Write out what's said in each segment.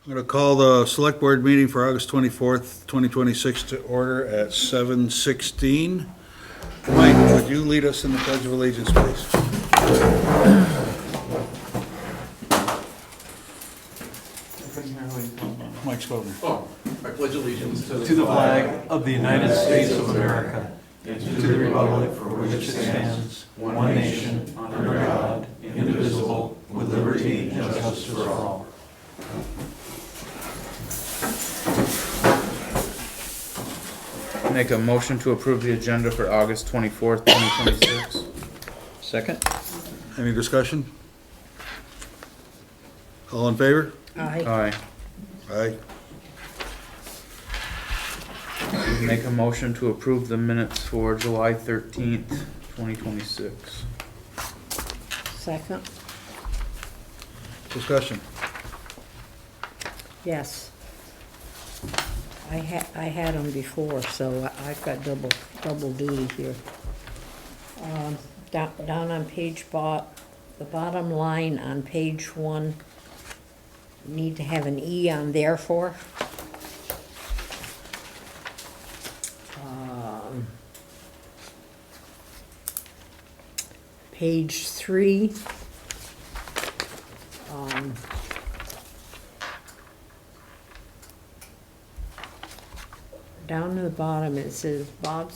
I'm going to call the select board meeting for August 24th, 2026 to order at 7:16. Mike, would you lead us in the Pledge of Allegiance, please? Mike Scottner. Oh, I pledge allegiance to the flag of the United States of America and to the republic for which it stands, one nation, under God, indivisible, with liberty and justice for all. Make a motion to approve the agenda for August 24th, 2026. Second. Any discussion? All in favor? Aye. Aye. Make a motion to approve the minutes for July 13th, 2026. Second, Discussion. yes. I had them before, so I've got double duty here. Down on the bottom line on page 1, need to have an E on therefore. Page 3. Down at the bottom, it says Bob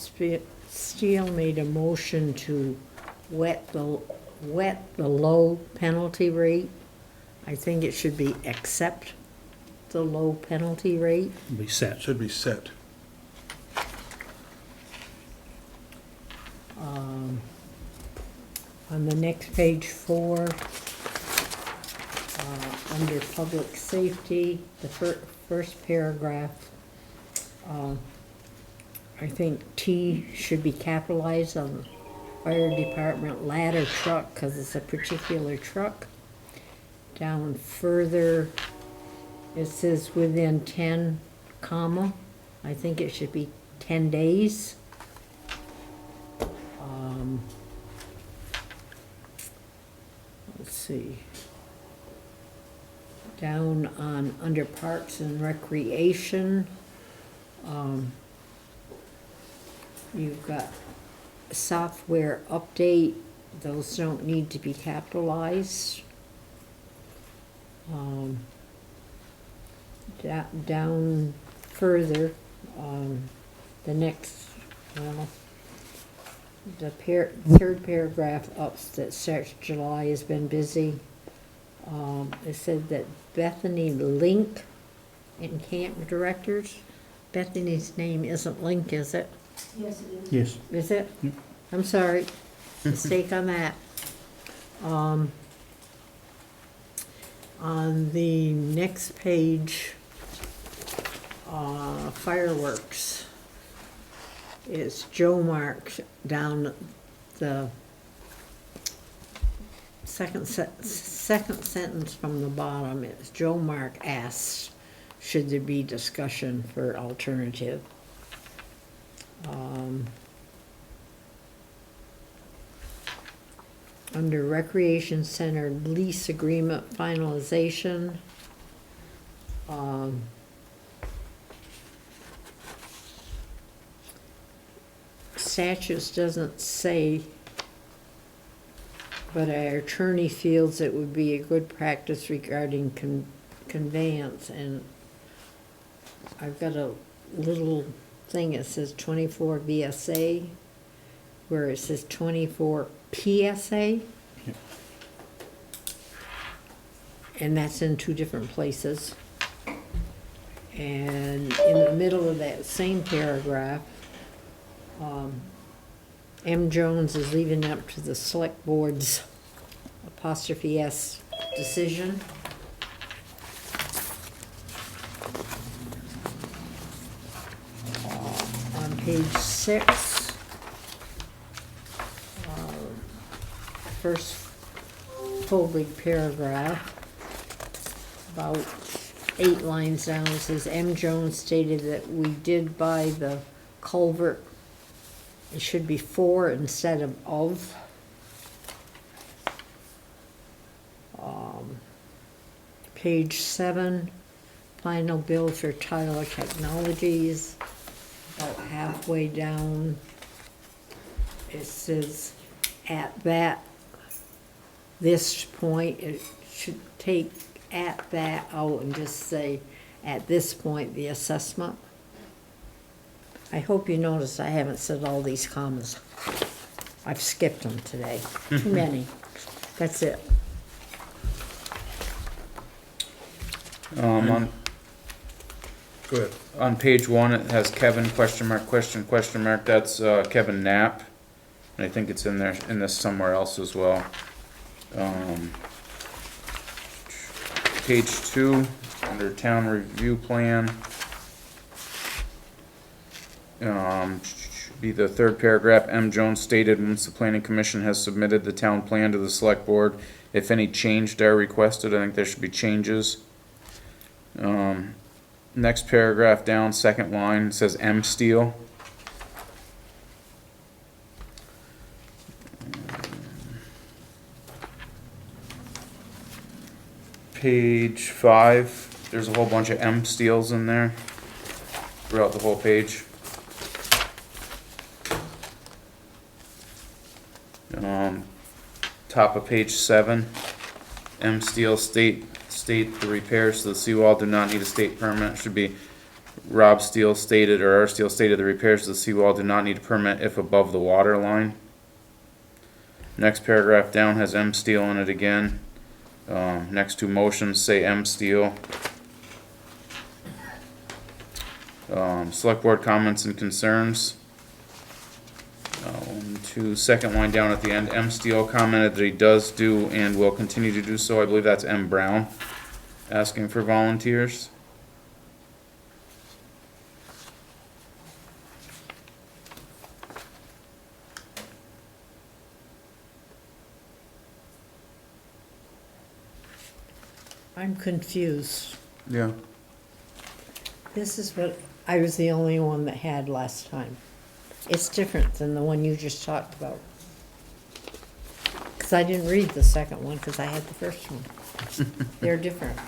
Steele made a motion to wet the low penalty rate. I think it should be accept the low penalty rate. Be set. Should be set. On the next page 4, under public safety, the first paragraph, I think T should be capitalized on fire department ladder truck because it's a particular truck. Down further, it says within 10 comma. I think it should be 10 days. Let's see. Down on under parks and recreation, you've got software update. Those don't need to be capitalized. Down further, the next, the third paragraph up that starts July has been busy. It said that Bethany Link in camp directors. Bethany's name isn't Link, is it? Yes, it is. Yes. Is it? I'm sorry. Mistake on that. On the next page, fireworks, is Joe Mark down the second sentence from the bottom. Is Joe Mark asks, should there be discussion for alternative? Under recreation center lease agreement finalization, statutes doesn't say, but our attorney feels it would be a good practice regarding conveyance, and I've got a little thing that says 24 VSA, where it says 24 PSA. Yeah. And that's in 2 different places. And in the middle of that same paragraph, M. Jones is leaving it up to the select board's apostrophe S decision. On page 6, first full big paragraph, about 8 lines down, it says M. Jones stated that we did buy the culvert. It should be for instead of. Page 7, final bill for Tyler Technologies, about halfway down. It says, at this point, it should take at that out and just say, at this point, the assessment. I hope you noticed I haven't said all these commas. I've skipped them today. Too many. That's it. On, Go ahead. on page 1, it has Kevin, question mark, question mark, that's, Kevin Knapp. And I think it's in there, in this somewhere else as well. Page 2, under town review plan. Be the third paragraph, M. Jones stated, once the planning commission has submitted the town plan to the select board, if any changed are requested, I think there should be changes. Next paragraph down, second line, says M Steel. Page 5, there's a whole bunch of M Steels in there throughout the whole page. Top of page 7, M Steel state the repairs to the seawall do not need a state permit. It should be Rob Steele stated, or R Steele stated, the repairs to the seawall do not need a permit if above the water line. Next paragraph down has M Steel in it again. Next two motions say M Steel. Select board comments and concerns. Second line down at the end, M Steele commented that he does do and will continue to do so. I believe that's M Brown asking for volunteers. I'm confused. Yeah. This is what I was the only one that had last time. It's different than the one you just talked about. Because I didn't read the second one because I had the first one. They're different.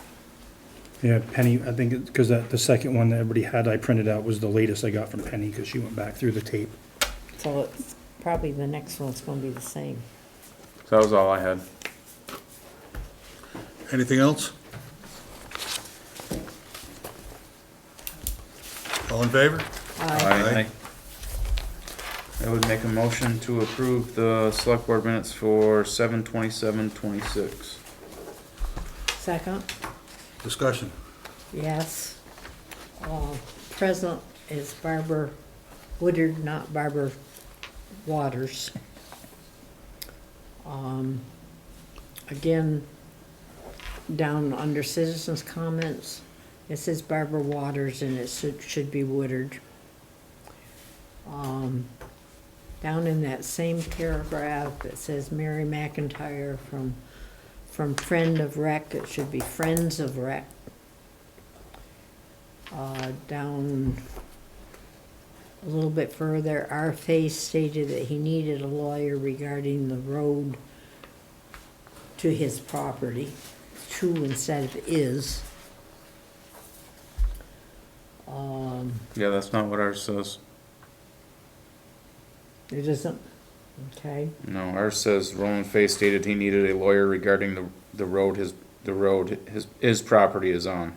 Yeah, Penny, I think, because the second one that everybody had I printed out was the latest I got from Penny, because she went back through the tape. So it's probably the next one's going to be the same. So that was all I had. Anything else? All in favor? Aye. I would make a motion to approve the select board minutes for 7/27/26. Second, Discussion. yes. Present is Barbara Woodard, not Barbara Waters. Again, down under citizens' comments, it says Barbara Waters and it should be Woodard. Down in that same paragraph, it says Mary McIntyre from Friend of Rec, it should be Friends of Rec. Down a little bit further, R. Face stated that he needed a lawyer regarding the road to his property, to instead of is. Yeah, that's not what ours says. It isn't, okay, No, ours says Roland Fay stated he needed a lawyer regarding the road his property is on.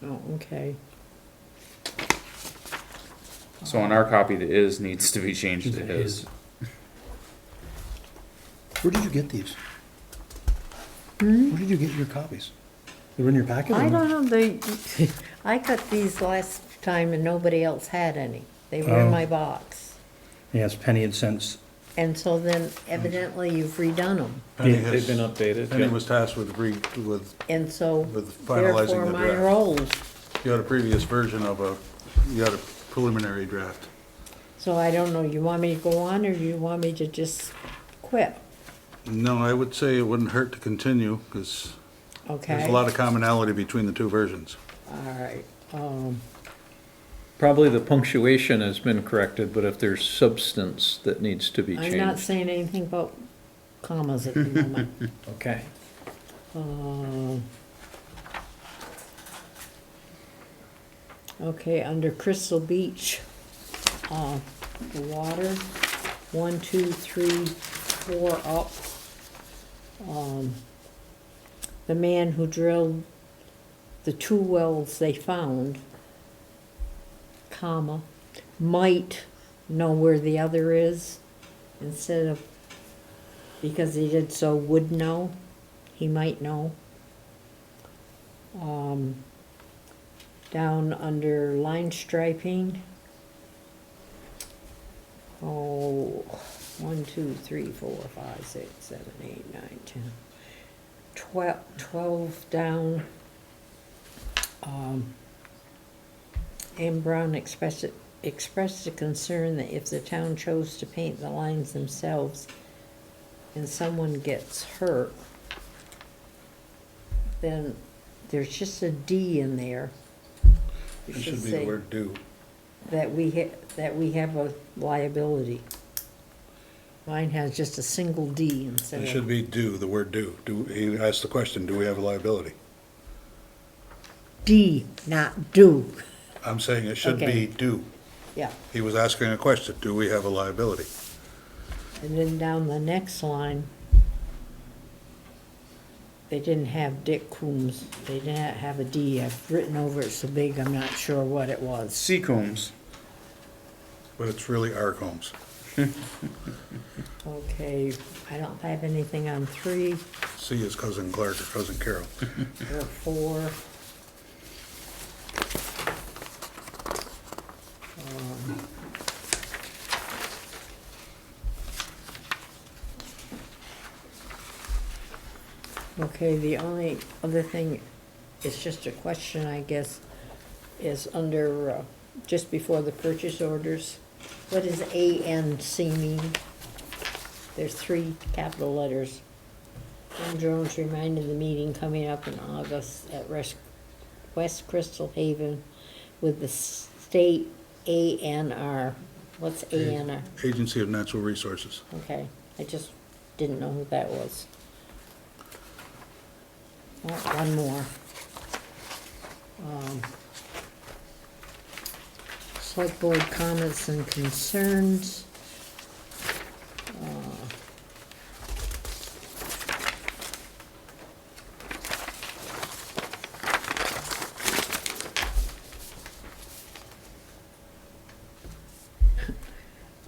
oh, okay. So on our copy, the is needs to be changed to his. Where did you get these? Where did you get your copies? They were in your packet? I don't know, I got these last time and nobody else had any. They were in Oh. my box. Yes, Penny had sent, And so then evidently you've redone them. Penny Yeah, has- They've been updated, Penny yeah. was tasked with And so With finalizing therefore the mine draft. are old. you had a previous version of you had a preliminary draft. So I don't know, you want me to go on or you want me to just quit? No, I would say it wouldn't hurt to continue, because Okay? there's a lot of commonality between the two versions. All right, Probably the punctuation has been corrected, but if there's substance that needs to be I'm not changed. saying anything about commas at the moment. Okay. Okay, under Crystal Beach, the water, 1, 2, 3, 4 up. The man who drilled the 2 wells they found, comma, might know where the other is, instead of, because he did so would know, he might know. Down under line striping. 1, 2, 3, 4, 5, 6, 7, 8, 9, 10. 12 down. M. Brown expressed a concern that if the town chose to paint the lines themselves and someone gets hurt, then there's just a D in there. It should be the word do. That we have a liability. Mine has just a single D instead It of. should be do, the word do. He asked the question, do we have a liability? D, not do. I'm saying it should Okay. be do. Yeah. He was asking a question, do we have a liability? And then down the next line, they didn't have Dick Coombs. They didn't have a D. I've written over it so big, I'm not sure what it was. Seacombs. But it's really our homes. Okay, I don't have anything on 3 C is cousin Clark or cousin Carol. or 4. Okay, the only other thing, it's just a question, I guess, is under, just before the purchase orders. What does ANC mean? There's 3 capital letters. Jim Jones reminded the meeting coming up in August at West Crystal Haven with the state ANR. What's ANR? Agency of Natural Resources. Okay, I just didn't know who that was. Oh, one more. Select board comments and concerns.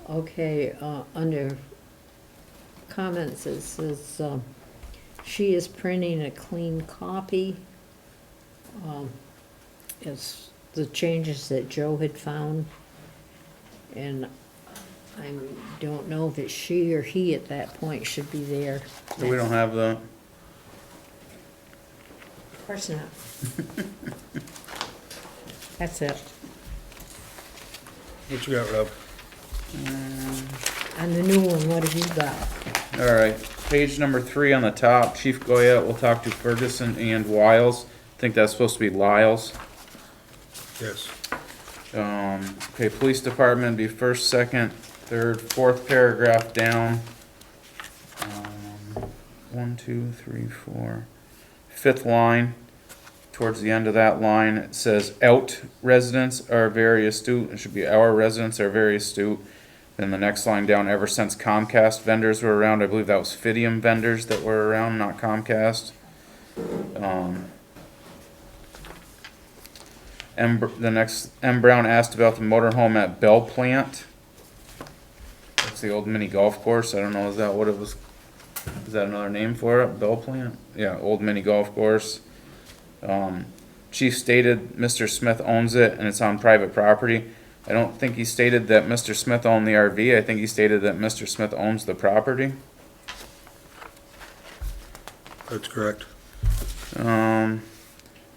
Okay, under comments, it says, she is printing a clean copy. It's the changes that Joe had found. And I don't know if it's she or he at that point should be there. So we don't have the, Of course not. That's it. What you got, Rob? And the new one, what have you got? all right, page number 3 on the top, Chief Goyette will talk to Ferguson and Wiles. I think that's supposed to be Lyles. Yes. Okay, police department be first, second, third, 4th paragraph down. 1, 2, 3, 4. 5th line, towards the end of that line, it says out residents are very astute. It should be our residents are very astute. Then the next line down, ever since Comcast vendors were around, I believe that was Fidium vendors that were around, not Comcast. The next, M. Brown asked about the motorhome at Bell Plant. That's the old mini golf course. I don't know, is that what it was? Is that another name for it? Bell Plant? Yeah, old mini golf course. Chief stated Mr. Smith owns it and it's on private property. I don't think he stated that Mr. Smith owned the RV. I think he stated that Mr. Smith owns the property. That's correct.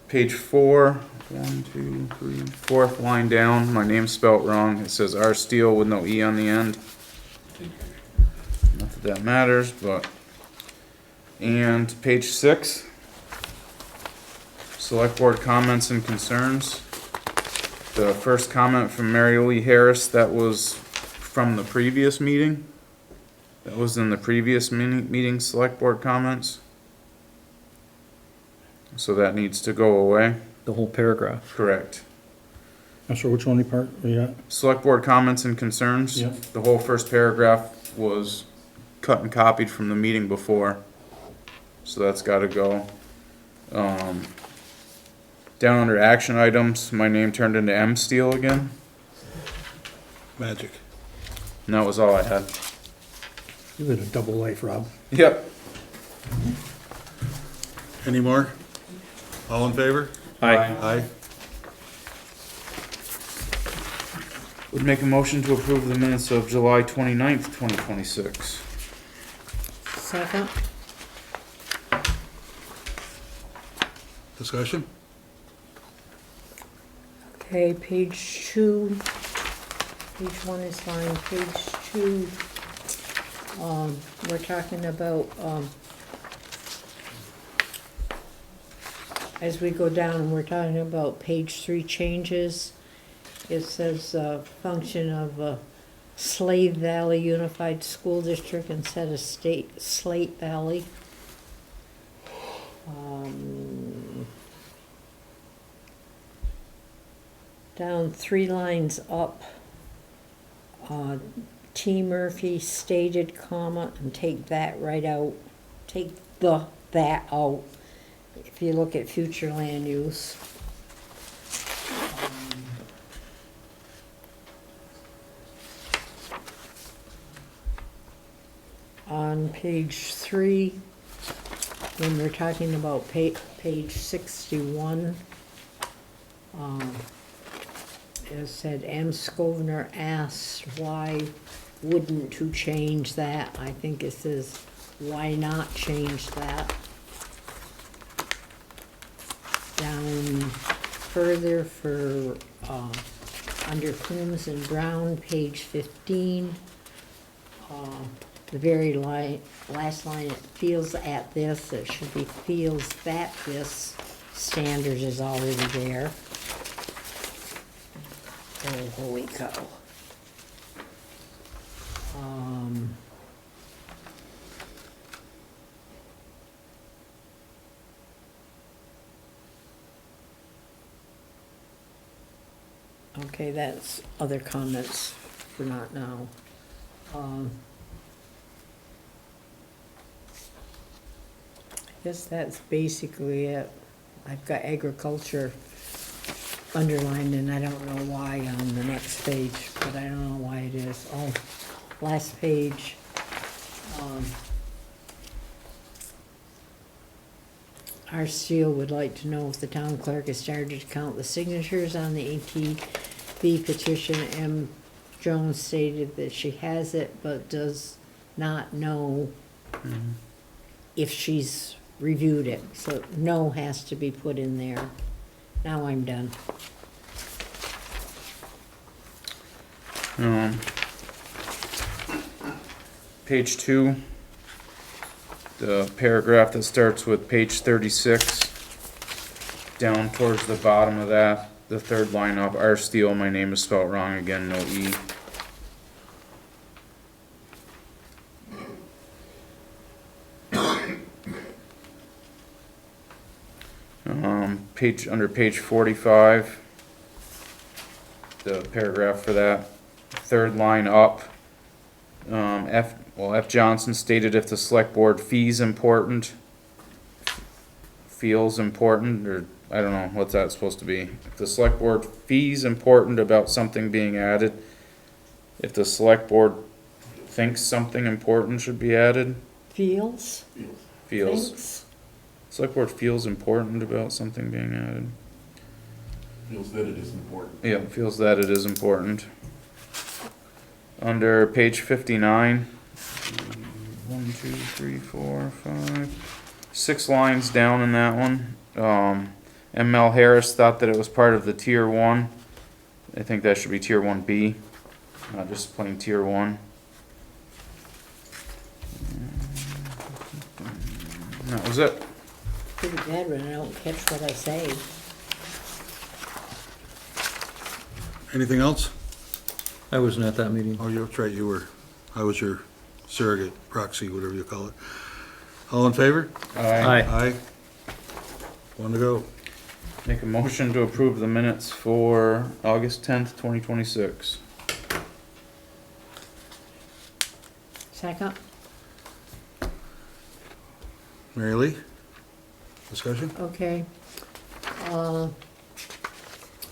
Page 4, 1, 2, 3, 4th line down. My name's spelt wrong. It says R Steel with no E on the end. Not that that matters, but. And page 6. Select board comments and concerns. The first comment from Mary Lee Harris, that was from the previous meeting. That was in the previous meeting select board comments. So that needs to go away. The whole paragraph. Correct. I'm sorry, which only part are you at? Select board comments and concerns. Yeah. The whole first paragraph was cut and copied from the meeting before. So that's gotta go. Down under action items, my name turned into M Steel again. Magic. And that was all I had. You had a double life, Rob. Yep. Any more? All in favor? Aye. Aye. Would make a motion to approve the minutes of July 29th, 2026. Second, Discussion? okay, page 2, page 1 is fine, page 2, we're talking about, as we go down, we're talking about page 3 changes. It says, function of, Slave Valley Unified School District instead of Slate Valley. Down 3 lines up, T. Murphy stated, comma, and take that right out. Take that out. If you look at future land use. On page 3, when we're talking about page 61, it said M. Skovner asked why wouldn't to change that. I think it says why not change that. Down further for under Coombs and Brown, page 15. The very last line, it feels at this, it should be feels that this standard is already there. Oh, holy cow. Okay, that's other comments for not now. I guess that's basically it. I've got agriculture underlined and I don't know why on the next page, but I don't know why it is. Oh, last page. Our Steele would like to know if the town clerk has started to count the signatures on the ATV petition. M. Jones stated that she has it, but does not know if she's reviewed it. So no has to be put in there. Now I'm done. Page 2, the paragraph that starts with page 36, down towards the bottom of that, the third line up, R. Steele, my name is spelled wrong again, no E. Under page 45, the paragraph for that, third line up, F. Johnson stated if the select board feels important, or I don't know, what's that supposed to be? If the select board feels important about something being added, if the select board thinks something important should be added, Feels? feels. Thinks? Select board feels important about something being added. Feels that it is important. Yeah, feels that it is important. Under page 59, 1, 2, 3, 4, 5, 6 lines down in that one. M.L. Harris thought that it was part of the tier 1. I think that should be tier 1B, not just plain tier 1. And that was it. Pretty bad when I don't catch what I say. Anything else? I wasn't at that meeting. Oh, that's right, you were. I was your surrogate, proxy, whatever you call it. All in favor? Aye. Aye. One to go. Make a motion to approve the minutes for August 10th, 2026. Second? Mary Lee? Discussion? Okay.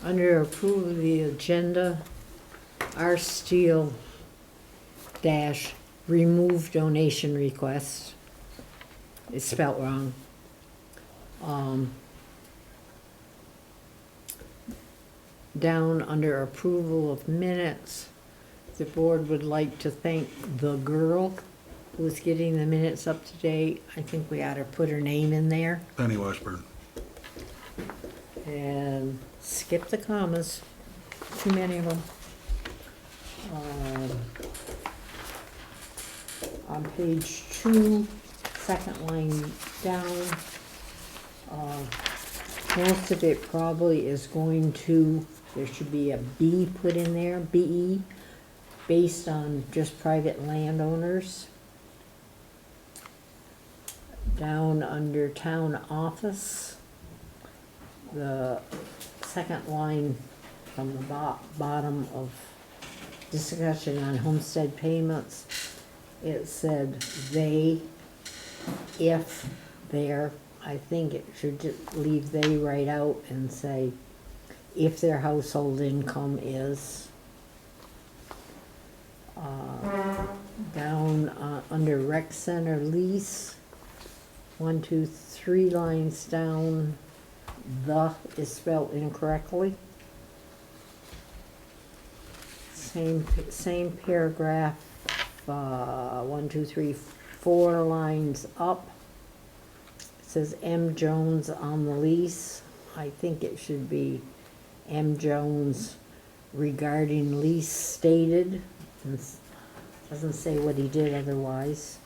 Under approval of the agenda, our steel dash remove donation request is spelt wrong. Down under approval of minutes, the board would like to thank the girl who was getting the minutes up to date. I think we ought to put her name in there. Penny Washburn. And skip the commas, too many of them. On page 2, second line down, most of it probably is going to, there should be a B put in there, BE, based on just private landowners. Down under town office, the second line from the bottom of discussion on homestead payments, it said they, if their, I think it should just leave they right out and say if their household income is. Down under rec center lease, 1, 2, 3 lines down, the is spelled incorrectly. Same paragraph, 1, 2, 3, 4 lines up. It says M. Jones on the lease. I think it should be M. Jones regarding lease stated. And doesn't say what he did otherwise.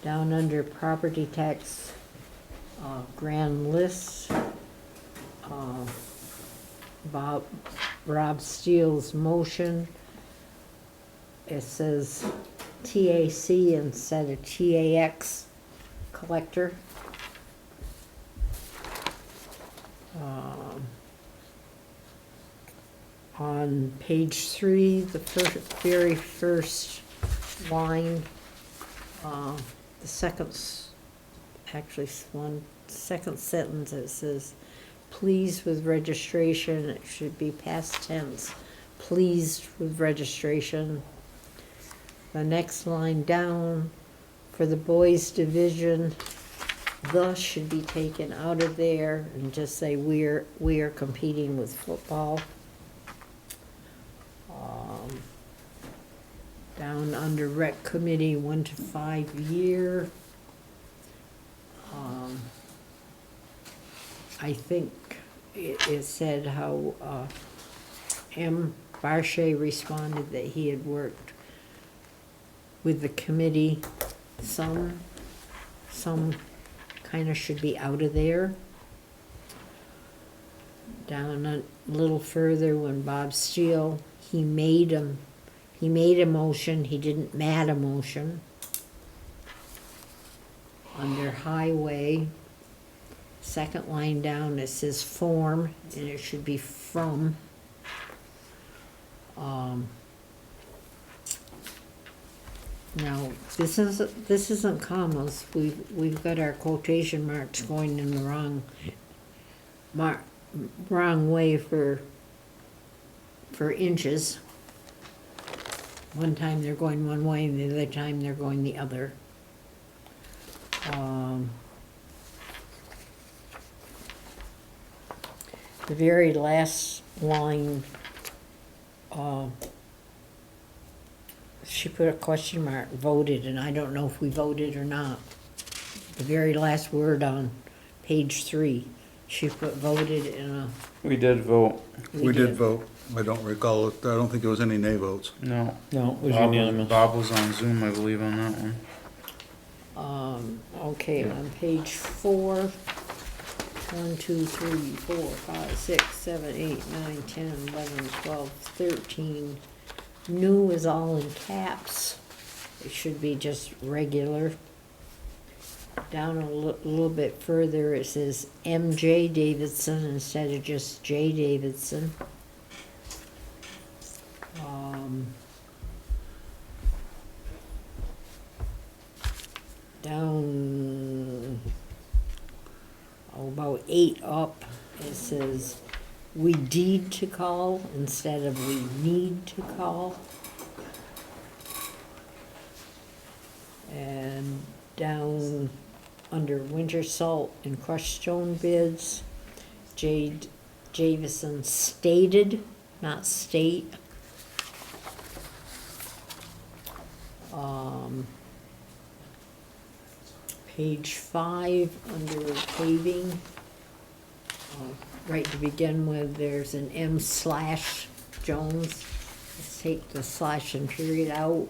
Down under property tax grand list, Rob Steele's motion, it says TAC instead of TAX collector. On page 3, the very first line, the second sentence, it says, pleased with registration. It should be past tense. Pleased with registration. The next line down, for the boys division, the should be taken out of there and just say we are competing with football. Down under rec committee, 1 to 5 year. I think it said how M. Barshay responded that he had worked with the committee. Some kind of should be out of there. Down a little further, when Bob Steele, he made a motion, he didn't mad a motion. Under highway, second line down, it says form, and it should be from. Now, this isn't commas. We've got our quotation marks going in the wrong way for inches. One time they're going one way, and the other time they're going the other. The very last line, she put a question mark, voted, and I don't know if we voted or not. The very last word on page 3, she put voted in a. We did vote. We did vote. I don't recall it. I don't think there was any nay votes. No. No, it was Bob unanimous. Bob was on Zoom, I believe, on that one. Okay, on page 4, 1, 2, 3, 4, 5, 6, 7, 8, 9, 10, 11, 12, 13. New is all in caps. It should be just regular. Down a little bit further, it says MJ Davidson instead of just J Davidson. Down about 8 up, it says we deed to call instead of we need to call. And down under winter salt and crushed stone bids, Javison stated, not state. Page 5, under paving, right to begin with, there's an M/Jones. Let's take the slash and period out.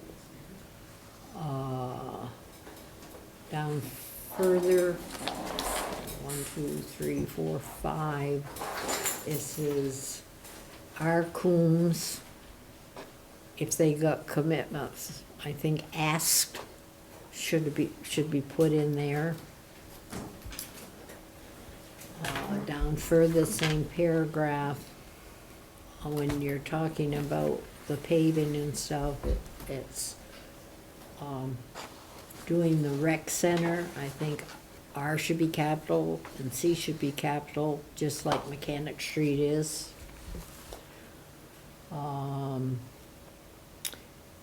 Down further, 1, 2, 3, 4, 5, it says our Coombs, if they got commitments, I think asked should be put in there. Down further, same paragraph, when you're talking about the paving and stuff, it's doing the rec center, I think R should be capital and C should be capital, just like Mechanic Street is.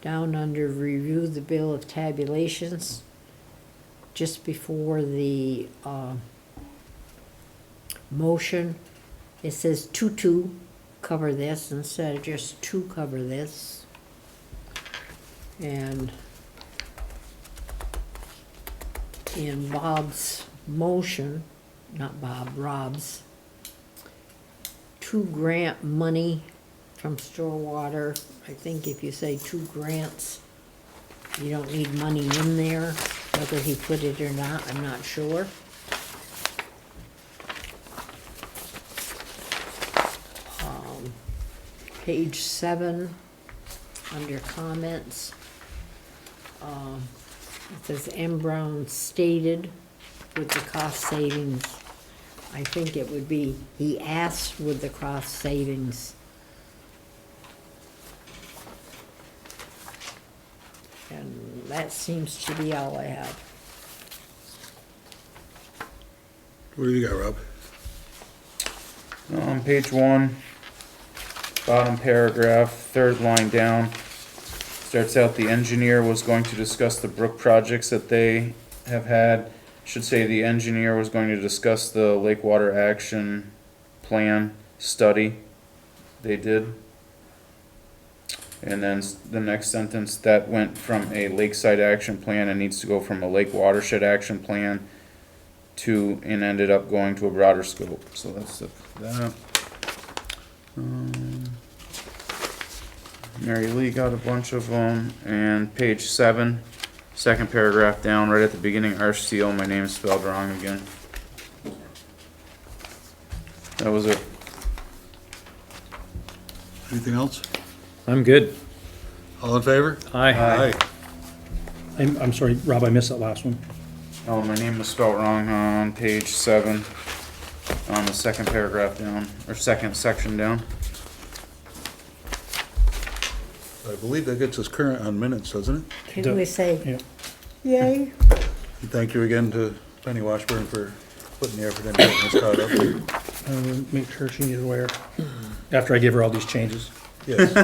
Down under review the bill of tabulations, just before the motion, it says to cover this instead of just to cover this. And in Bob's motion, not Bob, Rob's, to grant money from Stillwater. I think if you say 2 grants, you don't need money in there. Whether he put it or not, I'm not sure. Page 7, under comments, it says M. Brown stated with the cost savings. I think it would be, he asked with the cost savings. And that seems to be all I have. What do you got, Rob? On page 1, bottom paragraph, 3rd line down, starts out, the engineer was going to discuss the brook projects that they have had. Should say the engineer was going to discuss the Lake Water Action Plan study they did. And then the next sentence, that went from a lakeside action plan and needs to go from a lake watershed action plan to, and ended up going to a broader scope. So that's that. Mary Lee got a bunch of them. And page 7, 2nd paragraph down, right at the beginning, Arch Seal, my name is spelled wrong again. That was it. Anything else? I'm good. All in favor? Aye. I'm sorry, Rob, I missed that last one. Oh, my name was spelled wrong on page 7, on the 2nd paragraph down, or 2nd section down. I believe that gets us current on minutes, doesn't it? Can we say, Yeah. yay? And thank you again to Penny Washburn for putting the effort in getting us caught up. Make sure she's aware, after I give her all these changes. Yes.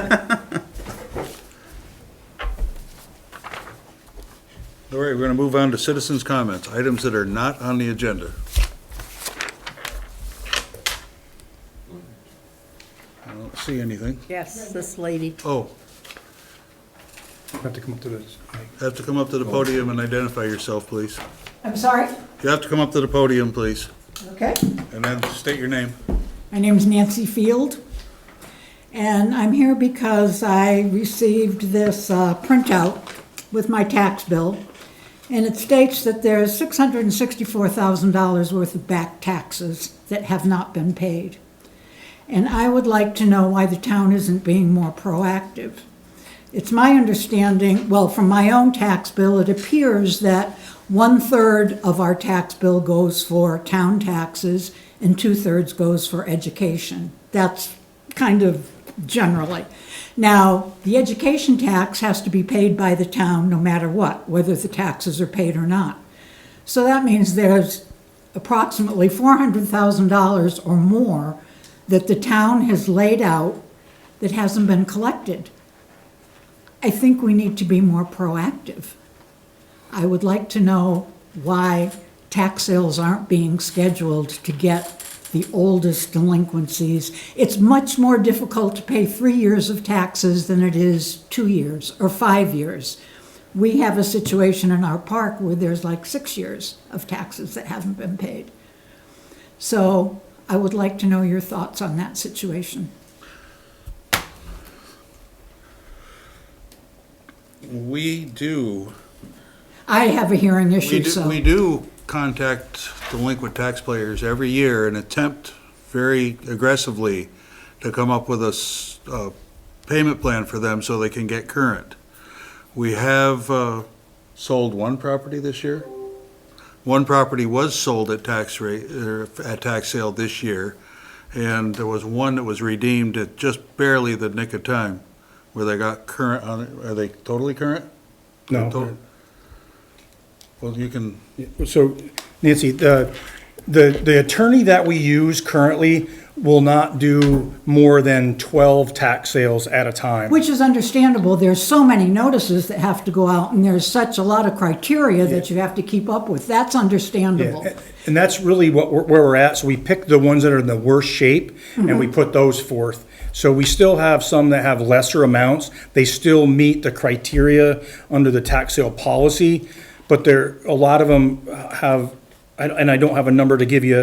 All right, we're gonna move on to citizens' comments, items that are not on the agenda. I don't see anything. Yes, this lady. Oh, You have to come up to this. have to come up to the podium and identify yourself, please. I'm sorry? You have to come up to the podium, please, Okay. and then state your name. My name's Nancy Field, and I'm here because I received this printout with my tax bill, and it states that there's $664,000 worth of back taxes that have not been paid. And I would like to know why the town isn't being more proactive. It's my understanding, well, from my own tax bill, it appears that 1/3 of our tax bill goes for town taxes and 2/3 goes for education. That's kind of generally. Now, the education tax has to be paid by the town no matter what, whether the taxes are paid or not. So that means there's approximately $400,000 or more that the town has laid out that hasn't been collected. I think we need to be more proactive. I would like to know why tax sales aren't being scheduled to get the oldest delinquencies. It's much more difficult to pay 3 years of taxes than it is 2 years or 5 years. We have a situation in our park where there's like 6 years of taxes that haven't been paid. So I would like to know your thoughts on that situation. We do, I have a hearing issue, so. we do contact delinquent taxpayers every year and attempt very aggressively to come up with a payment plan for them so they can get current. We have sold one property this year. One property was sold at tax rate, or at tax sale this year, and there was one that was redeemed at just barely the nick of time, where they got current on it. Are they totally current? No. Well, you can, So Nancy, the attorney that we use currently will not do more than 12 tax sales at a time. Which is understandable. There's so many notices that have to go out, and there's such a lot of criteria that you have to keep up with. That's understandable. Yeah, and that's really where we're at. So we pick the ones that are in the worst shape and we put those forth. So we still have some that have lesser amounts. They still meet the criteria under the tax sale policy, but a lot of them have, and I don't have a number to give you,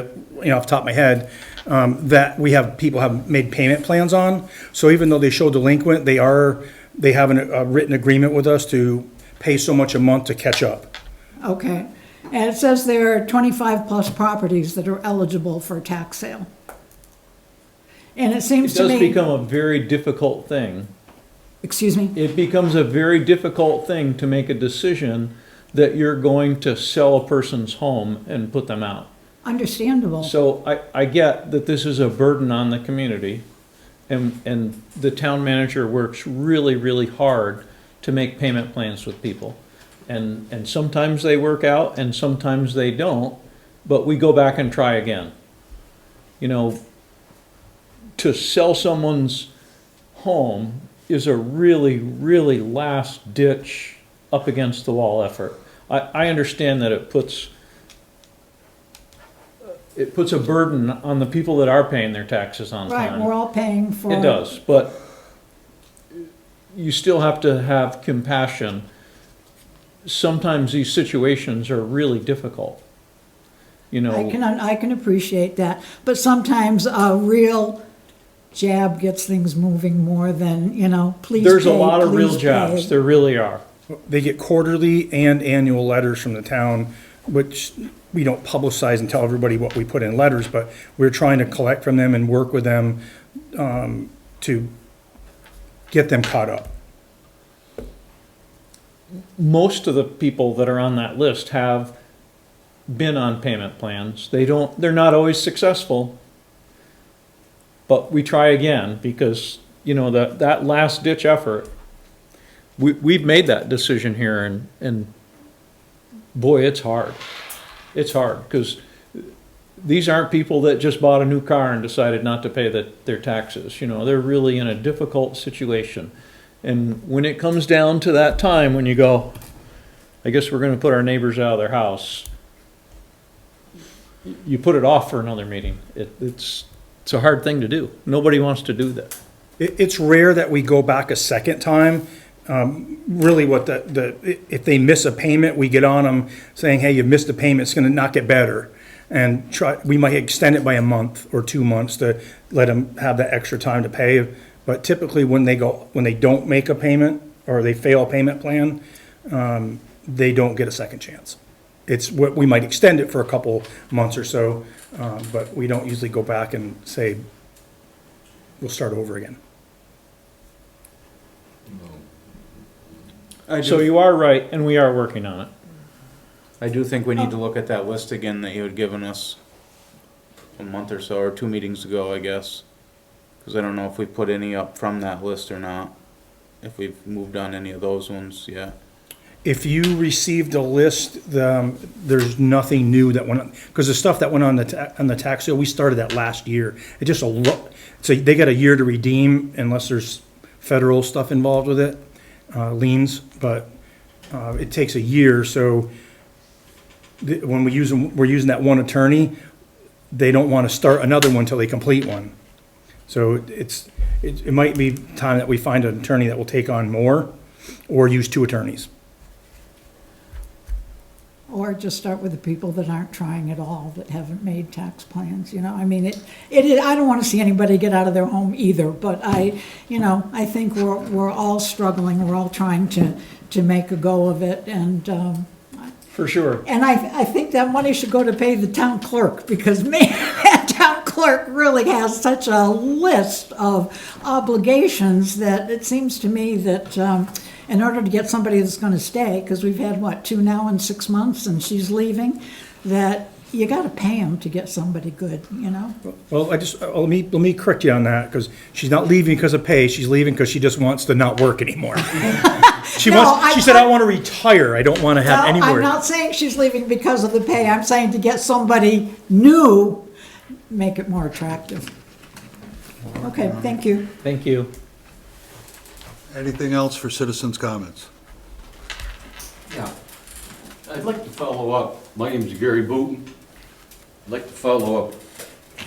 off the top of my head, that people have made payment plans on. So even though they show delinquent, they have a written agreement with us to pay so much a month to catch up. Okay. And it says there are 25 plus properties that are eligible for a tax sale. And it seems It to does me. become a very difficult thing. Excuse me? It becomes a very difficult thing to make a decision that you're going to sell a person's home and put them out. Understandable. So I get that this is a burden on the community, and the town manager works really, really hard to make payment plans with people. And sometimes they work out and sometimes they don't, but we go back and try again. To sell someone's home is a really, really last ditch up against the wall effort. I understand that it puts a burden on the people that are paying their taxes on Right, time. we're all paying for. It does, but you still have to have compassion. Sometimes these situations are really difficult. I can appreciate that, but sometimes a real jab gets things moving more than, please pay, There's a lot of real please jobs, pay. there really are. They get quarterly and annual letters from the town, which we don't publicize and tell everybody what we put in letters, but we're trying to collect from them and work with them to get them caught up. Most of the people that are on that list have been on payment plans. They're not always successful, but we try again because, that last ditch effort, we've made that decision here and boy, it's hard. It's hard because these aren't people that just bought a new car and decided not to pay their taxes. They're really in a difficult situation. And when it comes down to that time when you go, I guess we're going to put our neighbors out of their house, you put it off for another meeting. It's a hard thing to do. Nobody wants to do that. It's rare that we go back a second time. Really what if they miss a payment, we get on them saying, hey, you missed a payment, it's gonna not get better. And we might extend it by a month or 2 months to let them have that extra time to pay. But typically when they don't make a payment or they fail a payment plan, they don't get a second chance. We might extend it for a couple months or so, but we don't usually go back and say, we'll start over again. So you are right, and we are working on it. I do think we need to look at that list again that you had given us a month or so, or 2 meetings ago, I guess. Cause I don't know if we put any up from that list or not, if we've moved on any of those ones yet. If you received a list, there's nothing new that went on, because the stuff that went on the tax sale, we started that last year. It just so they got a year to redeem unless there's federal stuff involved with it, liens, but it takes a year, so when we're using that one attorney, they don't want to start another one until they complete one. So it might be time that we find an attorney that will take on more, or use 2 attorneys. Or just start with the people that aren't trying at all, that haven't made tax plans, you know, I mean, I don't wanna see anybody get out of their home either, but I think we're all struggling, we're all trying to make a go of it, and, For sure. and I think that money should go to pay the town clerk, because man, that town clerk really has such a list of obligations that it seems to me that, in order to get somebody that's gonna stay, because we've had, 2 now in 6 months, and she's leaving, that you gotta pay them to get somebody good, you know? Well, let me correct you on that, because she's not leaving because of pay, she's leaving because she just wants to not work anymore. She said, I want to retire, I don't want to have No, any I'm work. not saying she's leaving because of the pay, I'm saying to get somebody new, make it more attractive. Okay, thank you. Thank you. Anything else for citizens' comments? Yeah, I'd like to follow up. My name's Gary Booton. I'd like to follow up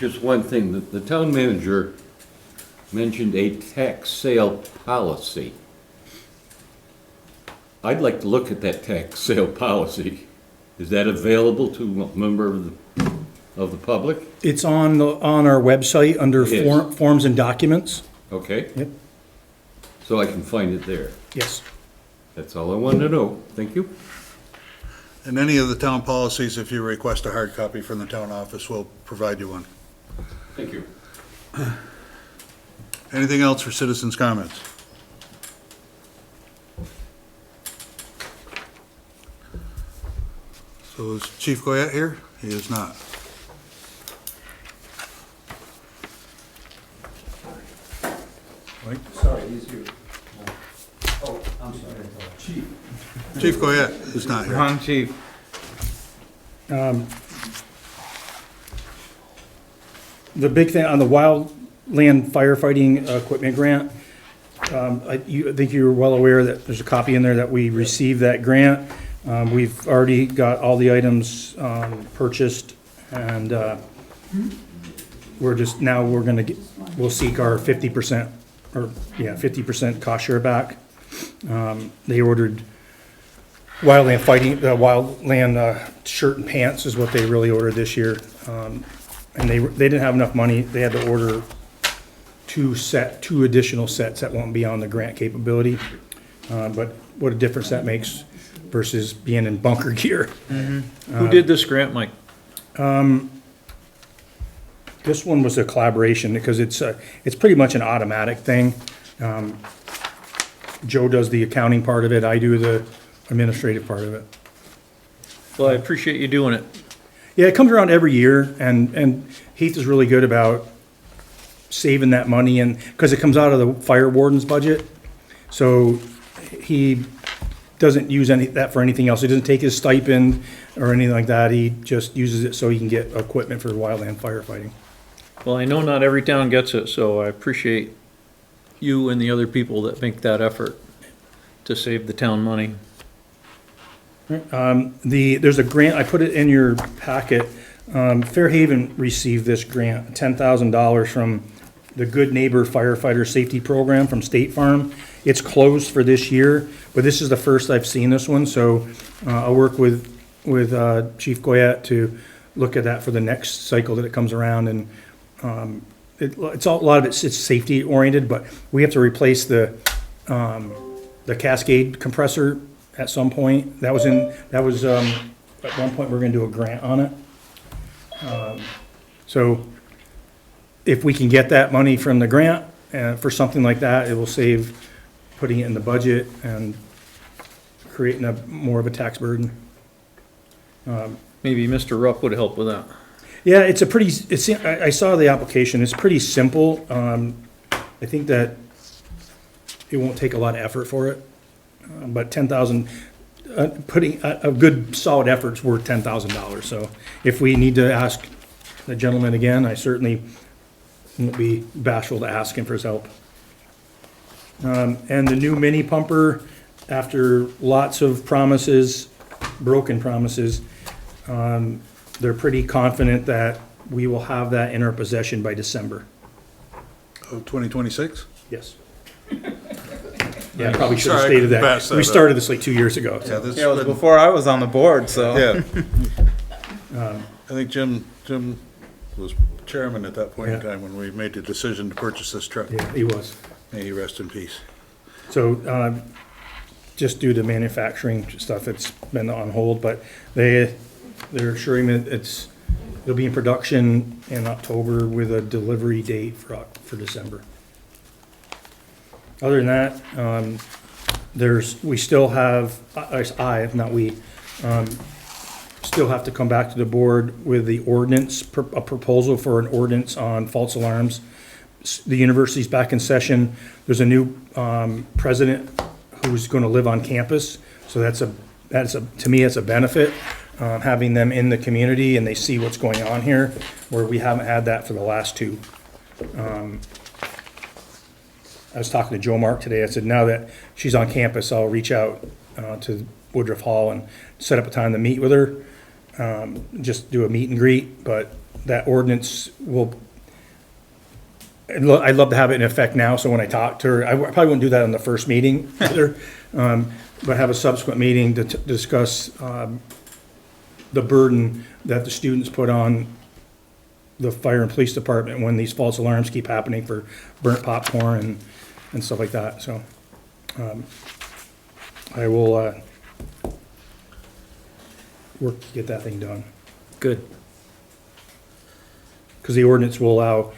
just one thing. The town manager mentioned a tax sale policy. I'd like to look at that tax sale policy. Is that available to a member of the public? It's on our website under It is. forms and documents. Okay. Yep. So I can find it there. Yes. That's all I wanted to know. Thank you. And any of the town policies, if you request a hard copy from the town office, we'll provide you one. Thank you. Anything else for citizens' comments? So is Chief Goyette here? He is not. Sorry, he's here. Oh, I'm sorry. Chief. Chief Goyette is not here. Wrong chief. The big thing on the wildland firefighting equipment grant, I think you're well aware that there's a copy in there that we received that grant. We've already got all the items purchased, and we're we'll seek our 50%, or 50% cost share back. They ordered wildland shirt and pants is what they really ordered this year. And they didn't have enough money. They had to order 2 additional sets that won't be on the grant capability. But what a difference that makes versus being in bunker gear. Who did this grant, Mike? This one was a collaboration because it's pretty much an automatic thing. Joe does the accounting part of it. I do the administrative part of it. Well, I appreciate you doing it. Yeah, it comes around every year, and Heath is really good about saving that money, and, because it comes out of the fire warden's budget, so he doesn't use that for anything else. He doesn't take his stipend or anything like that. He just uses it so he can get equipment for wildland firefighting. Well, I know not every town gets it, so I appreciate you and the other people that make that effort to save the town money. There's a grant, I put it in your packet. Fairhaven received this grant, $10,000 from the Good Neighbor Firefighter Safety Program from State Farm. It's closed for this year, but this is the first I've seen this one, so I'll work with Chief Goyette to look at that for the next cycle that it comes around. And a lot of it's safety oriented, but we have to replace the Cascade compressor at some point. That was at one point, we're gonna do a grant on it. So if we can get that money from the grant, for something like that, it will save putting it in the budget, and creating more of a tax burden. Maybe Mr. Rupp would help with that. Yeah, I saw the application, it's pretty simple. I think that it won't take a lot of effort for it, but 10,000, putting, a good solid effort's worth $10,000. So if we need to ask the gentleman again, I certainly won't be bashful to ask him for his help. And the new mini pumper, after lots of promises, broken promises, they're pretty confident that we will have that in our possession by December. Of 2026? Yes. Yeah, I probably should have Sorry, I stated couldn't that. pass that We up. started this like 2 years ago. Yeah, So. this Yeah, it was has been- before I was on the board, so. Yeah. I think Jim was chairman at that point in Yeah. time when we made the decision to purchase this truck. Yeah, he was. May he rest in peace. So, just due to manufacturing stuff, it's been on hold, but they're assuring me it'll be in production in October with a delivery date for December. Other than that, we still have, still have to come back to the board with the ordinance, a proposal for an ordinance on false alarms. The university's back in session. There's a new president who's going to live on campus, so to me, it's a benefit, having them in the community and they see what's going on here, where we haven't had that for the last two. I was talking to Joe Mark today. I said, now that she's on campus, I'll reach out to Woodruff Hall and set up a time to meet with her, just do a meet and greet, but that ordinance will, I'd love to have it in effect now, so when I talk to her, I probably wouldn't do that on the first meeting either, but have a subsequent meeting to discuss the burden that the students put on the fire and police department when these false alarms keep happening for burnt popcorn and stuff like that, so. I will work to get that thing done. Good. Because the ordinance will allow,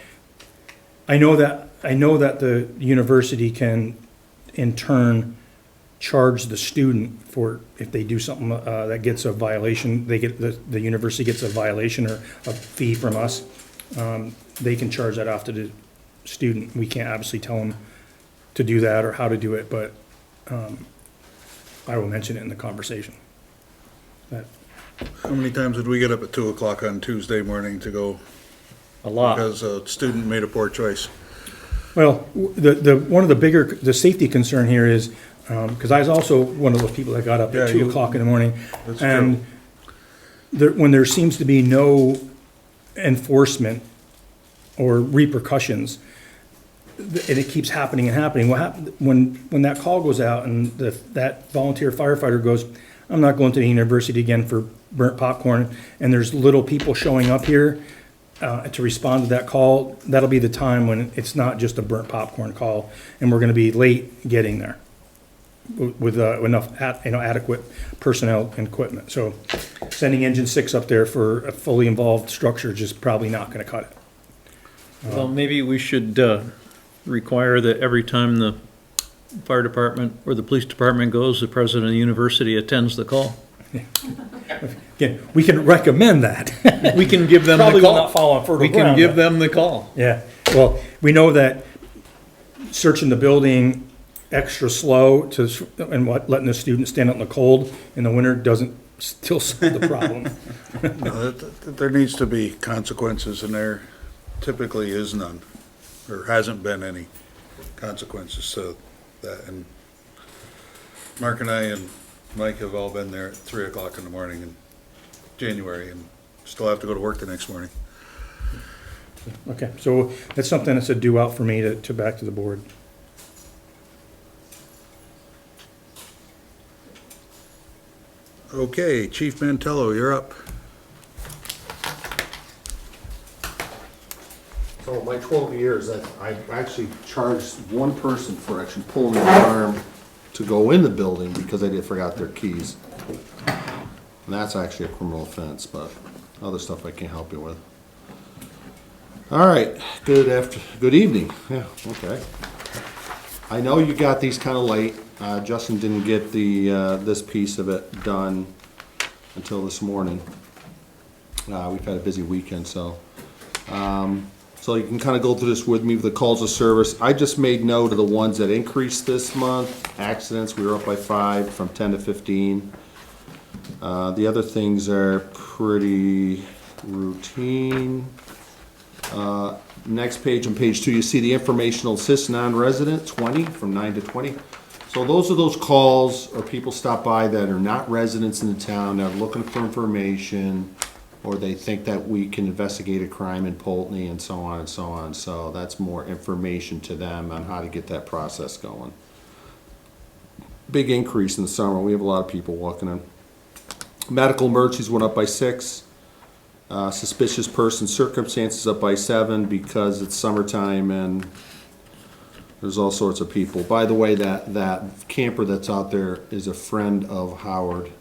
I know that the university can in turn charge the student for, if they do something that gets a violation, the university gets a violation or a fee from us, they can charge that off to the student. We can't obviously tell them to do that or how to do it, but I will mention it in the conversation. How many times did we get up at 2 o'clock on Tuesday morning to go A lot. because a student made a poor choice? Well, one of the safety concern here is, because I was also one of those people that got up Yeah, at 2 o'clock in the morning. That's And when there seems to be no enforcement or repercussions, and it keeps happening and happening, when that call goes out and that volunteer firefighter goes, I'm not going to the university again for burnt popcorn, and there's little people showing up here to respond to that call, that'll be the time when it's not just a burnt popcorn call, and we're gonna be late getting there with enough adequate personnel and equipment. So sending Engine 6 up there for a fully involved structure is just probably not gonna cut it. Well, maybe we should require that every time the fire department or the police department goes, the president of the university attends the call. Again, we can recommend that. We can give them Probably the will call. not fall on fertile We can ground, give but- them the call. Yeah, well, we know that searching the building extra slow letting the students stand out in the cold in the winter doesn't still solve the problem. No, there needs to be consequences, and there typically is none, or hasn't been any consequences to that. And Mark and I and Mike have all been there at 3 o'clock in the morning in January, and still have to go to work the next morning. Okay, so that's something that's a due out for me to back to the board. Okay, Chief Mantello, you're up. So my 12 years, I've actually charged one person for actually pulling the alarm to go in the building because they forgot their keys. And that's actually a criminal offense, but other stuff I can't help you with. All right, good evening. Yeah, okay. I know you got these kinda late. Justin didn't get this piece of it done until this morning. We've had a busy weekend, so. So you can kinda go through this with me with the calls of service. I just made note of the ones that increased this month. Accidents, we were up by 5, from 10 to 15. The other things are pretty routine. Next page, on page 2, you see the informational assist non-resident, 20, from 9 to 20. So those are those calls, or people stop by that are not residents in the town, that are looking for information, or they think that we can investigate a crime in Poultney, and so on and so on. So that's more information to them on how to get that process going. Big increase in the summer. We have a lot of people walking in. Medical emergencies went up by 6. Suspicious person circumstances up by 7 because it's summertime and there's all sorts of people. By the way, that camper that's out there is a friend of Howard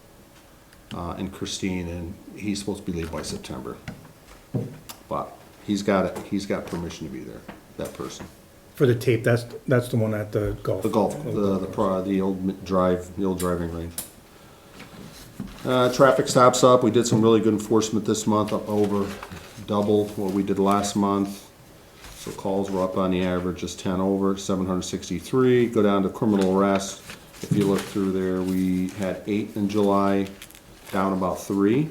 and Christine, and he's supposed to be leaving by September. But he's got permission to be there, that person. For the tape, that's the one at the golf. The golf, the old driving range. Traffic stops up. We did some really good enforcement this month, up over double what we did last month. So calls were up on the average, just 10 over, 763. Go down to criminal arrest. If you look through there, we had 8 in July, down about 3.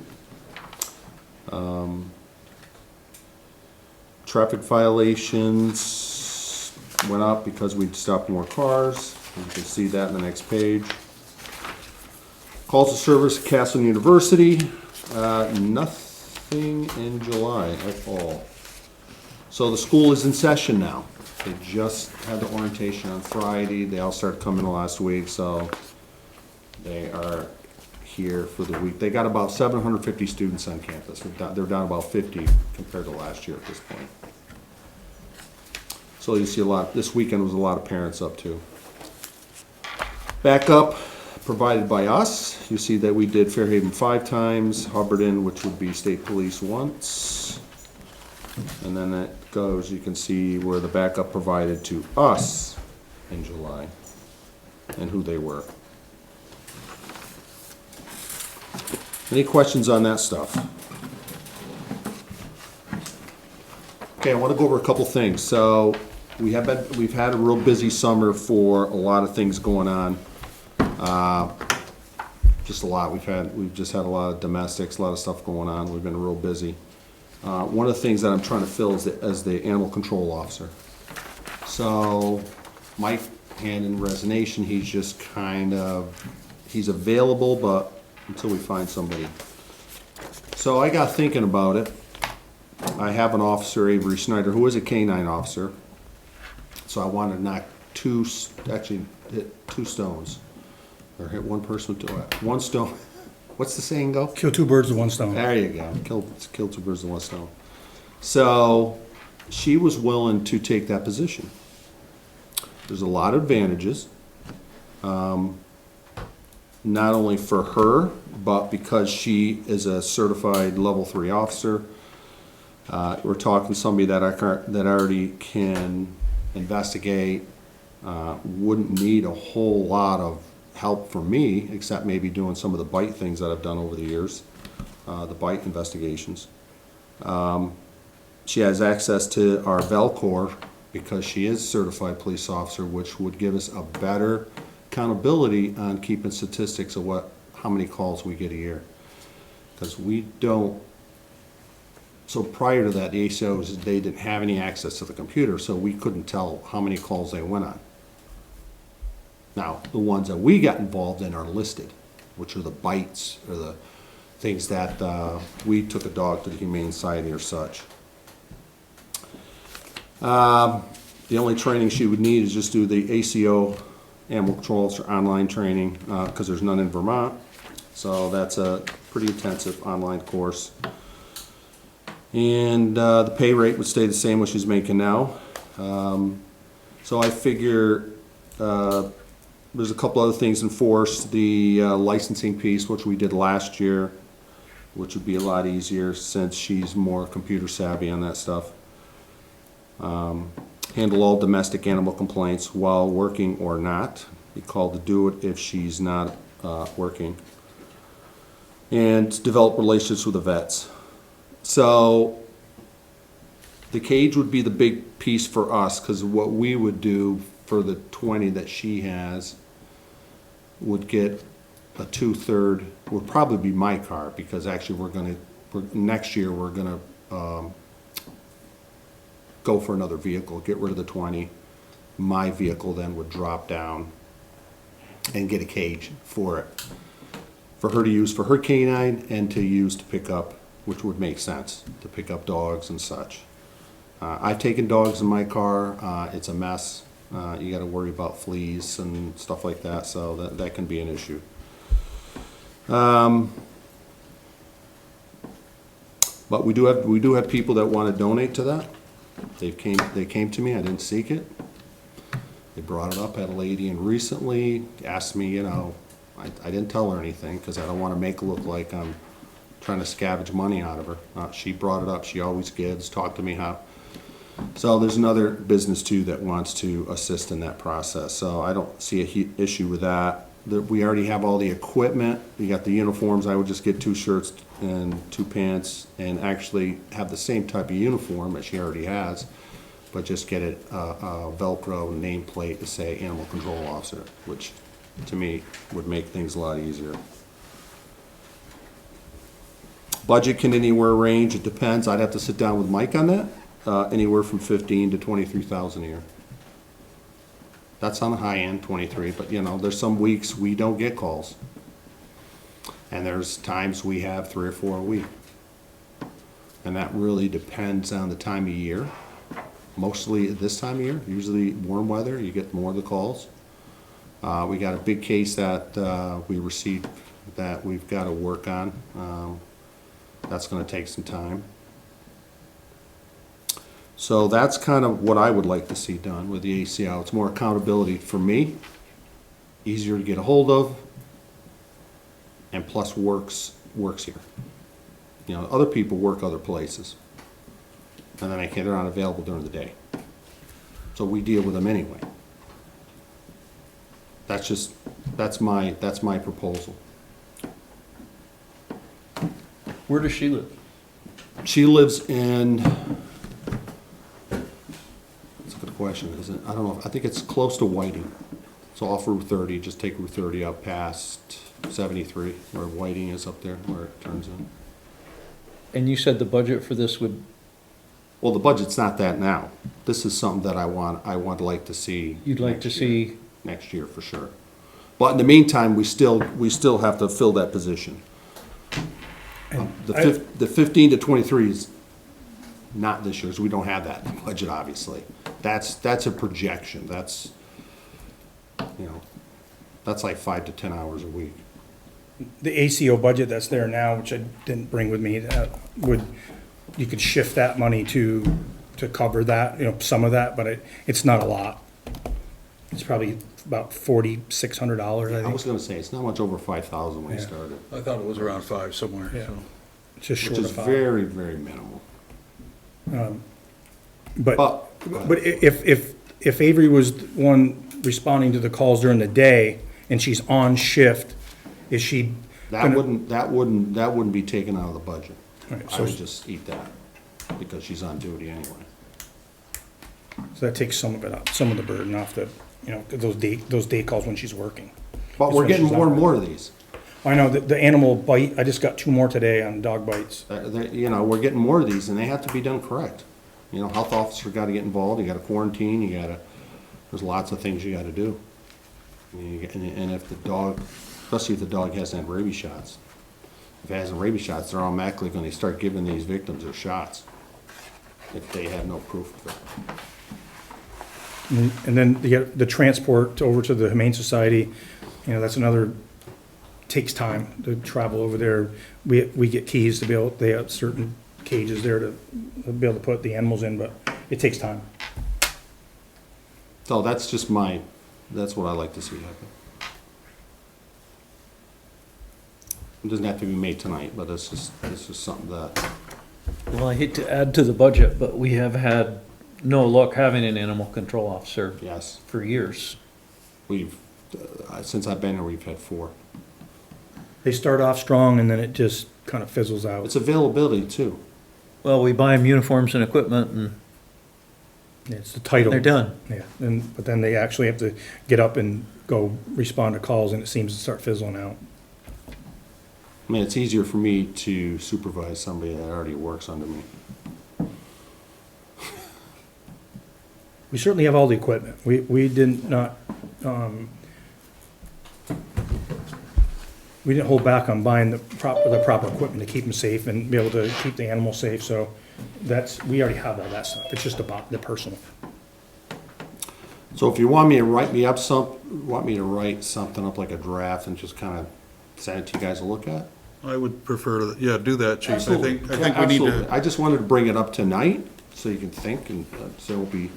Traffic violations went up because we stopped more cars. You can see that in the next page. Calls of service at Castleton University, nothing in July at all. So the school is in session now. They just had the orientation on Friday. They all started coming last week, so they are here for the week. They got about 750 students on campus. They're down about 50 compared to last year at this point. So you see a lot. This weekend was a lot of parents up too. Back up. Provided by us. You see that we did Fairhaven 5 times, Hubbardton, which would be state police, once. And then that goes, you can see where the backup provided to us in July and who they were. Any questions on that stuff? Okay, I want to go over a couple things. So we've had a real busy summer for a lot of things going on. Just a lot. We've just had a lot of domestics, a lot of stuff going on. We've been real busy. One of the things that I'm trying to fill is as the animal control officer. So Mike hand in resignation, he's just he's available, but until we find somebody. So I got thinking about it. I have an officer, Avery Snyder, who is a canine officer. So I want to knock hit 2 stones. Or hit one person with 1 stone. What's the saying go? Kill 2 birds with 1 stone. There you go. Kill 2 birds with 1 stone. So she was willing to take that position. There's a lot of advantages. Not only for her, but because she is a certified level 3 officer. We're talking somebody that already can investigate, wouldn't need a whole lot of help from me, except maybe doing some of the bite things that I've done over the years, the bite investigations. She has access to our Velcor because she is a certified police officer, which would give us a better accountability on keeping statistics of how many calls we get a year. Because we don't. So prior to that, the ACOs, they didn't have any access to the computer, so we couldn't tell how many calls they went on. Now, the ones that we got involved in are listed, which are the bites or the things that we took a dog to the Humane Society or such. The only training she would need is just do the ACO animal control officer online training because there's none in Vermont. So that's a pretty intensive online course. And the pay rate would stay the same what she's making now. So I figure there's a couple other things enforced. The licensing piece, which we did last year, which would be a lot easier since she's more computer savvy on that stuff. handle all domestic animal complaints while working or not, be called to do it if she's not working, and develop relationships with the vets. So the cage would be the big piece for us, because what we would do for the 20 that she has would get a 2/3, would probably be my car, because actually next year we're gonna go for another vehicle, get rid of the 20. My vehicle then would drop down and get a cage for it, for her to use for her canine and to use to pick up, which would make sense, to pick up dogs and such. I've taken dogs in my car, it's a mess. You gotta worry about fleas and stuff like that, so that can be an issue. But we do have people that wanna donate to that. They came to me, I didn't seek it. They brought it up, had a lady in recently, asked me, I didn't tell her anything, because I don't wanna make it look like I'm trying to scavenge money out of her. She brought it up, she always gives, talked to me how. So there's another business too that wants to assist in that process, so I don't see a issue with that. We already have all the equipment, we got the uniforms, I would just get 2 shirts and 2 pants, and actually have the same type of uniform that she already has, but just get it a Velcro nameplate to say Animal Control Officer, which to me would make things a lot easier. Budget can anywhere range, it depends, I'd have to sit down with Mike on that, anywhere from 15 to 23,000 a year. That's on the high end, 23, but there's some weeks we don't get calls. And there's times we have 3 or 4 a week. And that really depends on the time of year. Mostly this time of year, usually warm weather, you get more of the calls. We got a big case that we received that we've got to work on. That's gonna take some time. So that's kind of what I would like to see done with the ACO. It's more accountability for me, easier to get a hold of, and plus works here. Other people work other places, and then they're not available during the day. So we deal with them anyway. That's my proposal. Where does she live? She lives in, that's a good question, isn't it? I don't know, I think it's close to Whiting. So off Route 30, just take Route 30 up past 73, where Whiting is up there, where it turns in. And you said the budget for this would, Well, the budget's not that now. This is something that I would like to see. you'd like to next year. see, Next year, for sure. But in the meantime, we still have to fill that position. The 15 to 23 is not this year's, we don't have that in the budget, obviously. That's a projection, that's like 5 to 10 hours a week. The ACO budget that's there now, which I didn't bring with me, you could shift that money to cover that, some of that, but it's not a lot. It's probably about $4,600, I I think. was gonna say, it's not much over 5,000 when you Yeah. started, I thought it was around 5 somewhere, Yeah. so. It's just which short is of 5. very, very minimal. But But if Avery was the one responding to the calls during the day and she's on shift, is she that gonna? wouldn't be taken out of the budget. Right, I so would just eat that, because she's on duty anyway. so that takes some of it up, some of the burden off those day calls when she's working. But That's we're when getting she's more and not more of these. I know that the animal bite, I just got 2 more today on dog bites. We're getting more of these, and they have to be done correct. Health officer gotta get involved, you gotta quarantine, there's lots of things you gotta do. And if the dog, especially if the dog hasn't had rabies shots, if it hasn't rabies shots, they're automatically gonna start giving these victims their shots, if they have no proof of it. And then the transport over to the Humane Society, that's another, takes time to travel over there. We get keys to they have certain cages there to be able to put the animals in, but it takes time. So that's what I like to see happen. It doesn't have to be made tonight, but it's just something that, well, I hate to add to the budget, but we have had no luck having an animal control officer Yes, for years. we've, since I've been here, we've had 4. They start off strong and then it just kind of fizzles out. It's availability too. Well, we buy them uniforms and equipment and It's the title. they're done. Yeah, but then they actually have to get up and go respond to calls and it seems to start fizzling out. I mean, it's easier for me to supervise somebody that already works under me. We certainly have all the equipment. We did not, we didn't hold back on buying the proper equipment to keep them safe and be able to keep the animals safe, so we already have all that stuff. It's just about the personal. So if you want me to write something up like a draft and just kind of send it to you guys to look at? I would prefer to, yeah, do that, chief. I Absolutely. think Yeah, we need absolutely. to, I just wanted to bring it up tonight so you can think and so it'll be,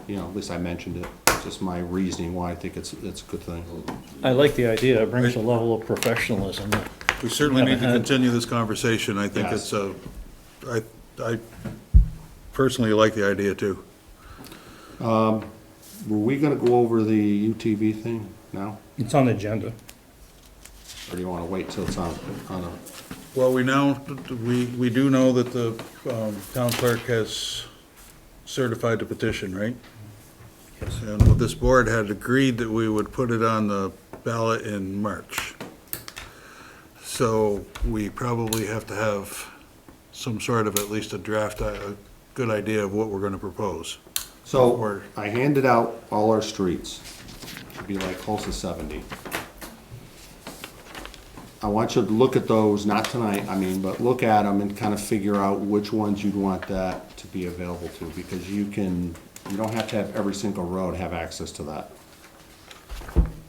at least I mentioned it. Just my reasoning why I think it's a good thing. I like the idea. It brings a level of professionalism. we certainly need to Haven't had- continue this conversation. I think Yes. I personally like the idea too. Were we gonna go over the UTV thing now? It's on the agenda. Or do you wanna wait till it's on a, Well, we do know that the town clerk has certified the petition, right? Yes. And this board had agreed that we would put it on the ballot in March. So we probably have to have some sort of at least a draft, a good idea of what we're gonna propose. so I handed out all our streets. It'd be like close to 70. I want you to look at those, not tonight, but look at them and kind of figure out which ones you'd want that to be available to, because you don't have to have every single road have access to that.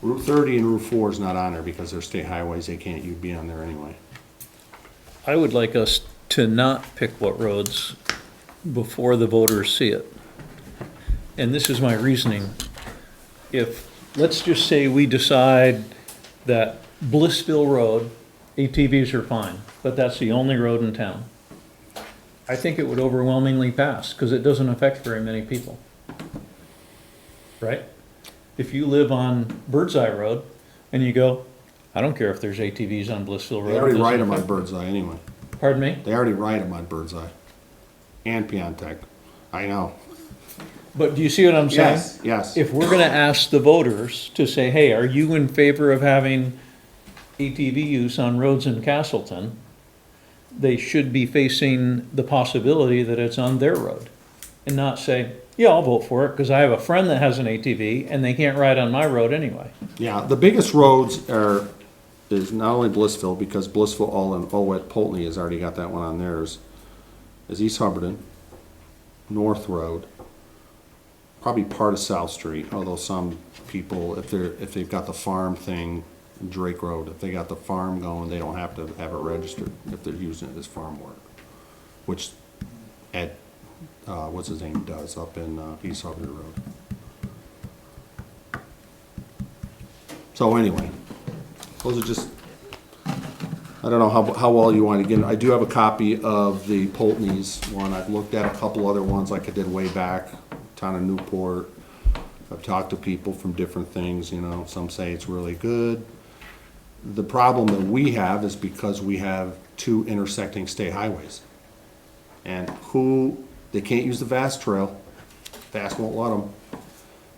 Route 30 and Route 4 is not on there because they're state highways, you'd be on there anyway. I would like us to not pick what roads before the voters see it. And this is my reasoning. Let's just say we decide that Blissville Road, ATVs are fine, but that's the only road in town. I think it would overwhelmingly pass, because it doesn't affect very many people. Right? If you live on Birdseye Road, and you go, I don't care if there's ATVs on Blissville Road. They already it doesn't ride them on affect-" Birdseye anyway. Pardon me? They already ride them on Birdseye. And Piontek. I know. But do you see what I'm saying? Yes. If we're gonna ask the voters to say, hey, are you in favor of having ATV use on roads in Castleton? They should be facing the possibility that it's on their road. And not say, yeah, I'll vote for it, because I have a friend that has an ATV and they can't ride on my road anyway. Yeah, the biggest roads is not only Blissville, because Blissville, Goyette, Poultney has already got that one on theirs, is East Hubbardton, North Road, probably part of South Street, although some people, if they've got the farm thing, Drake Road, if they got the farm going, they don't have to have it registered if they're using it as farm work, which Ed, what's his name, does up in East Hubbardton Road. So anyway, those are just, I don't know how well you want to get. I do have a copy of the Poultney's one. I've looked at a couple other ones like I did way back, town of Newport. I've talked to people from different things, some say it's really good. The problem that we have is because we have 2 intersecting state highways. And they can't use the Vast Trail. Vast won't let them.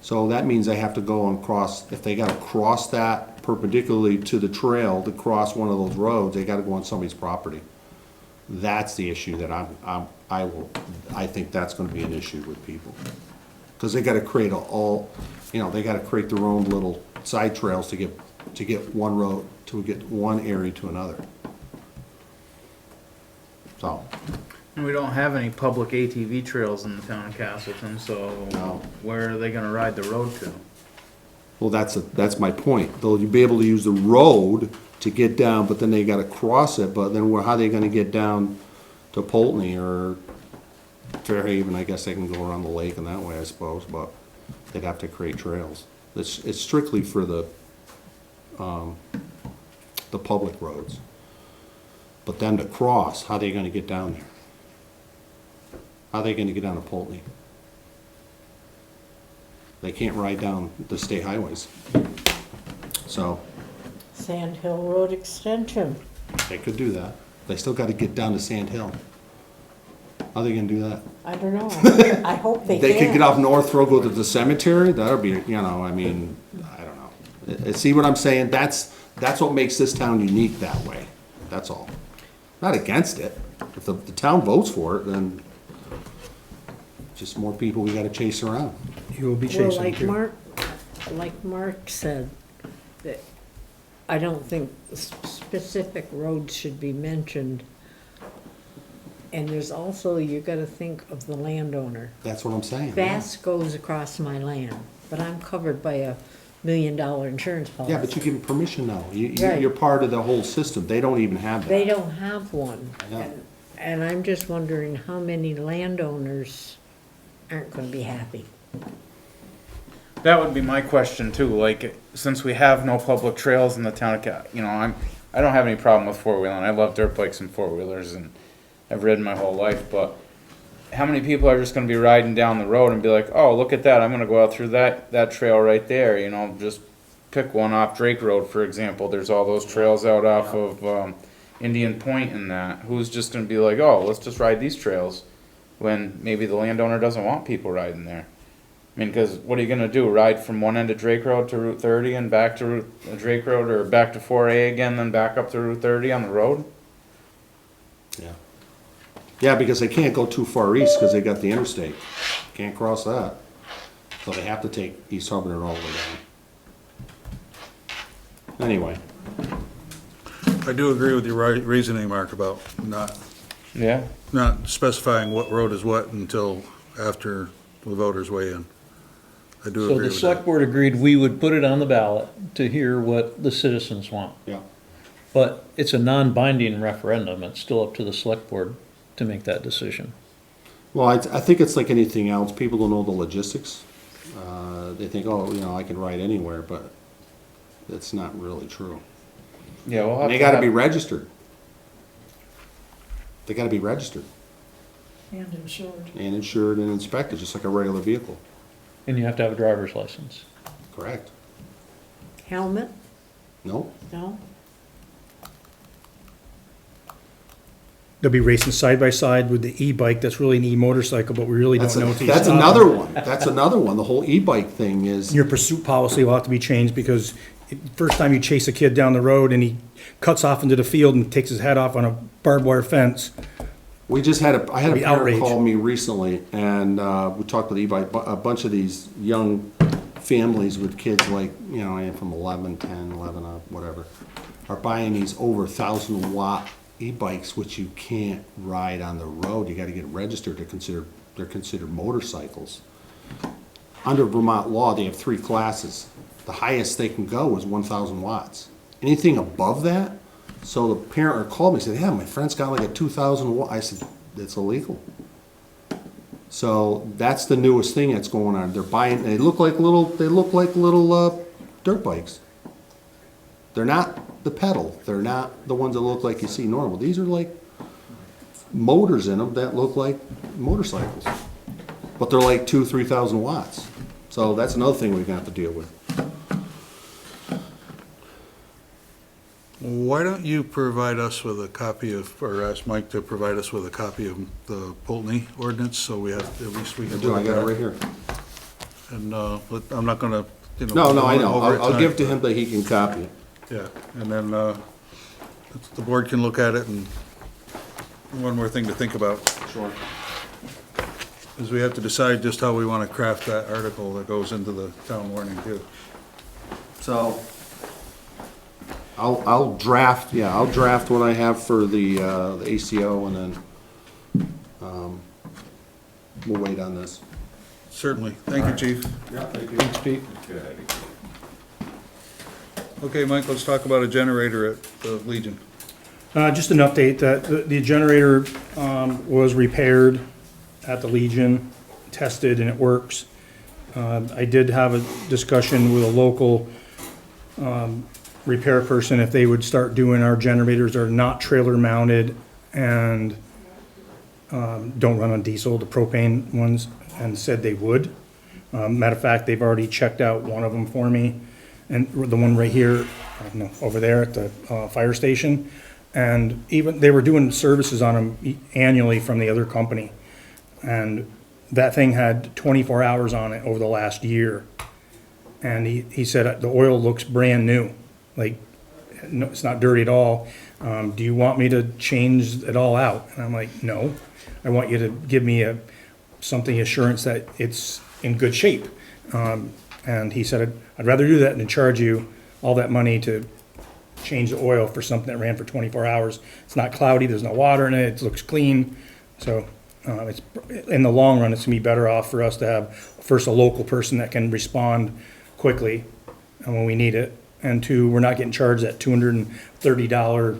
So that means they have to go and cross, if they gotta cross that perpendicularly to the trail to cross one of those roads, they gotta go on somebody's property. That's the issue that I think that's gonna be an issue with people. Cause they gotta create they gotta create their own little side trails to get one road, to get one area to another. So, And we don't have any public ATV trails in the town of Castleton, so No. where are they gonna ride the road to? well, that's my point. They'll be able to use the road to get down, but then they gotta cross it, but then how are they gonna get down to Poultney or Fairhaven? I guess they can go around the lake in that way, I suppose, but they'd have to create trails. It's strictly for the public roads. But then to cross, how are they gonna get down there? How are they gonna get down to Poultney? They can't ride down the state highways. So, Sand Hill Road Extension. they could do that. They still gotta get down to Sand Hill. How are they gonna do that? I don't know. I hope they They could can. get off North Road, go to the cemetery, that'll be, you know, I mean, I don't know. See what I'm saying? That's what makes this town unique that way. That's all. Not against it. If the town votes for it, then just more people we gotta chase around. You will be Well, chasing too. like Mark said, that I don't think specific roads should be mentioned. And there's also, you gotta think of the landowner. That's what I'm saying. Bass goes across my land, but I'm covered by a $1 million insurance policy. Yeah, but you give them permission now. Right. You're part of the whole system. They don't even have that. They don't have one. know. And I'm just wondering how many landowners aren't gonna be happy. That would be my question too, like, since we have no public trails in the town of you know, I don't have any problem with four-wheeling, I love dirt bikes and four-wheelers, and I've ridden my whole life, but how many people are just gonna be riding down the road and be like, oh, look at that, I'm gonna go out through that trail right there, you know, just pick one off Drake Road, for example, there's all those trails out off of, Indian Point and that, who's just gonna be like, oh, let's just ride these trails, when maybe the landowner doesn't want people riding there. I mean, because what are you gonna do? Ride from one end of Drake Road to Route 30 and back to Drake Road, or back to 4A again, then back up to Route 30 on the road? Yeah. Yeah, because they can't go too far east because they got the interstate. Can't cross that. So they have to take East Hubbard all the way down. Anyway, I do agree with your reasoning, Mark, about Yeah. not specifying what road is what until after the voters weigh in. I do So agree the with select that. board agreed we would put it on the ballot to hear what the citizens want. yeah. But it's a non-binding referendum. It's still up to the select board to make that decision. Well, I think it's like anything else. People don't know the logistics. They think, oh, you know, I can ride anywhere, but that's not really true. Yeah, we'll have And they to gotta have- be registered. They gotta be registered And insured. and insured and inspected, just like a regular vehicle. And you have to have a driver's license. Correct? Helmet? No? No? They'll be racing side by side with the e-bike, that's really an e-motorcycle, but we really don't know. till you That's stop another them. one. That's another one. The whole e-bike thing is, Your pursuit policy will have to be changed, because first time you chase a kid down the road and he cuts off into the field and takes his head off on a barbed wire fence, I had a Be parent outrage. call me recently, and we talked with e-bike, a bunch of these young families with kids like, you know, from 11, 10, 11, whatever, are buying these over 1,000-watt e-bikes, which you can't ride on the road. You gotta get registered. They're considered motorcycles. Under Vermont law, they have 3 classes. The highest they can go is 1,000 watts. Anything above that, so the parent called me and said, yeah, my friend's got like a 2,000 watt. I said, it's illegal. So that's the newest thing that's going on. They're buying, they look like little dirt bikes. They're not the pedal. They're not the ones that look like you see normal. These are like motors in them that look like motorcycles. But they're like 2,000-3,000 watts. So that's another thing we're gonna have to deal with. Why don't you provide us with a copy of, or ask Mike to provide us with a copy of the Pulteney ordinance, so we have, at least we can I look got it at right it. here. And, I'm not gonna, you know. No, I go know. over it I'll give it to tonight, him that he can copy it. Yeah, and then, the board can look at it, and one more thing to think about Sure. is we have to decide just how we wanna craft that article that goes into the town warning too. So, I'll draft what I have for the ACO, and then, we'll wait on this. Certainly, thank you, chief. Yeah, thank you. Thanks, Pete. Okay, Mike, let's talk about a generator at the Legion. Just an update that the generator was repaired at the Legion, tested, and it works. I did have a discussion with a local repair person if they would start doing our generators that are not trailer mounted and don't run on diesel, the propane ones, and said they would. Matter of fact, they've already checked out one of them for me, and the one right here, no, over there at the fire station. And even, they were doing services on them annually from the other company. And that thing had 24 hours on it over the last year. And he said, the oil looks brand new, like, no, it's not dirty at all. Do you want me to change it all out? And I'm like, no, I want you to give me something assurance that it's in good shape. And he said, I'd rather do that than charge you all that money to change the oil for something that ran for 24 hours. It's not cloudy, there's no water in it, it looks clean. So it's, in the long run, it's gonna be better off for us to have, first, a local person that can respond quickly and when we need it. And two, we're not getting charged that $230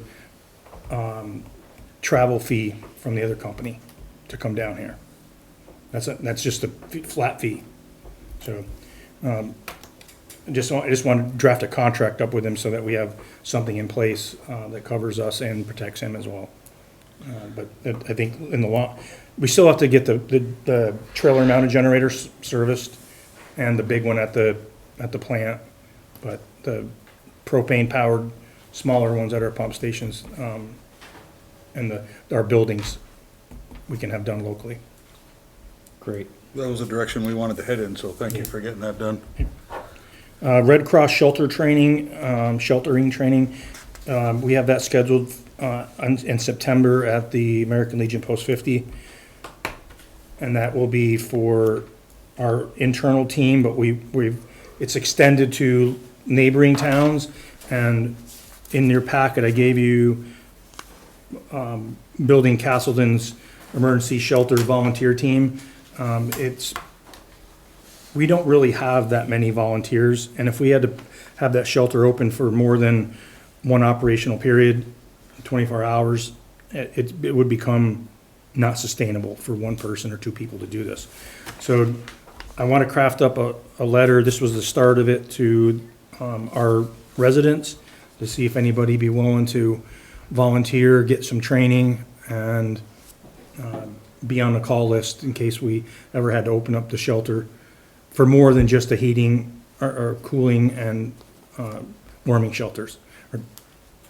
travel fee from the other company to come down here. That's just a flat fee. So, I just want to draft a contract up with him so that we have something in place that covers us and protects him as well. But I think in the long, we still have to get the trailer mounted generator serviced and the big one at the plant. But the propane powered smaller ones at our pump stations and our buildings, we can have done locally. Great. That was the direction we wanted to head in, so thank you for getting that done. Red Cross sheltering training, we have that scheduled in September at the American Legion Post 50. And that will be for our internal team, but it's extended to neighboring towns. And in your packet, I gave you building Castleton's emergency shelter volunteer team. We don't really have that many volunteers, and if we had to have that shelter open for more than one operational period, 24 hours, it would become not sustainable for one person or two people to do this. So I want to craft up a letter, this was the start of it, to our residents to see if anybody be willing to volunteer, get some training, and be on the call list in case we ever had to open up the shelter for more than just the heating or cooling and warming shelters.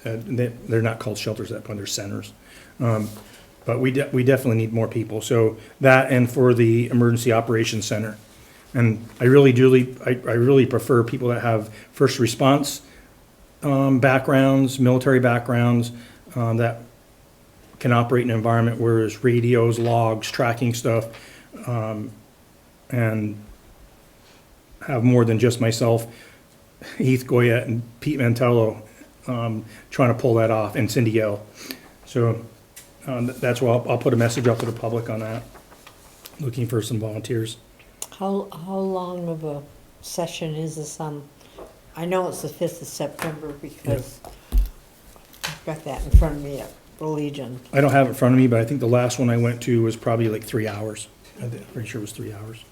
They're not called shelters at that point, they're centers. But we definitely need more people. So that, and for the Emergency Operations Center. And I really prefer people that have first response backgrounds, military backgrounds, that can operate in an environment where there's radios, logs, tracking stuff, and have more than just myself, Heath Goyette, and Pete Mantello trying to pull that off, and Cindy Yell. So that's why I'll put a message out to the public on that, looking for some volunteers. How long of a session is this on? I know it's the 5th of September because I've got that in front of me at the Legion. I don't have it in front of me, but I think the last one I went to was probably like 3 hours. I'm pretty sure it was 3 hours.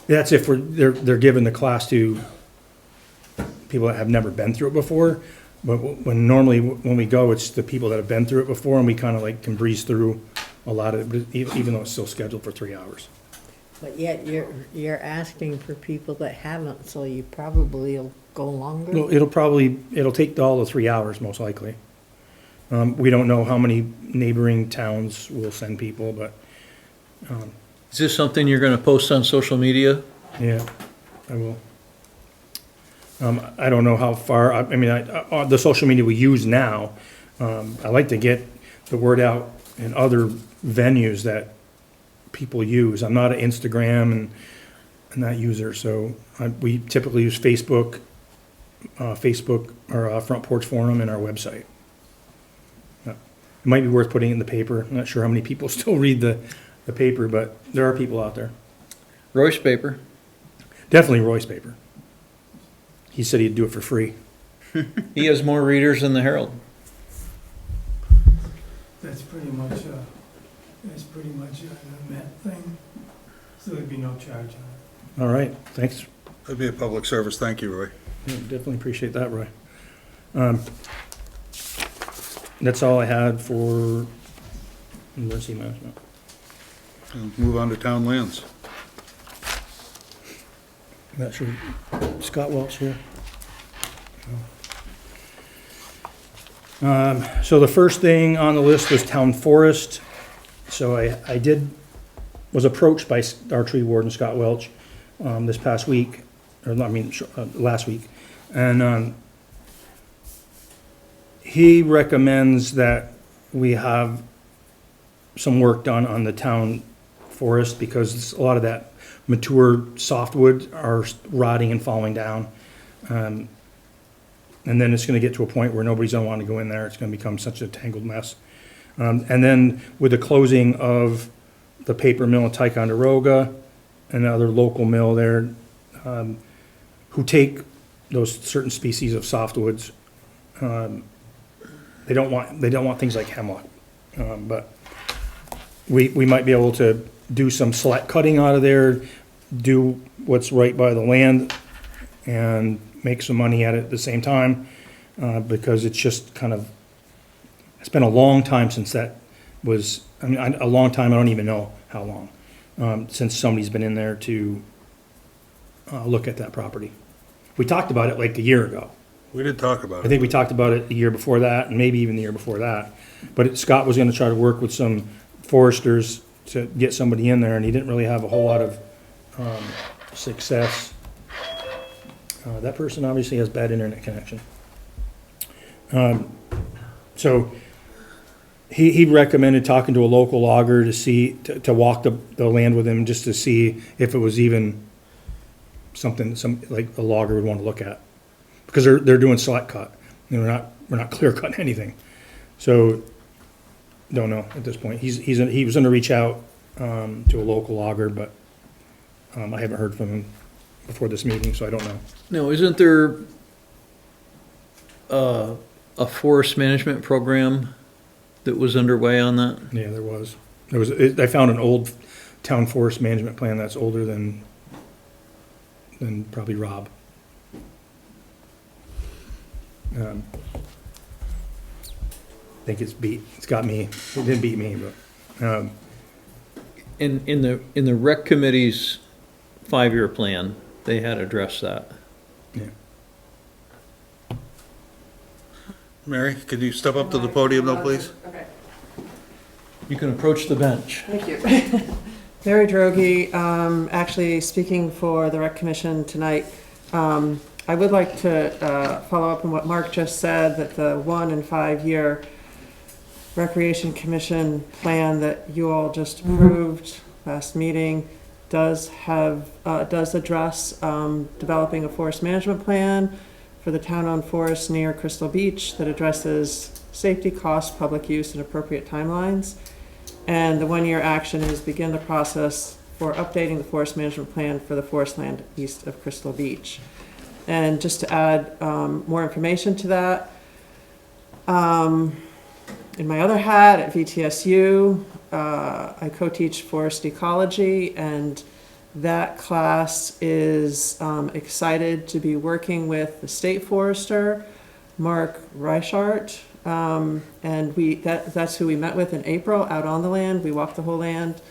That's if they're giving the class to people that have never been through it before. But when we go, it's the people that have been through it before, and we kind of like can breeze through a lot of it, even though it's still scheduled for 3 hours. But yet you're asking for people that haven't, so you probably will go longer. Well, it'll take all the 3 hours most likely. We don't know how many neighboring towns will send people, but Is this something you're gonna post on social media? yeah, I will. I don't know how far, I mean, the social media we use now, I like to get the word out in other venues that people use. I'm not an Instagram and that user, so we typically use Facebook, or Front Porch Forum, and our website. It might be worth putting it in the paper. I'm not sure how many people still read the paper, but there are people out there. Roy's paper. Definitely Roy's paper. He said he'd do it for free. He has more readers than the Herald. That's pretty much a Met thing, so there'd be no charge on it. All right, thanks. That'd be a public service, thank you, Roy. Yeah, definitely appreciate that, Roy. That's all I had for emergency management. We'll move on to town lands. Not sure, Scott Welch here. So the first thing on the list was town forest. So I was approached by our tree warden, Scott Welch, this past week, last week. And, he recommends that we have some work done on the town forest because a lot of that mature softwood are rotting and falling down. And then it's gonna get to a point where nobody's gonna wanna go in there. It's gonna become such a tangled mess. And then with the closing of the paper mill in Ticonderoga, another local mill there, who take those certain species of softwoods, they don't want things like hemlock. But we might be able to do some select cutting out of there, do what's right by the land, and make some money at it at the same time, because it's just kind of, it's been a long time since that was, a long time, I don't even know how long, since somebody's been in there to look at that property. We talked about it like a year ago. We did talk about I it. think we talked about it the year before that, and maybe even the year before that. But Scott was gonna try to work with some foresters to get somebody in there, and he didn't really have a whole lot of success. That person obviously has bad internet connection. So he recommended talking to a local logger to see, to walk the land with him, just to see if it was even something, like a logger would want to look at. Because they're doing select cut, and we're not clear cutting anything. So, don't know at this point. He was gonna reach out, to a local logger, but, I haven't heard from him before this meeting, so I don't know. Now, isn't there a forest management program that was underway on that? Yeah, there was. I found an old town forest management plan that's older than probably Rob. I think it's got me, it didn't beat me, but, In the rec committee's 5-year plan, they had addressed that. yeah. Mary, could you step up to the podium though, please? Okay, You can approach the bench. thank you. Mary Drogi, actually speaking for the Rec Commission tonight. I would like to follow up on what Mark just said, that the 1 and 5-year Recreation Commission plan that you all just approved last meeting does address developing a forest management plan for the town-owned forest near Crystal Beach that addresses safety, cost, public use, and appropriate timelines. And the 1-year action is begin the process for updating the forest management plan for the forest land east of Crystal Beach. And just to add more information to that, in my other hat at VTSU, I co-teach forest ecology, and that class is excited to be working with the state forester, Mark Reichart, and that's who we met with in April out on the land. We walked the whole land.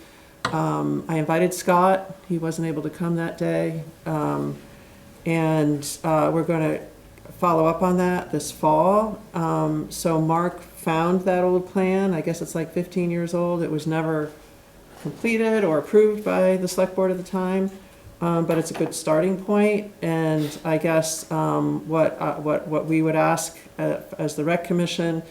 I invited Scott. He wasn't able to come that day. And we're going to follow up on that this fall. So Mark found that old plan. I guess it's like 15 years old. It was never completed or approved by the select board at the time, but it's a good starting point. And I guess what we would ask as the Rec Commission,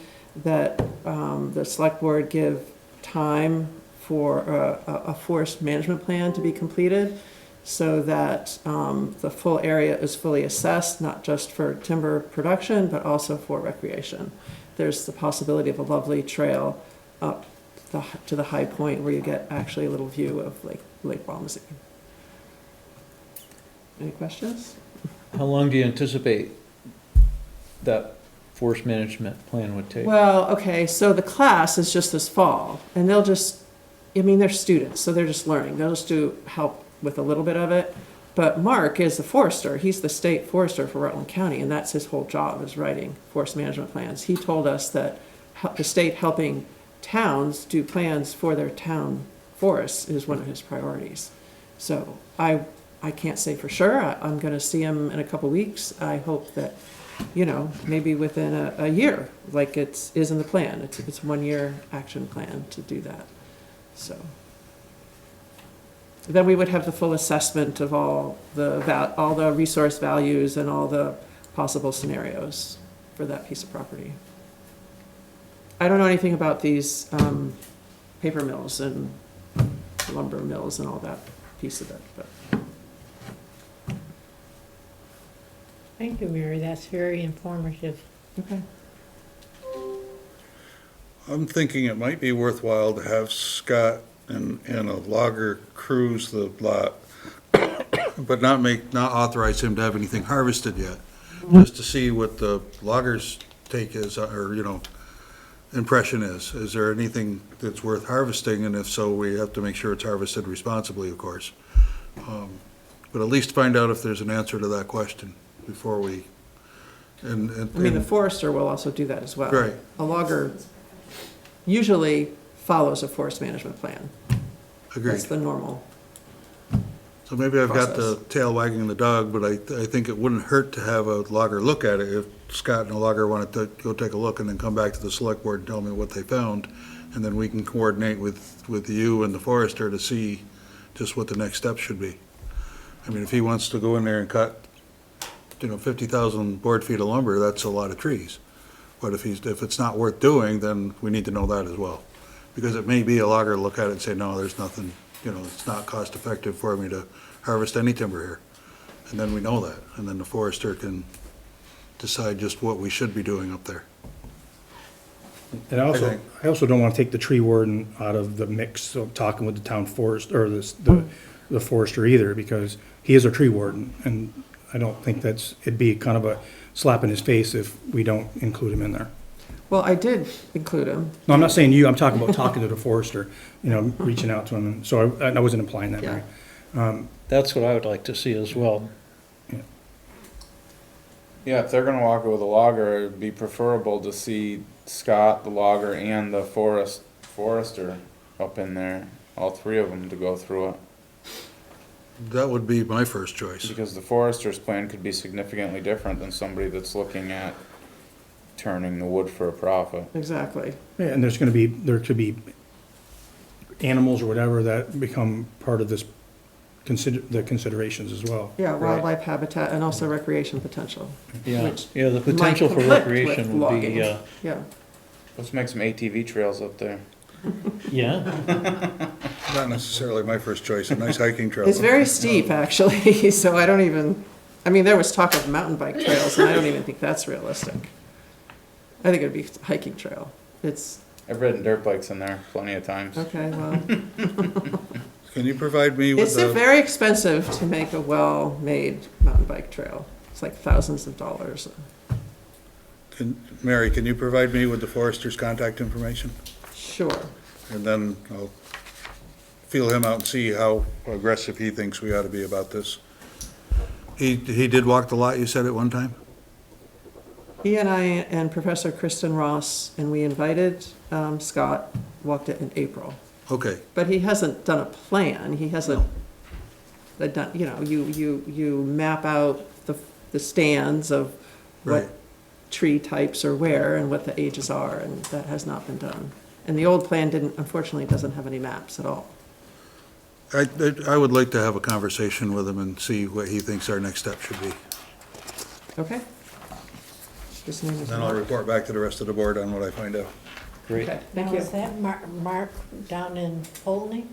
that the select board give time for a forest management plan to be completed, so that the full area is fully assessed, not just for timber production, but also for recreation. There's the possibility of a lovely trail up to the high point where you get actually a little view of Lake Walmsley. Any questions? How long do you anticipate that forest management plan would take? Well, okay, so the class is just this fall, and they're students, so they're just learning. They'll just help with a little bit of it. But Mark is the forester. He's the state forester for Rutland County, and that's his whole job, is writing forest management plans. He told us that the state helping towns do plans for their town forests is one of his priorities. So I can't say for sure. I'm gonna see him in a couple weeks. I hope that, you know, maybe within a year, like is in the plan. It's 1 year action plan to do that, so. Then we would have the full assessment of all the resource values and all the possible scenarios for that piece of property. I don't know anything about these paper mills and lumber mills and all that piece of it, but. Thank you, Mary, that's very informative. Okay. I'm thinking it might be worthwhile to have Scott and a logger cruise the lot, but not authorize him to have anything harvested yet, just to see what the logger's take is, or, you know, impression is. Is there anything that's worth harvesting, and if so, we have to make sure it's harvested responsibly, of course. But at least find out if there's an answer to that question before we, I mean, the forester will also do that as well. Right. A logger usually follows a forest management plan. agreed. That's the normal. So maybe I've got the process. tail wagging the dog, but I think it wouldn't hurt to have a logger look at it if Scott and a logger wanted to go take a look and then come back to the select board and tell me what they found. And then we can coordinate with you and the forester to see just what the next step should be. I mean, if he wants to go in there and cut, 50,000 board feet of lumber, that's a lot of trees. But if it's not worth doing, then we need to know that as well. Because it may be a logger look at it and say, no, there's nothing, it's not cost effective for me to harvest any timber here. And then we know that, and then the forester can decide just what we should be doing up there. And I also don't want to take the tree warden out of the mix of talking with the town forest, or the forester either, because he is a tree warden, and I don't think it'd be kind of a slap in his face if we don't include him in there. Well, I did include him. No, I'm not saying you, I'm talking about talking to the forester, reaching out to him, and so I wasn't implying that, Mary. That's what I would like to see as well. Yeah, if they're gonna walk it with a logger, it'd be preferable to see Scott, the logger, and the forester up in there, all three of them to go through it. That would be my first choice. Because the forester's plan could be significantly different than somebody that's looking at turning the wood for a profit. Exactly. Yeah, and there could be animals or whatever that become part of this, the considerations as well. Yeah, wildlife habitat and also recreation potential. Yeah, Which yeah, the might potential for conflict with recreation would be, logging. Yeah. Let's make some ATV trails up there. yeah. Not necessarily my first choice, a nice hiking trail. It's very steep, actually, so I don't even, there was talk of mountain bike trails, and I don't even think that's realistic. I think it'd be a hiking trail. I've ridden dirt bikes in there plenty of times. Okay, well, Can you provide me with it's the, very expensive to make a well-made mountain bike trail. It's like thousands of dollars. Mary, can you provide me with the forester's contact information? Sure. And then I'll feel him out and see how aggressive he thinks we ought to be about this. He did walk the lot, you said at one time? He and I and Professor Kristen Ross, and we invited Scott, walked it in April. Okay, But he hasn't done a plan, he hasn't done, you map out the stands of right. what tree types are where and what the ages are, and that has not been done. And the old plan unfortunately doesn't have any maps at all. I would like to have a conversation with him and see what he thinks our next step should be. Okay? His name is Then I'll Mark. report back to the rest of the board on what I find out. Great. Okay, Now, thank you. is that Mark down in Polney?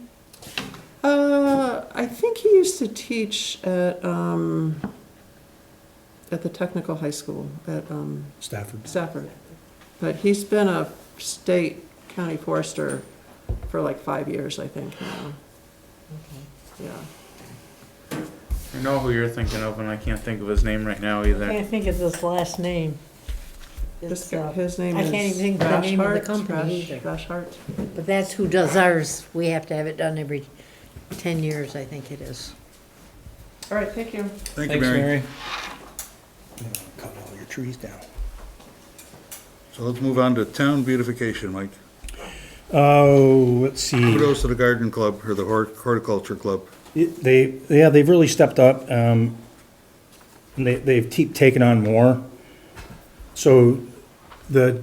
I think he used to teach at the technical high school at Stafford. Stafford. But he's been a state county forester for like 5 years, I think, now. Yeah. I know who you're thinking of, and I can't think of his name right now either. Can't think of his last name. It's, His name I is can't even think of the name of the Rashhart, company either. Rashhart. But that's who does ours. We have to have it done every 10 years, I think it is. All right, thank you. Thank you, Thanks, Mary. Mary. Cut all your trees down. So let's move on to town beautification, Mike. Oh, let's see. Kudos to the garden club or the horticulture club. They've really stepped up. And they've taken on more. So the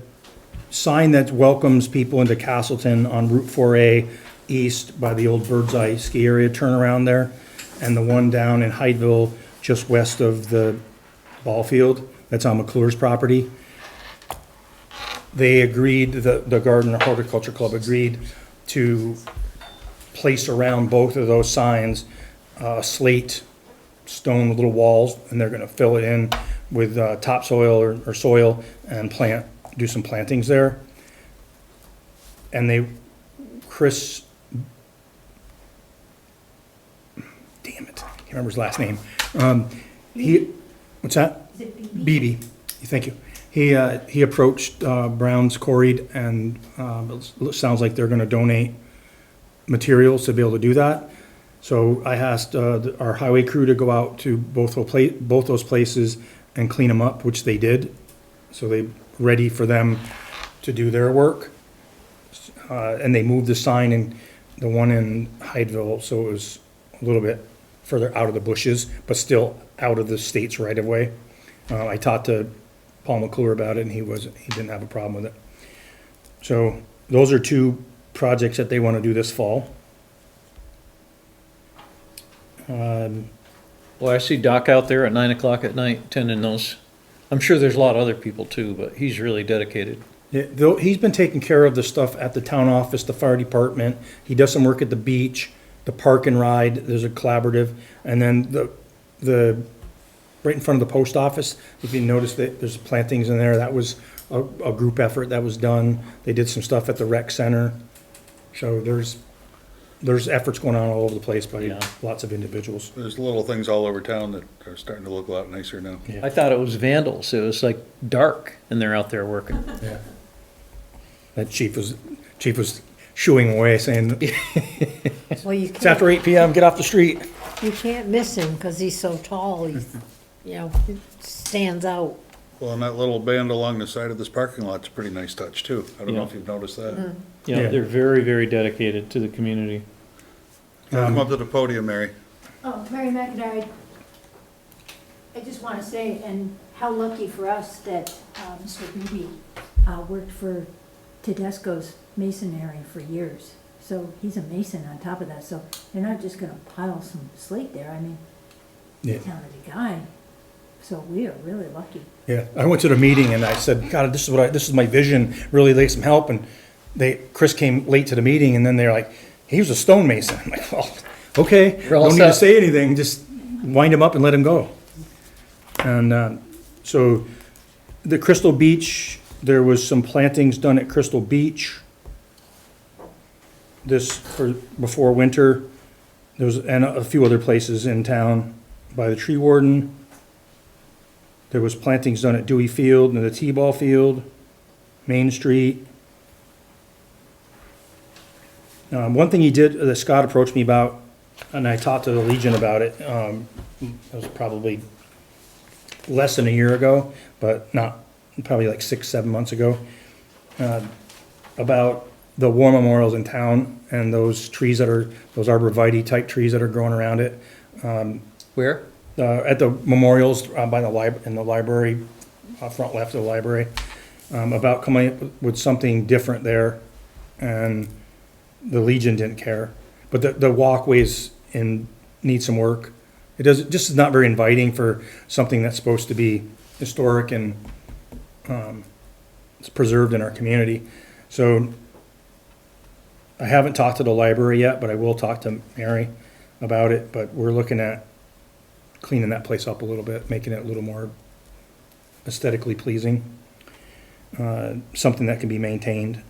sign that welcomes people into Castleton on Route 4A east by the old Bird's Eye ski area turnaround there, and the one down in Hydeville just west of the ball field, that's on McClure's property. They agreed, the Garden and Horticulture Club agreed to place around both of those signs, slate, stone little walls, and they're gonna fill it in with topsoil or soil and do some plantings there. And Chris, damn it, I can't remember his last name. What's that? Is it BB, thank you. He approached Brown's Quarried, and it sounds like they're gonna donate materials to be able to do that. So I asked our highway crew to go out to both those places and clean them up, which they did. So they ready for them to do their work. And they moved the sign in, the one in Hydeville, so it was a little bit further out of the bushes, but still out of the state's right of way. I talked to Paul McClure about it, and he didn't have a problem with it. So those are two projects that they want to do this fall. Well, I see Doc out there at 9 o'clock at night tending those. I'm sure there's a lot of other people too, but he's really dedicated. Yeah, he's been taking care of the stuff at the town office, the fire department. He does some work at the beach, the park and ride. There's a collaborative, and then the right in front of the post office. If you notice that there's plantings in there, that was a group effort that was done. They did some stuff at the rec center. So there's efforts going on all over the place by lots of individuals. There's little things all over town that are starting to look a lot nicer now. Yeah. I thought it was vandals. It was like dark and they're out there working. Yeah. That chief was shooing away, saying, Well, it's after 8 PM, get off the street. you can't miss him because he's so tall. He's, he stands out. Well, and that little band along the side of this parking lot's a pretty nice touch too. I don't know if you've noticed that. Yeah, Yeah. they're very, very dedicated to the community. Come up to the podium, Mary. Oh, Mary McIntyre, I just want to say, and how lucky for us that Mr. Beebe worked for Tedesco's masonry for years. So he's a mason on top of that, so they're not just gonna pile some slate there, I mean, Yeah. he's a talented guy. So we are really lucky. Yeah, I went to the meeting and I said, God, this is my vision, really need some help, and Chris came late to the meeting, and then they're like, he was a stonemason. I'm like, well, okay, We're all don't need to set. say anything, just wind him up and let him go. And, so, the Crystal Beach, there was some plantings done at Crystal Beach before winter. And a few other places in town by the tree warden. There was plantings done at Dewey Field and the T-ball field, Main Street. One thing he did, that Scott approached me about, and I talked to the Legion about it, it was probably less than a year ago, but not, probably like 6-7 months ago, about the war memorials in town and those trees those arborvitae type trees that are growing around it. Where? At the memorials by in the library, front left of the library, about coming up with something different there, and the Legion didn't care. But the walkways need some work. Just is not very inviting for something that's supposed to be historic and it's preserved in our community. So I haven't talked to the library yet, but I will talk to Mary about it. But we're looking at cleaning that place up a little bit, making it a little more aesthetically pleasing, something that can be maintained.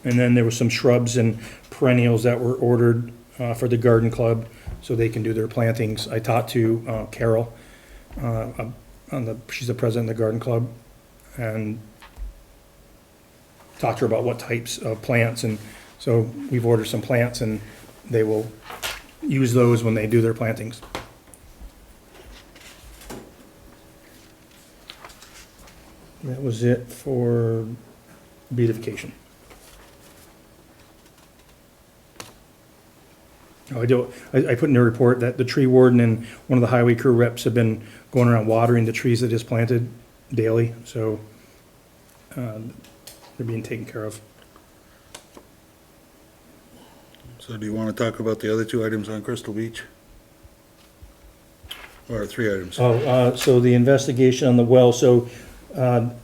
And then there was some shrubs and perennials that were ordered for the garden club so they can do their plantings. I talked to Carol, she's the president of the garden club, and talked to her about what types of plants, and so we've ordered some plants and they will use those when they do their plantings. That was it for Beautification. Oh, I put in the report that the tree warden and one of the highway crew reps have been going around watering the trees that is planted daily, so, they're being taken care of. So do you want to talk about the other 2 items on Crystal Beach? Or 3 items? So the investigation on the well, so,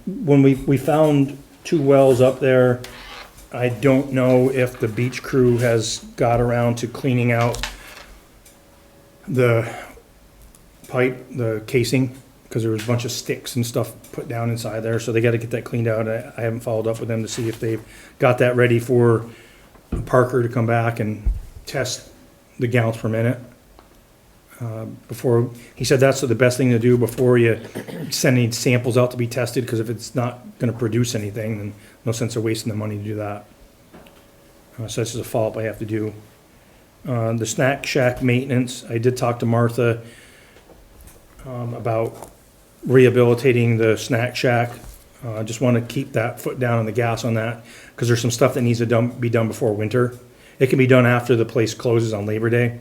when we found 2 wells up there, I don't know if the beach crew has got around to cleaning out the pipe, the casing, because there was a bunch of sticks and stuff put down inside there, so they gotta get that cleaned out. I haven't followed up with them to see if they've got that ready for Parker to come back and test the gallons per minute. Before, he said that's the best thing to do before you send any samples out to be tested, because if it's not gonna produce anything, then no sense of wasting the money to do that. So this is a follow-up I have to do. The snack shack maintenance, I did talk to Martha about rehabilitating the snack shack. I just wanna keep that foot down on the gas on that, because there's some stuff that needs to be done before winter. It can be done after the place closes on Labor Day,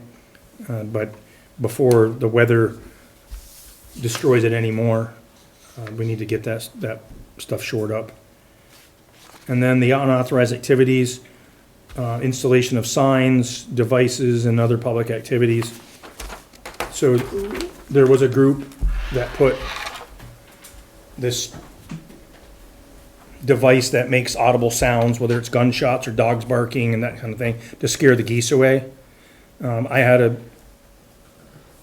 but before the weather destroys it anymore, we need to get that stuff shored up. And then the unauthorized activities, installation of signs, devices, and other public activities. So there was a group that put this device that makes audible sounds, whether it's gunshots or dogs barking and that kind of thing, to scare the geese away. I had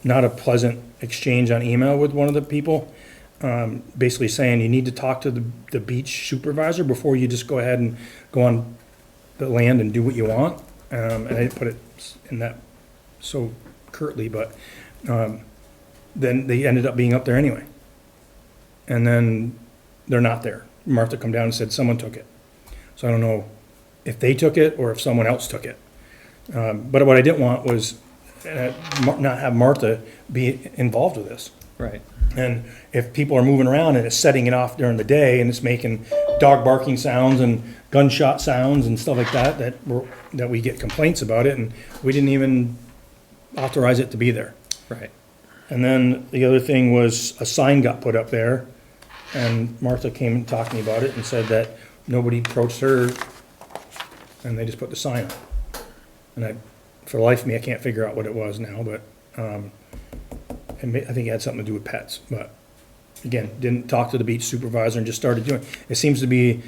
not a pleasant exchange on email with one of the people, basically saying you need to talk to the beach supervisor before you just go ahead and go on the land and do what you want. And I didn't put it in that so curtly, but then they ended up being up there anyway. And then they're not there. Martha come down and said someone took it. So I don't know if they took it or if someone else took it. But what I didn't want was not have Martha be involved with this. Right. And if people are moving around and it's setting it off during the day and it's making dog barking sounds and gunshot sounds and stuff like that, that we get complaints about it, and we didn't even authorize it to be there. Right. And then the other thing was a sign got put up there, and Martha came and talked to me about it and said that nobody approached her, and they just put the sign up. And for the life of me, I can't figure out what it was now, but, I think it had something to do with pets, but again, didn't talk to the beach supervisor and just started doing, it seems to be,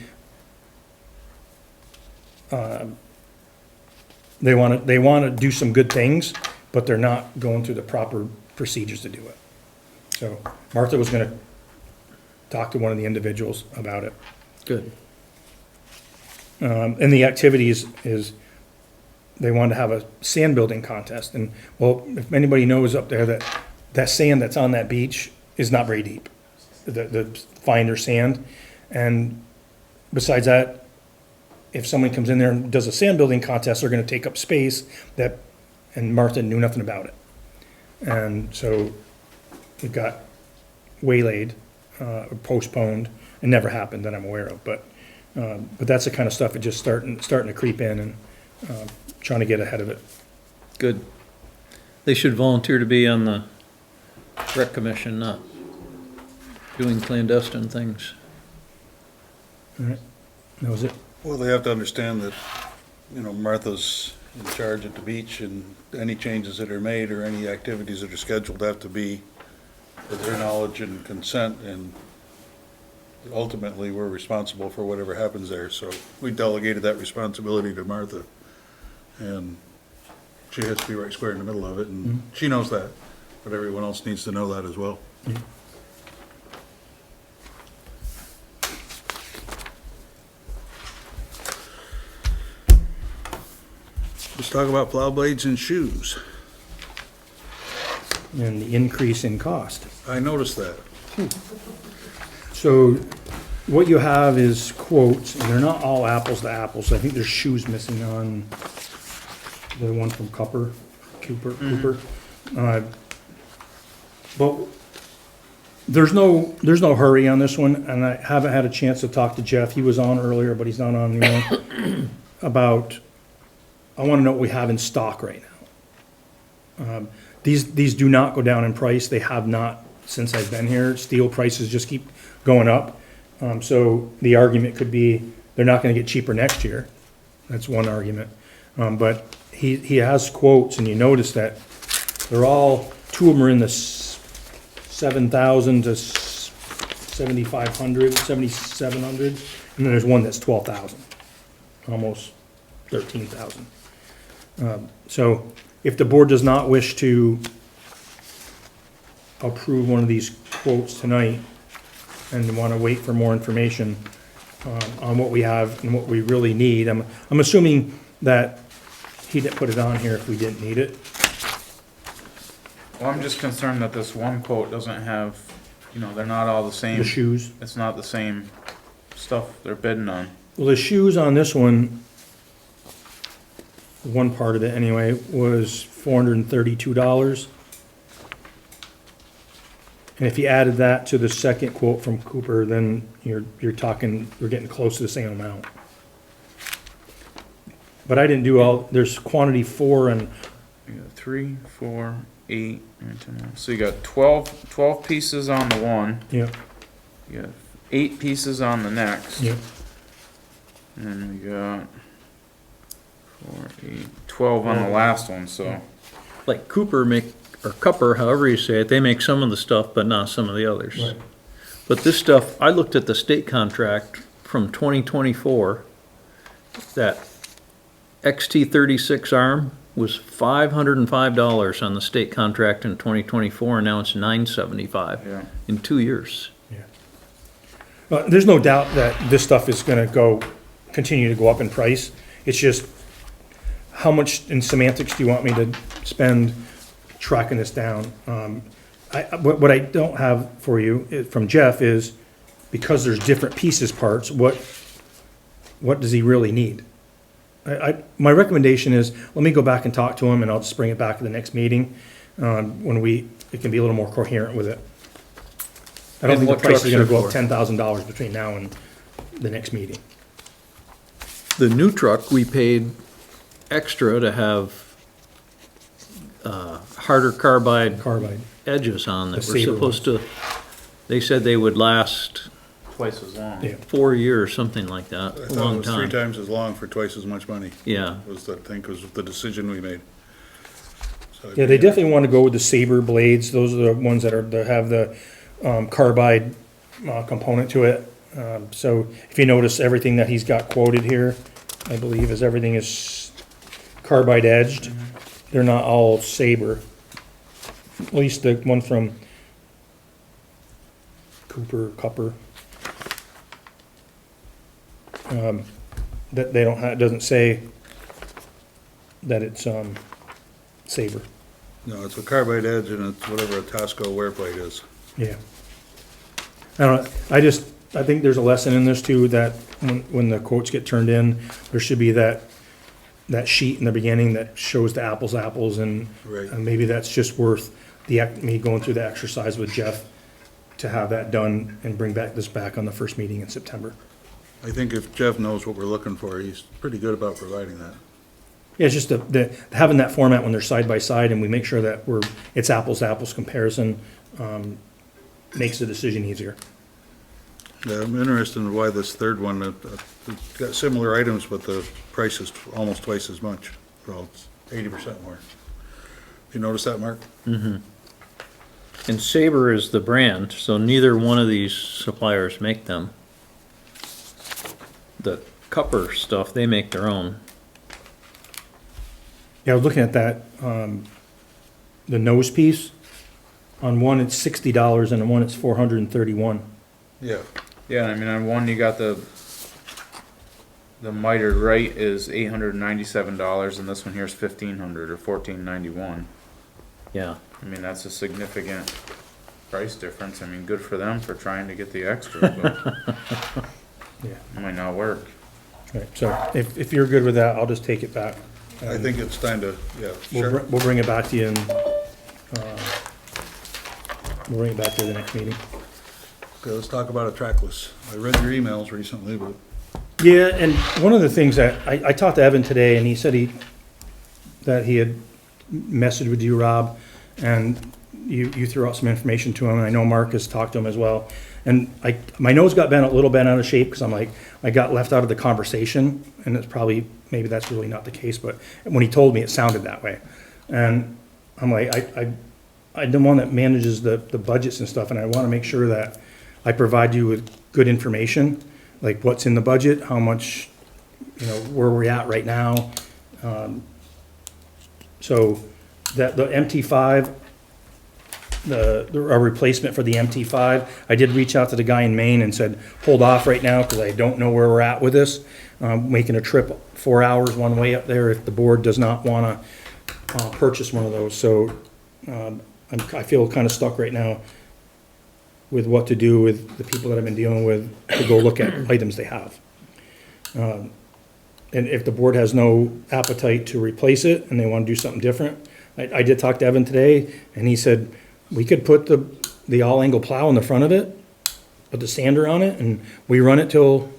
they wanna do some good things, but they're not going through the proper procedures to do it. So Martha was gonna talk to one of the individuals about it. Good. And the activities is, they wanted to have a sand building contest, and, well, if anybody knows up there that sand that's on that beach is not very deep, the finer sand. And besides that, if somebody comes in there and does a sand building contest, they're gonna take up space and Martha knew nothing about it. And so it got waylaid, postponed, and never happened that I'm aware of, but that's the kind of stuff that just starting to creep in, and trying to get ahead of it. Good. They should volunteer to be on the rec commission, not doing clandestine things. All right, that was it. Well, they have to understand that, Martha's in charge at the beach, and any changes that are made or any activities that are scheduled have to be with her knowledge and consent, and ultimately, we're responsible for whatever happens there, so we delegated that responsibility to Martha. And she has to be right square in the middle of it, and she knows that, but everyone else needs to know that as well. Let's talk about plow blades and shoes. And the increase in cost. I noticed that. So what you have is quotes, and they're not all apples to apples. I think there's shoes missing on the one from Cooper. But There's no hurry on this one, and I haven't had a chance to talk to Jeff. He was on earlier, but he's not on anymore. About, I wanna know what we have in stock right now. These do not go down in price. They have not since I've been here. Steel prices just keep going up. So the argument could be, they're not gonna get cheaper next year. That's one argument. But he has quotes, and you notice that they're all, two of them are in the 7,000 to 7,500, 7,700, and then there's one that's 12,000, almost 13,000. So if the board does not wish to approve one of these quotes tonight and want to wait for more information on what we have and what we really need, I'm assuming that he didn't put it on here if we didn't need it. Well, I'm just concerned that this one quote doesn't have, they're not all the same. The shoes. It's not the same stuff they're bidding on. Well, the shoes on this one part of it anyway, was $432. And if you added that to the second quote from Cooper, then you're talking, we're getting close to the same amount. But I didn't do all, there's quantity 4 and, You got 3, 4, 8, 9, 10, 11. So you got 12 pieces on the one. yeah, You got 8 pieces on the next. yeah. And then we got 4, 8, 12 on the last one, so. Like Cooper or Cupper, however you say it, they make some of the stuff, but not some of the others. Right. But this stuff, I looked at the state contract from 2024, that XT36 arm was $505 on the state contract in 2024, and now it's $975 Yeah. in 2 years. There's no doubt that this stuff is gonna continue to go up in price. It's just, how much in semantics do you want me to spend tracking this down? What I don't have for you from Jeff is, because there's different pieces, parts, what does he really need? My recommendation is, let me go back and talk to him, and I'll just bring it back to the next meeting, when it can be a little more coherent with it. I don't And think the what price is gonna trucks go are up for? $10,000 between now and the next meeting. The new truck, we paid extra to have harder carbide edges on that The were Sabre supposed to, they said they would last Twice as long. Yeah. 4 years, something like that, I a thought it long was 3 time. times as long for twice as much money. Yeah, Was the decision we made. So Yeah, they definitely want to go with the Sabre blades. Those are the ones that have the carbide component to it. So if you notice, everything that he's got quoted here, I believe, everything is carbide edged. They're not all Sabre. At least the one from Cupper. That they don't have, it doesn't say that it's Sabre. No, it's a carbide edge and it's whatever a Tasco wear plate is. Yeah. I don't know, I think there's a lesson in this too, that when the quotes get turned in, there should be that sheet in the beginning that shows the apples, and Right. and maybe that's just worth me going through the exercise with Jeff to have that done and bring this back on the first meeting in September. I think if Jeff knows what we're looking for, he's pretty good about providing that. Yeah, it's just having that format when they're side by side, and we make sure that it's apples to apples comparison, makes the decision easier. Yeah, I'm interested in why this third one, it's got similar items, but the price is almost twice as much. Well, it's 80% more. You notice that, Mark? and Sabre is the brand, so neither one of these suppliers make them. The Cupper stuff, they make their own. Yeah, I was looking at that, the nose piece. On one, it's $60, and on one, it's $431. Yeah. Yeah, I mean, on one you got the mitered right is $897, and this one here is $1,500 or $1,491. Yeah. I mean, that's a significant price difference. I mean, good for them for trying to get the extra, but Yeah. it might not work. Right, so if you're good with that, I'll just take it back. I think it's time to, yeah, We'll sure. bring it back to you in we'll bring it back to the next meeting. Okay, let's talk about a trackless. I read your emails recently, but Yeah, and one of the things that, I talked to Evan today, and he said that he had messaged with you, Rob, and you threw out some information to him, and I know Mark has talked to him as well. And my nose got bent a little bent out of shape, because I'm like, I got left out of the conversation, and it's probably, maybe that's really not the case, but when he told me, it sounded that way. And I'm like, I'm the one that manages the budgets and stuff, and I wanna make sure that I provide you with good information, like what's in the budget, how much, where we're at right now. So that the MT5, a replacement for the MT5, I did reach out to the guy in Maine and said, hold off right now, because I don't know where we're at with this. Making a trip 4 hours one way up there if the board does not wanna purchase one of those. So I feel kind of stuck right now with what to do with the people that I've been dealing with to go look at items they have. And if the board has no appetite to replace it and they want to do something different, I did talk to Evan today, and he said, we could put the all-angle plow in the front of it, put the sander on it, and we run it till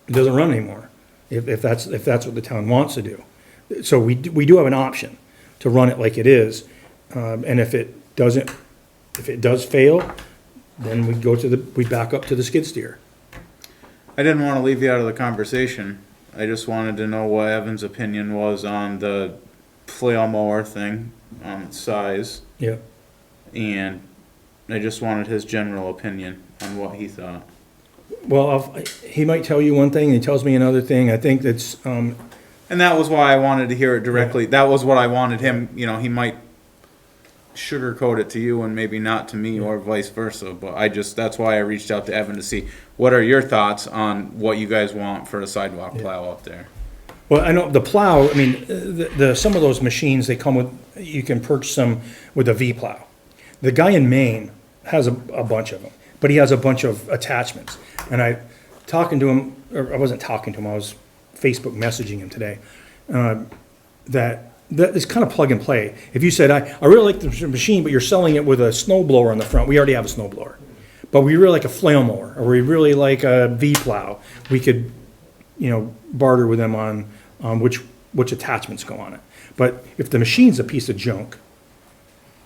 it doesn't run anymore, if that's what the town wants to do. So we do have an option to run it like it is, and if it does fail, then we back up to the skid steer. I didn't want to leave you out of the conversation. I just wanted to know what Evan's opinion was on the flail mower thing, on its size, Yeah. and I just wanted his general opinion on what he thought. Well, he might tell you one thing, and he tells me another thing. I think that's, And that was why I wanted to hear it directly. That was what I wanted him, he might sugarcoat it to you and maybe not to me, or vice versa, but that's why I reached out to Evan to see what are your thoughts on what you guys want for a sidewalk plow up there. well, I know the plow, I mean, some of those machines, they come with, you can purchase them with a V plow. The guy in Maine has a bunch of them, but he has a bunch of attachments. And I wasn't talking to him, I was Facebook messaging him today, that is kind of plug and play. If you said, I really like the machine, but you're selling it with a snow blower on the front, we already have a snow blower. But we really like a flail mower, or we really like a V plow, we could, barter with them on which attachments go on it. But if the machine's a piece of junk,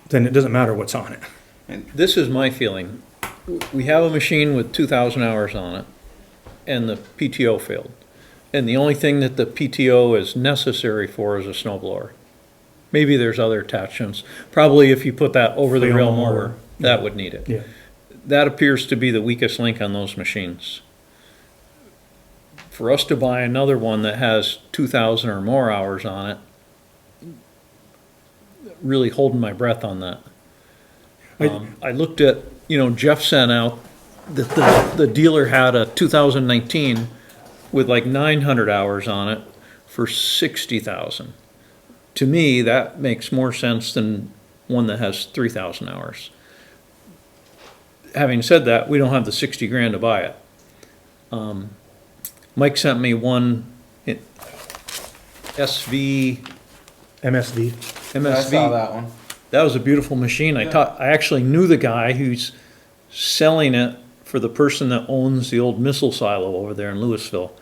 then it doesn't matter what's on it. And this is my feeling. We have a machine with 2,000 hours on it, and the PTO failed. And the only thing that the PTO is necessary for is a snow blower. Maybe there's other attachments. Probably if you put that over the rail mower, that would need it. Yeah. That appears to be the weakest link on those machines. For us to buy another one that has 2,000 or more hours on it, really holding my breath on that. I looked at, Jeff sent out that the dealer had a 2019 with like 900 hours on it for 60,000. To me, that makes more sense than one that has 3,000 hours. Having said that, we don't have the 60 grand to buy it. Mike sent me one MSV. I saw that one. That was a beautiful machine. I actually knew the guy who's selling it for the person that owns the old missile silo over there in Louisville.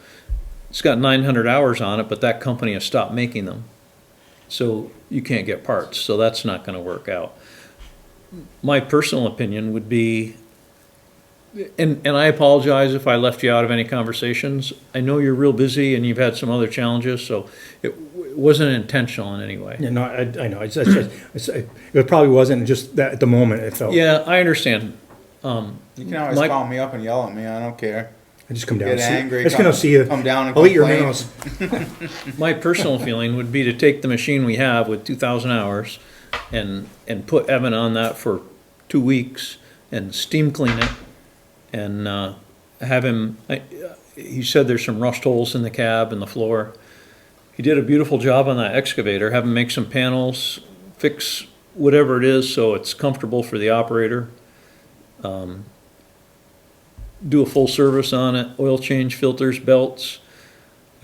It's got 900 hours on it, but that company has stopped making them. So you can't get parts, so that's not gonna work out. My personal opinion would be, and I apologize if I left you out of any conversations. I know you're real busy and you've had some other challenges, so it wasn't intentional in any way. Yeah, no, I know, it probably wasn't, just that at the moment it felt. Yeah, I understand. You can always Mike- call me up and yell at me, I don't care. I just come down. Get and see- angry, I just gonna see you. come down and I'll eat your complain. nails. My personal feeling would be to take the machine we have with 2,000 hours and put Evan on that for 2 weeks and steam clean it and have him, he said there's some rust holes in the cab and the floor. He did a beautiful job on that excavator. Have him make some panels, fix whatever it is so it's comfortable for the operator. Do a full service on it, oil change, filters, belts.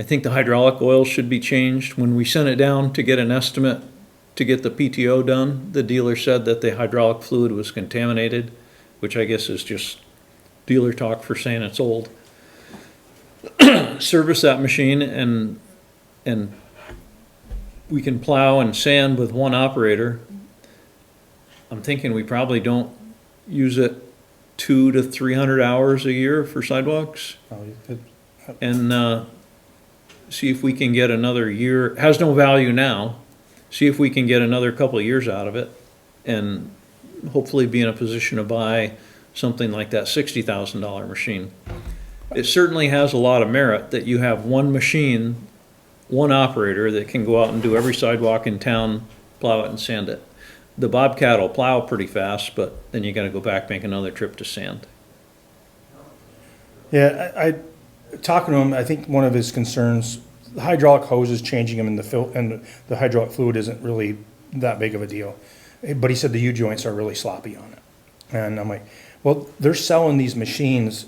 I think the hydraulic oil should be changed. When we sent it down to get an estimate to get the PTO done, the dealer said that the hydraulic fluid was contaminated, which I guess is just dealer talk for saying it's old. Service that machine and we can plow and sand with one operator. I'm thinking we probably don't use it 200 to 300 hours a year for sidewalks. And see if we can get another year, has no value now, see if we can get another couple of years out of it and hopefully be in a position to buy something like that $60,000 machine. It certainly has a lot of merit that you have one machine, one operator that can go out and do every sidewalk in town, plow it and sand it. The Bobcat will plow pretty fast, but then you gotta go back, make another trip to sand. Yeah, I talking to him, I think one of his concerns, the hydraulic hose is changing them and the hydraulic fluid isn't really that big of a deal. But he said the U-joints are really sloppy on it. And I'm like, well, they're selling these machines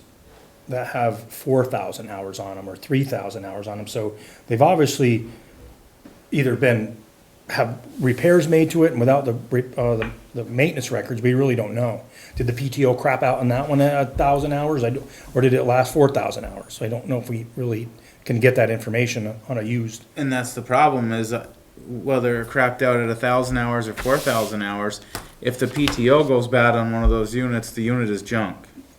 that have 4,000 hours on them or 3,000 hours on them. So they've obviously either have repairs made to it, and without the maintenance records, we really don't know. Did the PTO crap out on that one at 1,000 hours? Or did it last 4,000 hours? So I don't know if we really can get that information on a used. And that's the problem is whether it crapped out at 1,000 hours or 4,000 hours, if the PTO goes bad on one of those units, the unit is junk.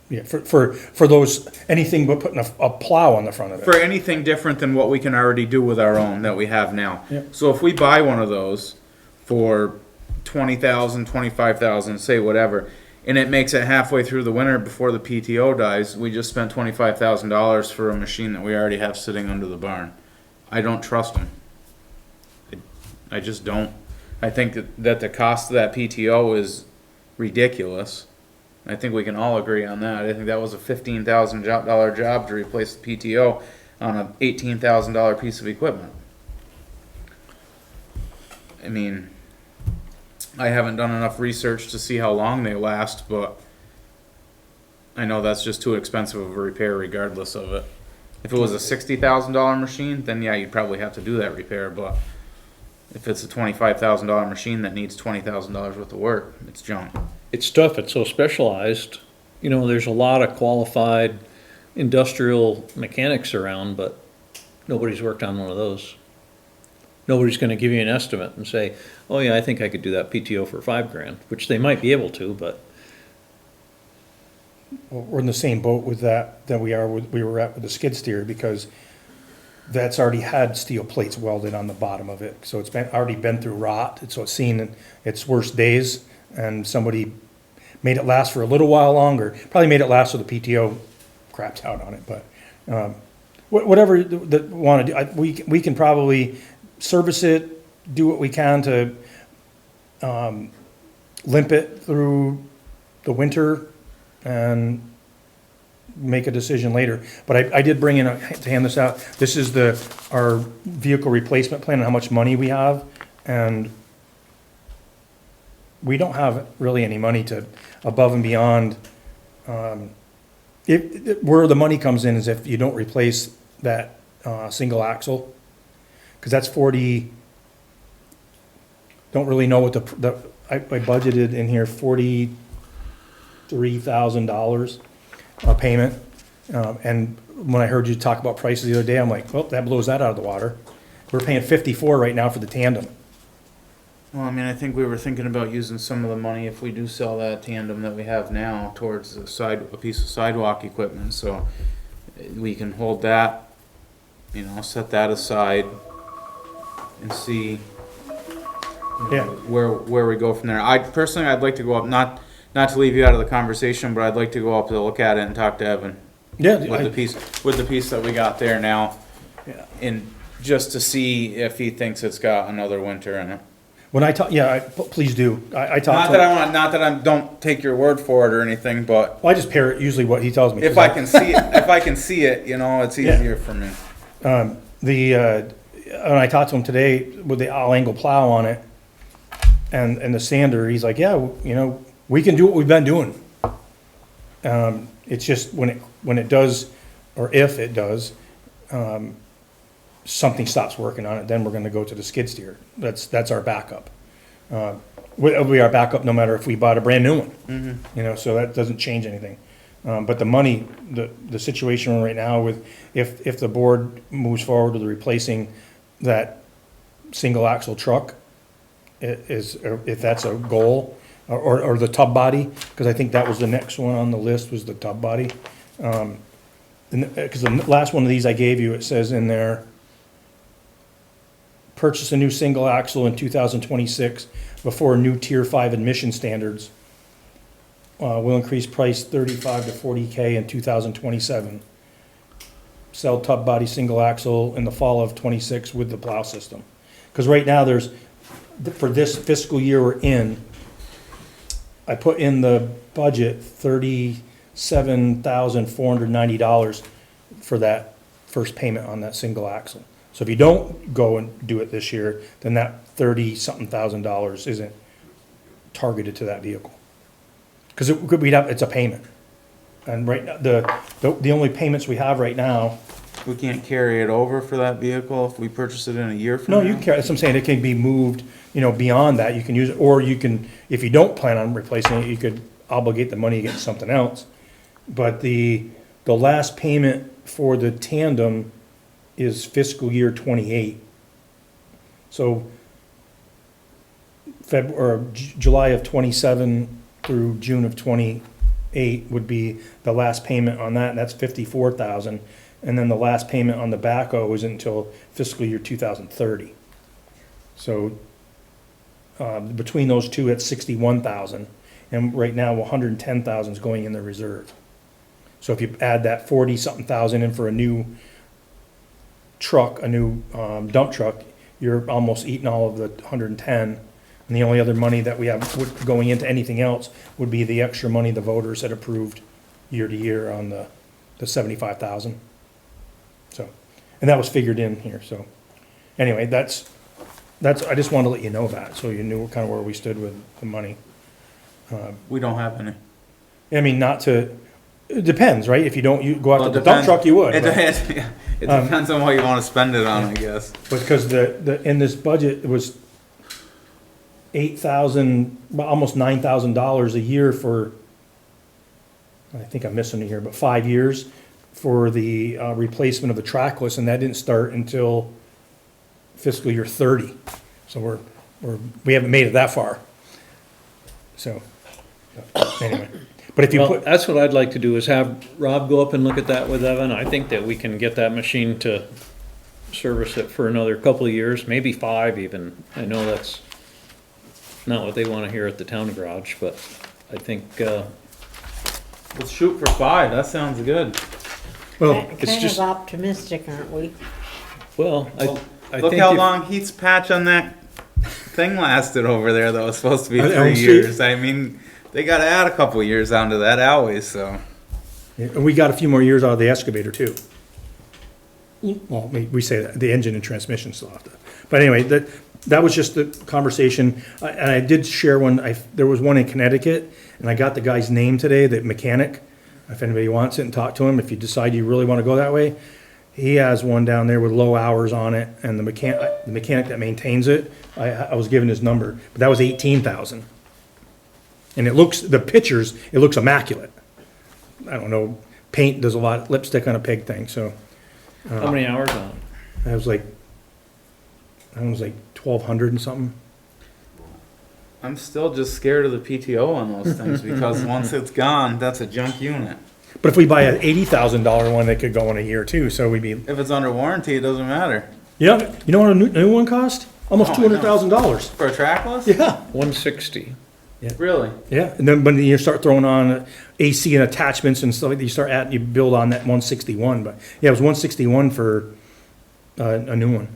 Yeah, for those, anything but putting a plow on the front of it. For anything different than what we can already do with our own that we have now. Yep. So if we buy one of those for 20,000, 25,000, say whatever, and it makes it halfway through the winter before the PTO dies, we just spent $25,000 for a machine that we already have sitting under the barn. I don't trust them. I just don't. I think that the cost of that PTO is ridiculous. I think we can all agree on that. I think that was a $15,000 job to replace the PTO on an $18,000 piece of equipment. I mean, I haven't done enough research to see how long they last, but I know that's just too expensive of a repair regardless of it. If it was a $60,000 machine, then yeah, you'd probably have to do that repair, but if it's a $25,000 machine that needs $20,000 worth of work, it's junk. It's tough, it's so specialized. You know, there's a lot of qualified industrial mechanics around, but nobody's worked on one of those. Nobody's gonna give you an estimate and say, oh yeah, I think I could do that PTO for $5,000, which they might be able to, but Well, we're in the same boat with that we were at with the skid steer, because that's already had steel plates welded on the bottom of it. So it's already been through rot, so it's seen its worst days, and somebody made it last for a little while longer. Probably made it last so the PTO crapped out on it, but whatever that want to do, we can probably service it, do what we can to limp it through the winter and make a decision later. But I did bring in, to hand this out, this is our vehicle replacement plan and how much money we have, and we don't have really any money to, above and beyond. Where the money comes in is if you don't replace that single axle, because that's 40, don't really know what I budgeted in here $43,000 a payment. And when I heard you talk about prices the other day, I'm like, well, that blows that out of the water. We're paying 54 right now for the tandem. Well, I mean, I think we were thinking about using some of the money if we do sell that tandem that we have now towards a piece of sidewalk equipment, so we can hold that, you know, set that aside and see Yeah. where we go from there. I'd like to go up, not to leave you out of the conversation, but I'd like to go up to look at it and talk to Evan. Yeah. With the piece that we got there now. Yeah. And just to see if he thinks it's got another winter in it. When I talk, please do. I talk Not to that him. I want, not that I don't take your word for it or anything, but Well, I just parrot usually what he tells me. if I can see it, you know, it's easier for me. When I talked to him today with the all angle plow on it and the sander, he's like, yeah, you know, we can do what we've been doing. It's just when it does, or if it does, something stops working on it, then we're gonna go to the skid steer. That's our backup. It'll be our backup no matter if we bought a brand new one. You know, so that doesn't change anything. But the money, the situation right now with, if the board moves forward with replacing that single axle truck, if that's a goal, or the tub body, because I think that was the next one on the list, was the tub body. Because the last one of these I gave you, it says in there, purchase a new single axle in 2026 before new Tier 5 emission standards. Will increase price 35 to 40K in 2027. Sell tub body single axle in the fall of 26 with the plow system. Because right now there's, for this fiscal year we're in, I put in the budget $37,490 for that first payment on that single axle. So if you don't go and do it this year, then that 30-something thousand dollars isn't targeted to that vehicle. Because it's a payment. And right now, the only payments we have right now. We can't carry it over for that vehicle if we purchase it in a year from No, now? you can, that's what I'm saying, it can be moved, beyond that, you can use it, or you can, if you don't plan on replacing it, you could obligate the money against something else. But the last payment for the tandem is fiscal year 28. So July of 27 through June of 28 would be the last payment on that, and that's 54,000. And then the last payment on the backhoe isn't until fiscal year 2030. So between those two, it's 61,000, and right now 110,000 is going in the reserve. So if you add that 40-something thousand in for a new truck, a new dump truck, you're almost eating all of the 110. And the only other money that we have going into anything else would be the extra money the voters had approved year to year on the 75,000. So, and that was figured in here, so. Anyway, that's, I just wanted to let you know that, so you knew kind of where we stood with the money. We don't have any. I mean, it depends, right? If you don't, go after the dump truck, you would. It but- depends on what you wanna spend it on, I guess. Because in this budget, it was $8,000, almost $9,000 a year for, I think I'm missing it here, but 5 years for the replacement of the trackless, and that didn't start until fiscal year 30. So we haven't made it that far. So, anyway. But if you Well, that's what I'd like to do, is have Rob go up and look at that with Evan. I think that we can get that machine to service it for another couple of years, maybe 5 even. I know that's not what they wanna hear at the town garage, but I think, Let's shoot for 5, that sounds good. well, it's Kind just- of optimistic, aren't we? well, I Look think how if- long Heat's patch on that thing lasted over there that was supposed to be On 3 Elm Street? years. I mean, they gotta add a couple years onto that always, so. and we got a few more years out of the excavator too. Well, we say that, the engine and transmission still have to. But anyway, that was just the conversation. And I did share one, there was one in Connecticut, and I got the guy's name today, the mechanic. If anybody wants it, and talk to him, if you decide you really want to go that way. He has one down there with low hours on it, and the mechanic that maintains it, I was given his number, but that was 18,000. And the pictures, it looks immaculate. I don't know, paint does a lot, lipstick on a pig thing, so. how many hours on it? It was like 1,200 and something. I'm still just scared of the PTO on those things because once it's gone, that's a junk unit. But if we buy an $80,000 one, it could go in a year too, so we'd be, If it's under warranty, it doesn't matter. you know what a new one cost? Almost Oh, I know. $200,000. For a trackless? Yeah, 160. Really? yeah, and then when you start throwing on AC and attachments and stuff, like that, you build on that 161, but yeah, it was 161 for a new one.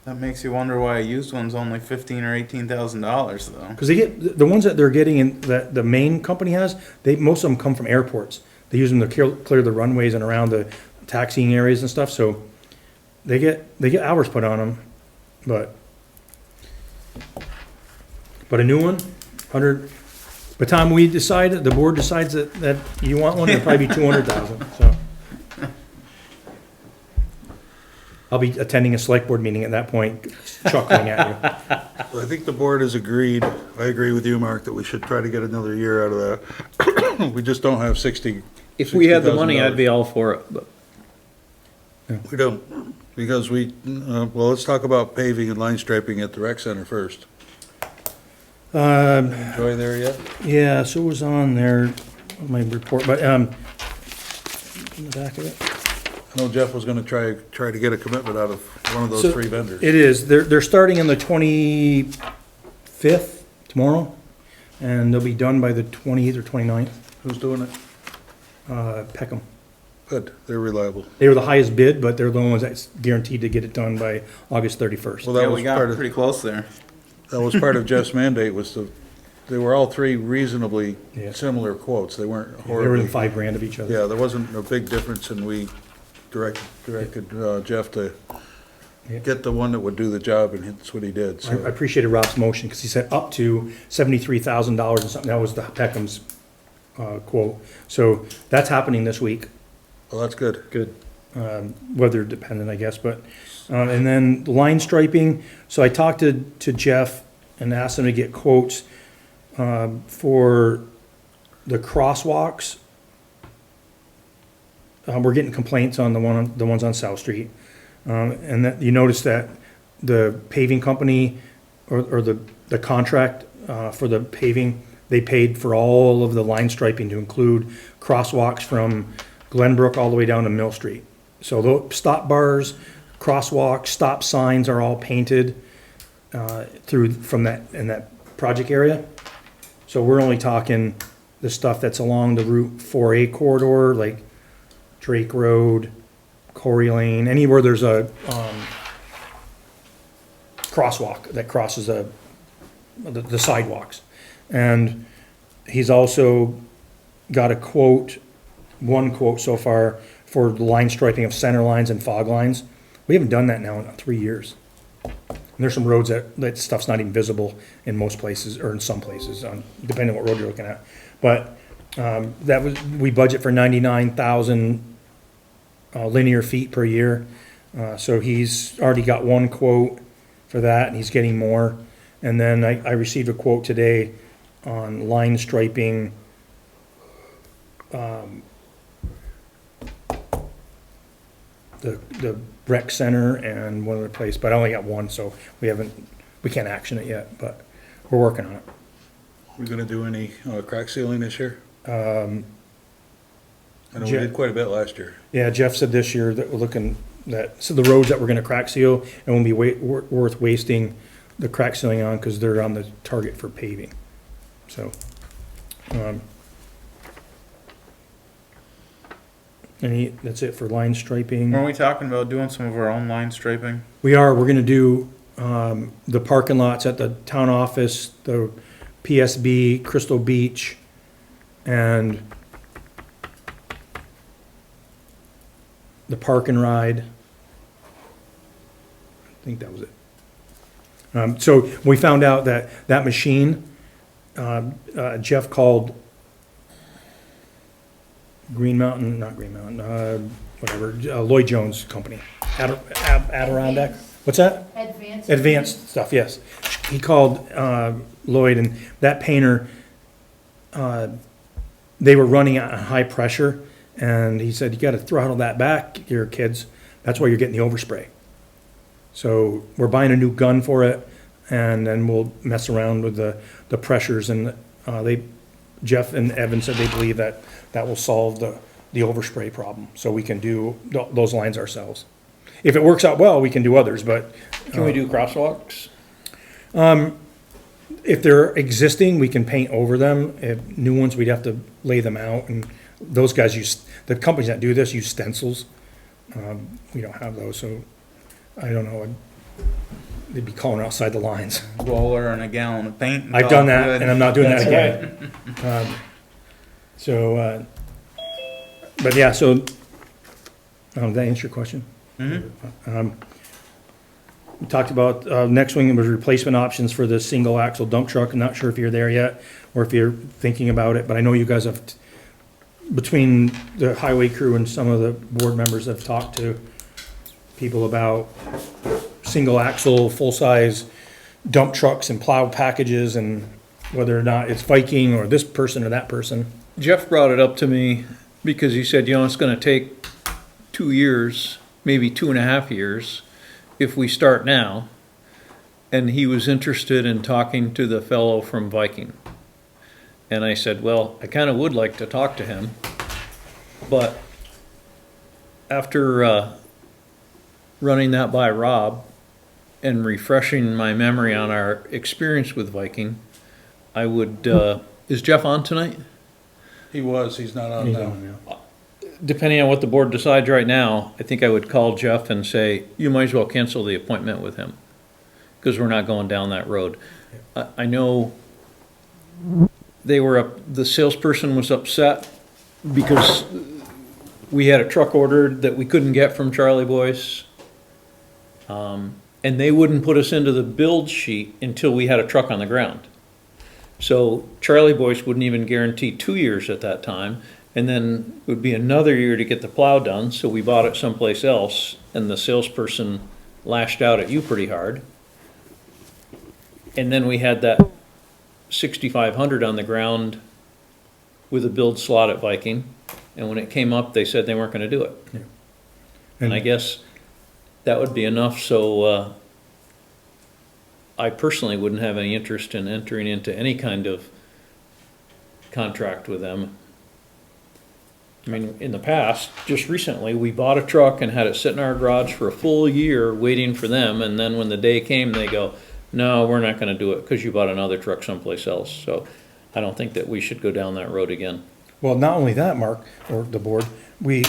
That makes you wonder why a used one's only $15,000 or $18,000 though. Because they get, the ones that they're getting in, that the main company has, most of them come from airports. They use them to clear the runways and around the taxiing areas and stuff, so they get hours put on them, but a new one, 100, by the time we decide, the board decides that you want one, it'll probably be 200,000, so. I'll be attending a select board meeting at that point, chuckling at you. I think the board has agreed, I agree with you, Mark, that we should try to get another year out of that. We just don't have 60. If we had the money, $60,000. I'd be all for it, but We don't, because well, let's talk about paving and line striping at the rec center first. Enjoy there yet? Yeah, so it was on there, on my report, but, in the back of it. I know Jeff was gonna try to get a commitment out of one of those So, three vendors. It is, they're starting on the 25th, tomorrow, and they'll be done by the 20th or 29th, Who's doing it? Peckham. Good, they're reliable. They were the highest bid, but they're the only ones that's guaranteed to get it done by August 31st. Well, that Yeah, was we got part of, pretty close there. that was part of Jeff's mandate was they were all three reasonably Yeah. similar quotes. They weren't They were horribly. in $5,000 of each other. Yeah, there wasn't a big difference, and we directed Jeff to Yeah. get the one that would do the job, and that's what he did, I so. appreciated Rob's motion, because he said up to $73,000 and something, that was the Peckham's, quote. So that's happening this week. Well, that's good. Good. Weather dependent, I guess, but, and then line striping, so I talked to Jeff and asked him to get quotes, for the crosswalks. We're getting complaints on the ones on South Street. And that, you notice that the paving company, or the contract, for the paving, they paid for all of the line striping to include crosswalks from Glenbrook all the way down to Mill Street. So the stop bars, crosswalks, stop signs are all painted, from that project area. So we're only talking the stuff that's along the Route 4A corridor, like Drake Road, Corey Lane, anywhere there's a, crosswalk that crosses the sidewalks. And he's also got one quote so far for the line striping of center lines and fog lines. We haven't done that now in 3 years. And there's some roads that stuff's not even visible in most places, or in some places, depending on what road you're looking at. But, we budget for 99,000 linear feet per year. So he's already got one quote for that, and he's getting more. And then I received a quote today on line striping, the rec center and one other place, but I only got one, so we can't action it yet, but we're working on it. We gonna do any crack sealing this year? I know we Jeff- did quite a bit last year. Yeah, Jeff said this year that we're looking so the roads that we're gonna crack seal, it won't be worth wasting the crack sealing on, cause they're on the target for paving, so. That's it for line striping. Weren't we talking about doing some of our own line striping? We're gonna do, the parking lots at the town office, the PSB, Crystal Beach, and the park and ride. I think that was it. So we found out that machine, Jeff called Lloyd Jones Company, Adirondack, what's that? Advanced stuff, yes. He called Lloyd, and that painter, they were running at high pressure, and he said, you gotta throttle that back, your kids, that's why you're getting the overspray. So we're buying a new gun for it, and then we'll mess around with the pressures, and Jeff and Evan said they believe that will solve the overspray problem, so we can do those lines ourselves. If it works out well, we can do others, but can we do crosswalks? if they're existing, we can paint over them. If new ones, we'd have to lay them out, and those guys the companies that do this use stencils. We don't have those, so I don't know. They'd be calling outside the lines. Roller and a gallon of paint. and I've it's done all that, good. and I'm not doing that That's again. But yeah, so, did that answer your question? We talked about, next one was replacement options for the single axle dump truck. I'm not sure if you're there yet, or if you're thinking about it, but I know you guys have, between the highway crew and some of the board members have talked to people about single axle, full-size dump trucks and plow packages and whether or not it's Viking or this person or that person. Jeff brought it up to me because he said, it's gonna take 2 years, maybe 2.5 years, if we start now. And he was interested in talking to the fellow from Viking. And I said, well, I kinda would like to talk to him, but after, running that by Rob and refreshing my memory on our experience with Viking, I would, is Jeff on tonight? He's not on now. Depending on what the board decides right now, I think I would call Jeff and say, you might as well cancel the appointment with him, because we're not going down that road. I know the salesperson was upset because we had a truck ordered that we couldn't get from Charlie Boyce. And they wouldn't put us into the build sheet until we had a truck on the ground. So Charlie Boyce wouldn't even guarantee 2 years at that time, and then it would be another year to get the plow done, so we bought it someplace else, and the salesperson lashed out at you pretty hard. And then we had that 6,500 on the ground with a build slot at Viking, and when it came up, they said they weren't gonna do it. And I guess that would be enough, so, I personally wouldn't have any interest in entering into any kind of contract with them. I mean, in the past, just recently, we bought a truck and had it sit in our garage for a full year waiting for them, and then when the day came, they go, no, we're not gonna do it, because you bought another truck someplace else, so I don't think that we should go down that road again. Well, not only that, Mark, or the board, we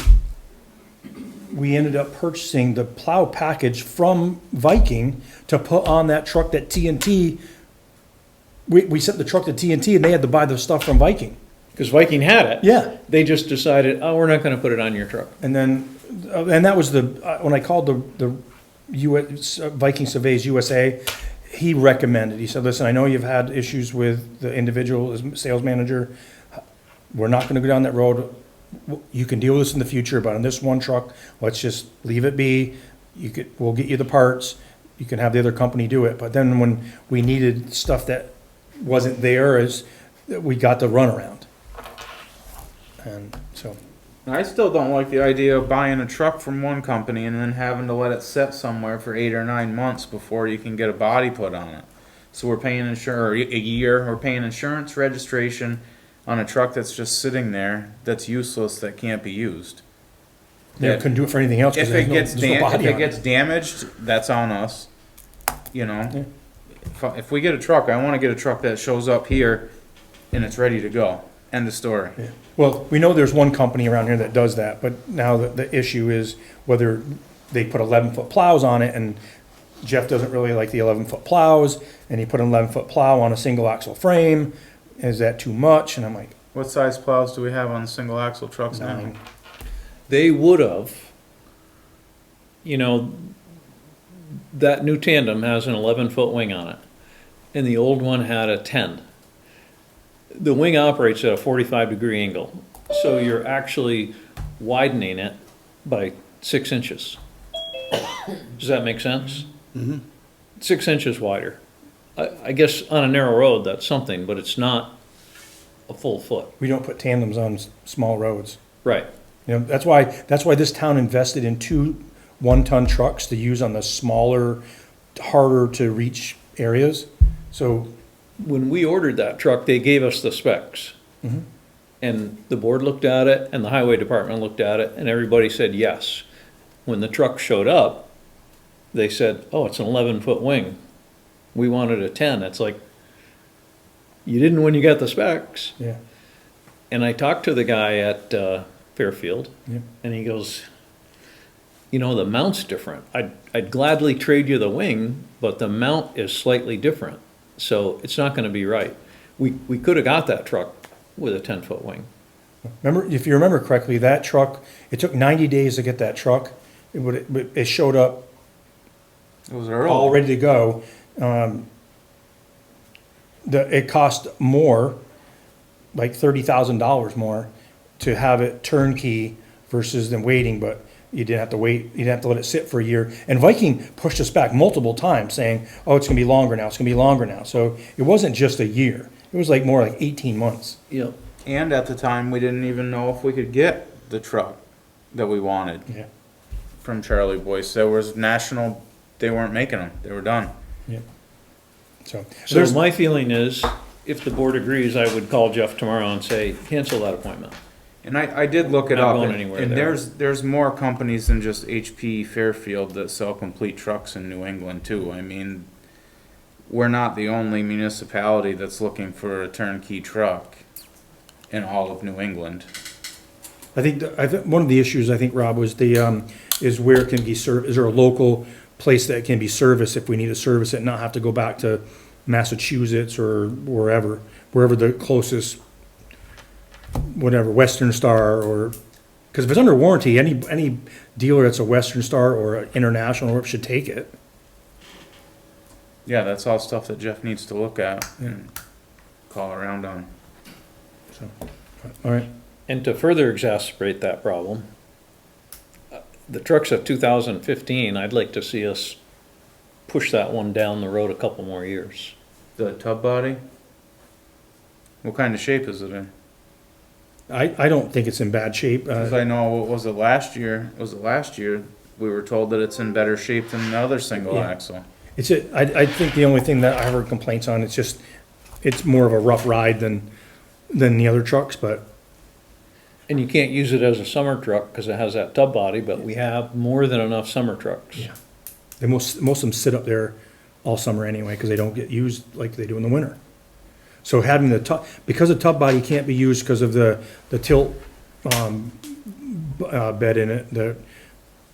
ended up purchasing the plow package from Viking to put on that truck that TNT, we sent the truck to TNT and they had to buy the stuff from Viking. Because Viking had it. Yeah. They just decided, oh, we're not gonna put it on your truck. And then, and that was when I called the Viking Surveys USA, he recommended, he said, listen, I know you've had issues with the individual as sales manager. We're not gonna go down that road. You can deal with this in the future, but on this one truck, let's just leave it be. We'll get you the parts. You can have the other company do it. But then when we needed stuff that wasn't there, we got the runaround. And so. I still don't like the idea of buying a truck from one company and then having to let it sit somewhere for 8 or 9 months before you can get a body put on it. So we're paying insurance, a year, we're paying insurance, registration on a truck that's just sitting there, that's useless, that can't be used. They couldn't do it for anything else. If it gets damaged, that's on us, you know? Yeah. If we get a truck, I wanna get a truck that shows up here and it's ready to go. End of story. Yeah. Well, we know there's one company around here that does that, but now the issue is whether they put 11-foot plows on it, and Jeff doesn't really like the 11-foot plows, and he put an 11-foot plow on a single axle frame. Is that too much? And I'm like, What size plows do we have on the single axle trucks now? 9. They would have, that new tandem has an 11-foot wing on it, and the old one had a 10. The wing operates at a 45-degree angle, so you're actually widening it by 6 inches. Does that make sense? Mm-hmm. 6 inches wider. I guess on a narrow road, that's something, but it's not a full foot. We don't put tandems on small roads. Right. That's why this town invested in 2 one-ton trucks to use on the smaller, harder to reach areas. So when we ordered that truck, they gave us the specs. Mm-hmm. And the board looked at it, and the highway department looked at it, and everybody said yes. When the truck showed up, they said, oh, it's an 11-foot wing. We wanted a 10. It's like, you didn't when you got the specs. yeah, And I talked to the guy at Fairfield, yeah. and he goes, the mount's different. I'd gladly trade you the wing, but the mount is slightly different. So it's not gonna be right. We could have got that truck with a 10-foot wing. Remember, if you remember correctly, that truck, it took 90 days to get that truck. It showed up It was early. all ready to go. It cost more, like $30,000 more, to have it turnkey versus than waiting, but you didn't have to wait, you didn't have to let it sit for a year. And Viking pushed us back multiple times saying, oh, it's gonna be longer now, it's gonna be longer now. So it wasn't just a year, it was like more like 18 months. Yep. And at the time, we didn't even know if we could get the truck that we wanted Yeah, from Charlie Boyce. There was national, they weren't making them, they were done. yeah. So, So there's, my feeling is, if the board agrees, I would call Jeff tomorrow and say, cancel that appointment. And I did look it Not up, going and anywhere and there. there's more companies than just HP Fairfield that sell complete trucks in New England too. I mean, we're not the only municipality that's looking for a turnkey truck in all of New England. I think, one of the issues, I think, Rob, was is where it can be is there a local place that can be serviced if we need to service it and not have to go back to Massachusetts or wherever the closest, whatever, Western Star or, because if it's under warranty, any dealer that's a Western Star or an International should take it. Yeah, that's all stuff that Jeff needs to look at and call around on. So, all right. And to further exacerbate that problem, the truck's a 2015, I'd like to see us push that one down the road a couple more years. The tub body? What kind of shape is it in? I don't think it's in bad shape. Because I know, what was it last year? We were told that it's in better shape than the other single Yeah. axle. I think the only thing that I heard complaints on, it's more of a rough ride than the other trucks, but And you can't use it as a summer truck because it has that tub body, but we have more than enough summer trucks. Yeah. most of them sit up there all summer anyway, because they don't get used like they do in the winter. So having because the tub body can't be used because of the tilt, bed in it, that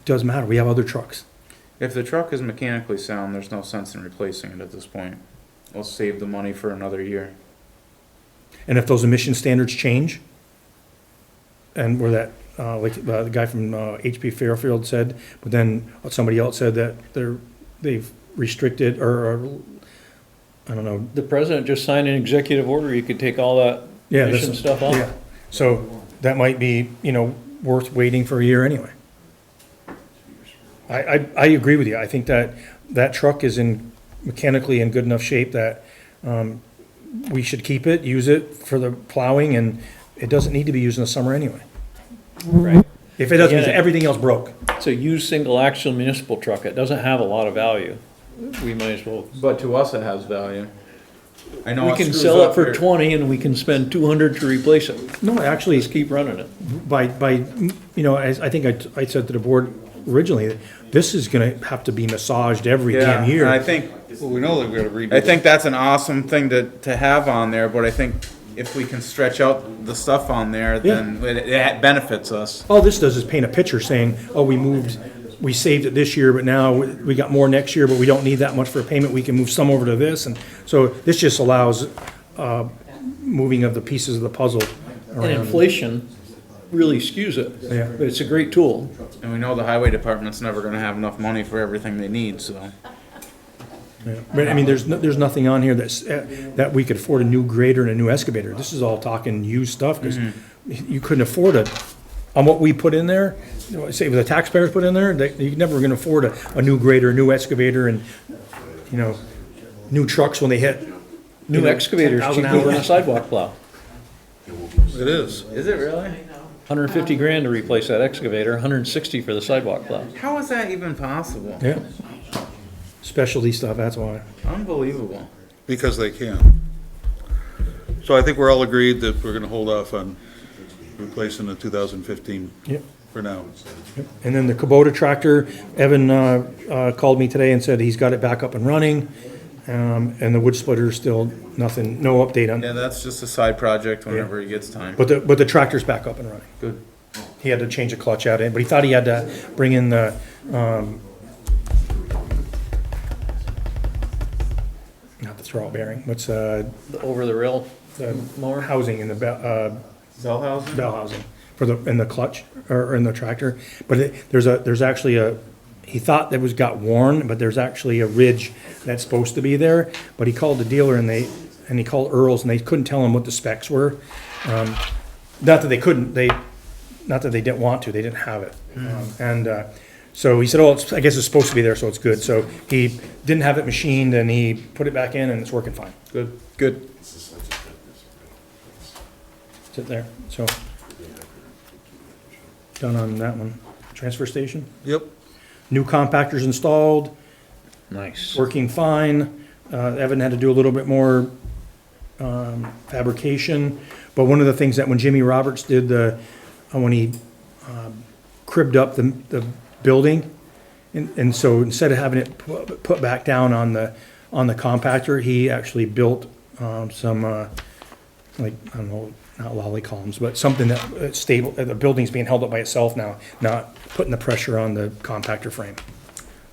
doesn't matter, we have other trucks. If the truck is mechanically sound, there's no sense in replacing it at this point. We'll save the money for another year. And if those emission standards change, and where that, like the guy from HP Fairfield said, but then somebody else said that they've restricted, or I don't know. The president just signed an executive order, you could take all that Yeah, emission stuff off. Yeah, so that might be, worth waiting for a year anyway. I agree with you. I think that truck is mechanically in good enough shape that, we should keep it, use it for the plowing, and it doesn't need to be used in the summer anyway. Right. If it doesn't, Yeah. everything else broke. It's a used single axle municipal truck, it doesn't have a lot of value. We might as well. But to us, it has value. I know We it can screws sell it up for your- 20 and we can spend 200 to replace it. No, actually, Just keep running it. by, as I think I said to the board originally, this is gonna have to be massaged every Yeah, damn year. and I think, Well, we know that we're gonna redo. I think that's an awesome thing to have on there, but I think if we can stretch out the stuff on there, then it benefits us. All this does is paint a picture saying, oh, we saved it this year, but now we got more next year, but we don't need that much for a payment, we can move some over to this, and so this just allows, moving of the pieces of the puzzle And around. inflation really skews it, Yeah. but it's a great tool. And we know the highway department's never gonna have enough money for everything they need, so. Yeah. But I mean, there's nothing on here that we could afford a new grader and a new excavator. This is all talking used stuff, because you couldn't afford it on what we put in there. Say the taxpayers put in there, you're never gonna afford a new grader, a new excavator, and, new trucks when they hit. New excavator's cheaper than a sidewalk plow. It is. Is it really? 150 grand to replace that excavator, 160 for the sidewalk plow. How is that even possible? Yeah. Specialty stuff, that's why. Unbelievable. Because they can. So I think we're all agreed that we're gonna hold off on replacing the 2015 Yep. for now. And then the Kubota tractor, Evan called me today and said he's got it back up and running. And the wood splitter still nothing, no update on Yeah, it. that's just a side project whenever he gets time. But the tractor's back up and running. Good. He had to change a clutch out in, but he thought he had to bring in the, not the throwout bearing, what's, The over the rail the mower. housing in the Bell housing? bell housing in the clutch, or in the tractor. But there's actually he thought that was got worn, but there's actually a ridge that's supposed to be there. But he called the dealer and he called Earl's and they couldn't tell him what the specs were. Not that they couldn't, not that they didn't want to, they didn't have it. So he said, oh, I guess it's supposed to be there, so it's good. So he didn't have it machined, and he put it back in, and it's working fine. Good, good. Sit there, so. Done on that one. Transfer station, Yep. new compactors installed, Nice. working fine. Evan had to do a little bit more fabrication, but one of the things that when Jimmy Roberts did when he cribbed up the building, and so instead of having it put back down on the compactor, he actually built some like, I don't know, not lolly columns, but something that stable. The building's being held up by itself now, not putting the pressure on the compactor frame.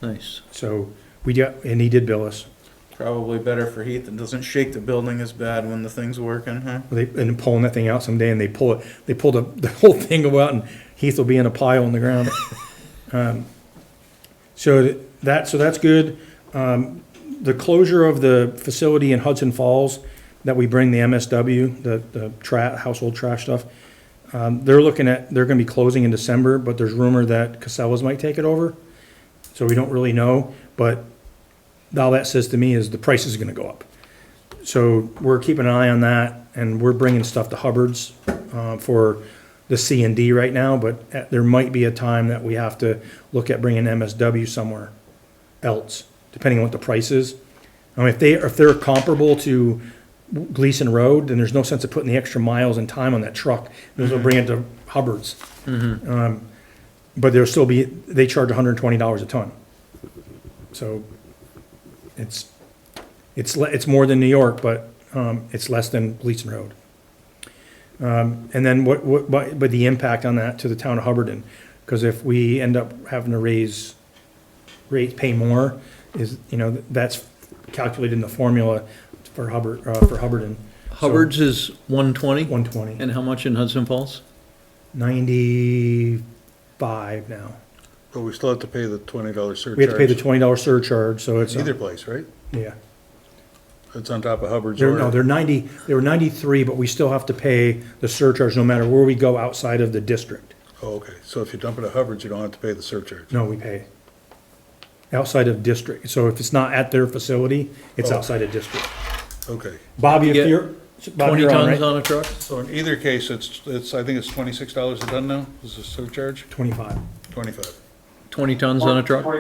Nice. So and he did bill us. Probably better for Heath. It doesn't shake the building as bad when the thing's working, huh? And pulling that thing out someday, and they pull the whole thing out, and Heath will be in a pile on the ground. So that's good. The closure of the facility in Hudson Falls that we bring the MSW, the household trash stuff, they're gonna be closing in December, but there's rumor that Casella's might take it over. So we don't really know, but all that says to me is the price is gonna go up. So we're keeping an eye on that, and we're bringing stuff to Hubbard's for the C and D right now, but there might be a time that we have to look at bringing MSW somewhere else, depending on what the price is. I mean, if they're comparable to Gleason Road, then there's no sense of putting the extra miles and time on that truck. They'll bring it to Hubbard's. But there'll still they charge $120 a ton. So it's more than New York, but it's less than Gleason Road. And then but the impact on that to the town of Hubbardton, because if we end up having to pay more, that's calculated in the formula for Hubbardton. Hubbard's is 120? 120. And how much in Hudson Falls? 95 now. But we still have to pay the $20 surcharge. We have to pay the $20 surcharge, so it's. Either place, right? Yeah. It's on top of Hubbard's. They were 93, but we still have to pay the surcharge no matter where we go outside of the district. Oh, okay. So if you dump it at Hubbard's, you don't have to pay the surcharge. No, we pay. Outside of district. So if it's not at their facility, it's Oh. outside of district. Okay. Bobby, You if get you're. Bob, 20 you're on, tons right? on a truck? So in either case, I think it's $26 a ton now, is the surcharge? 25. 25. 20 tons on a truck? What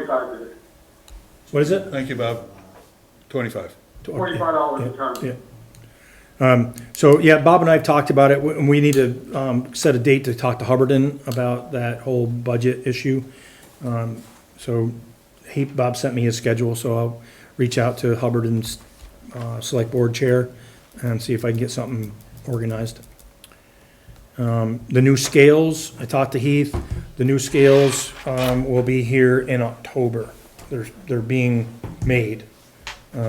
is it? Thank you, Bob. 25. $45 a ton. Yeah. So, yeah, Bob and I have talked about it, and we need to, set a date to talk to Hubbardton about that whole budget issue. So Bob sent me his schedule, so I'll reach out to Hubbardton's, select board chair and see if I can get something organized. The new scales, I talked to Heath, the new scales, will be here in October. They're being made.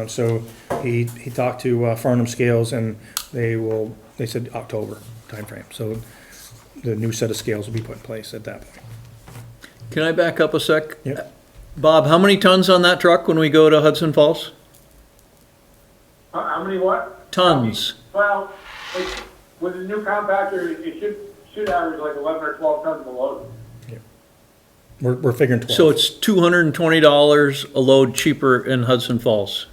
So he talked to Farnham Scales, and they said October timeframe. So the new set of scales will be put in place at that point. Can I back up a sec? Yep. Bob, how many tons on that truck when we go to Hudson Falls? How many what? Tons. Well, with the new compactor, it should average like 11 or 12 tons a load. We're figuring 12. So it's $220 a load cheaper in Hudson Falls.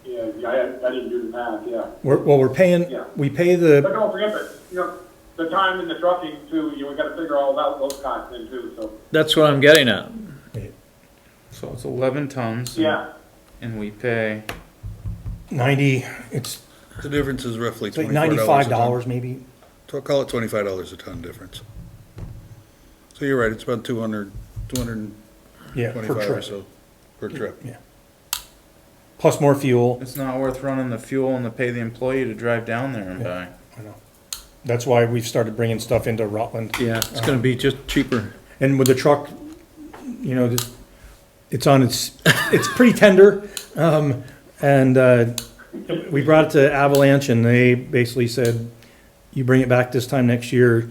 Yeah, I didn't do the math, yeah. We're paying, Yeah. we pay But the, don't forget that, the time and the trucking too, we gotta figure all that, those costs in too, so. That's what I'm getting at. So it's 11 tons. Yeah. And we pay, 90, it's The difference is roughly like $24 a ton. $95 maybe. Call it $25 a ton difference. So you're right, it's about 225 Yeah, per or trip. so per trip. Yeah. Plus more fuel. it's not worth running the fuel and to pay the employee to drive down there and buy. I know. That's why we've started bringing stuff into Rutland. Yeah, it's gonna be just cheaper. And with the truck, it's pretty tender. And we brought it to Avalanche, and they basically said, you bring it back this time next year,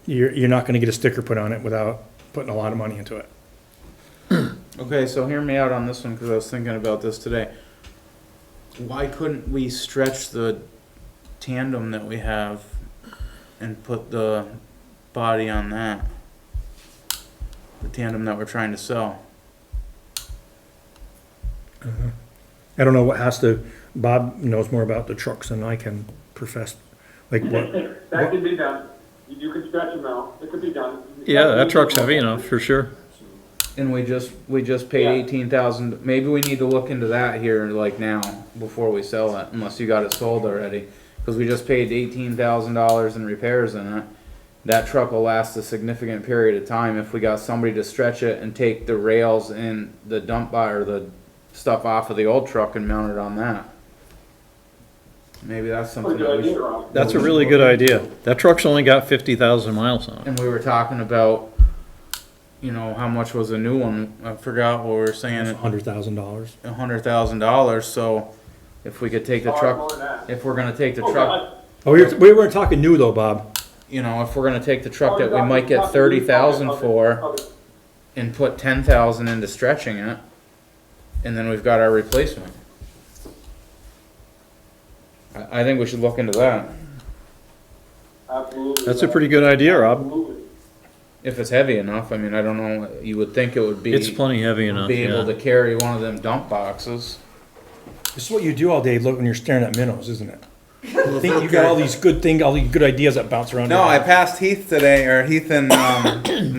you're not gonna get a sticker put on it without putting a lot of money into it. Okay, so hear me out on this one, because I was thinking about this today. Why couldn't we stretch the tandem that we have and put the body on that. The tandem that we're trying to sell. I don't know what has to, Bob knows more about the trucks than I can profess, like what, That can be done. You can stretch them out. It could be done. Yeah, that truck's heavy enough, for sure. And we just paid 18,000, maybe we need to look into that here, like now, before we sell it, unless you got it sold already. Cause we just paid $18,000 in repairs in it. That truck will last a significant period of time if we got somebody to stretch it and take the rails and the dump bar, or the stuff off of the old truck and mount it on that. Maybe that's something that we should. That's a really good idea. That truck's only got 50,000 miles on it. And we were talking about, you know, how much was a new one? I forgot what we were saying. $100,000. $100,000. So if we could take the truck, if we're gonna take the truck, Oh, we weren't talking new though, Bob. you know, if we're gonna take the truck that we might get 30,000 for and put 10,000 into stretching it, and then we've got our replacement. I think we should look into that. Absolutely. That's a pretty good idea, Rob. Absolutely. If it's heavy enough, I mean, I don't know, you would think it would be. It's plenty heavy enough, Be able yeah. to carry one of them dump boxes. This is what you do all day, look when you're staring at minnows, isn't it? You think you got all these good things, all these good ideas that bounce around. No, your I head. passed Heath today, or Heath and,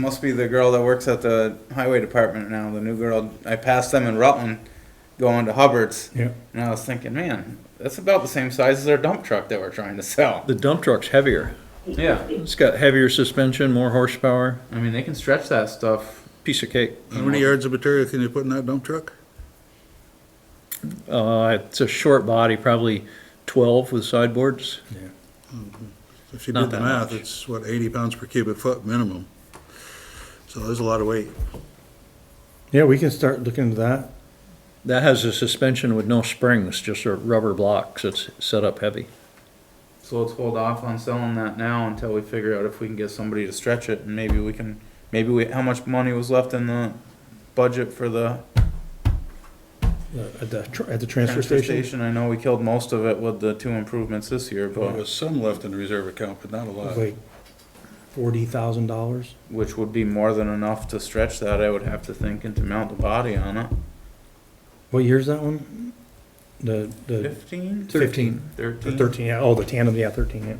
must be the girl that works at the highway department now, the new girl. I passed them in Rutland, going to Hubbard's. Yeah. And I was thinking, man, that's about the same size as our dump truck that we're trying to sell. The dump truck's heavier. Yeah. It's got heavier suspension, more horsepower, I mean, they can stretch that stuff. piece of cake. How many yards of material can you put in that dump truck? It's a short body, probably 12 with sideboards. If you Not did the that math, much. it's what, 80 pounds per cubic foot minimum. So there's a lot of weight. Yeah, we can start looking into that. That has a suspension with no springs, just a rubber block, so it's set up heavy. So let's hold off on selling that now until we figure out if we can get somebody to stretch it, and maybe we can, how much money was left in the budget for the At the transfer station. I know we killed most of it with the 2 improvements this year, There but, was some left in the reserve account, but not a It was lot. like $40,000. which would be more than enough to stretch that, I would have to think, and to mount the body on it. What year's that one? The 15? 15. 13? Or 13, yeah, oh, the tandem, yeah, 13, yeah.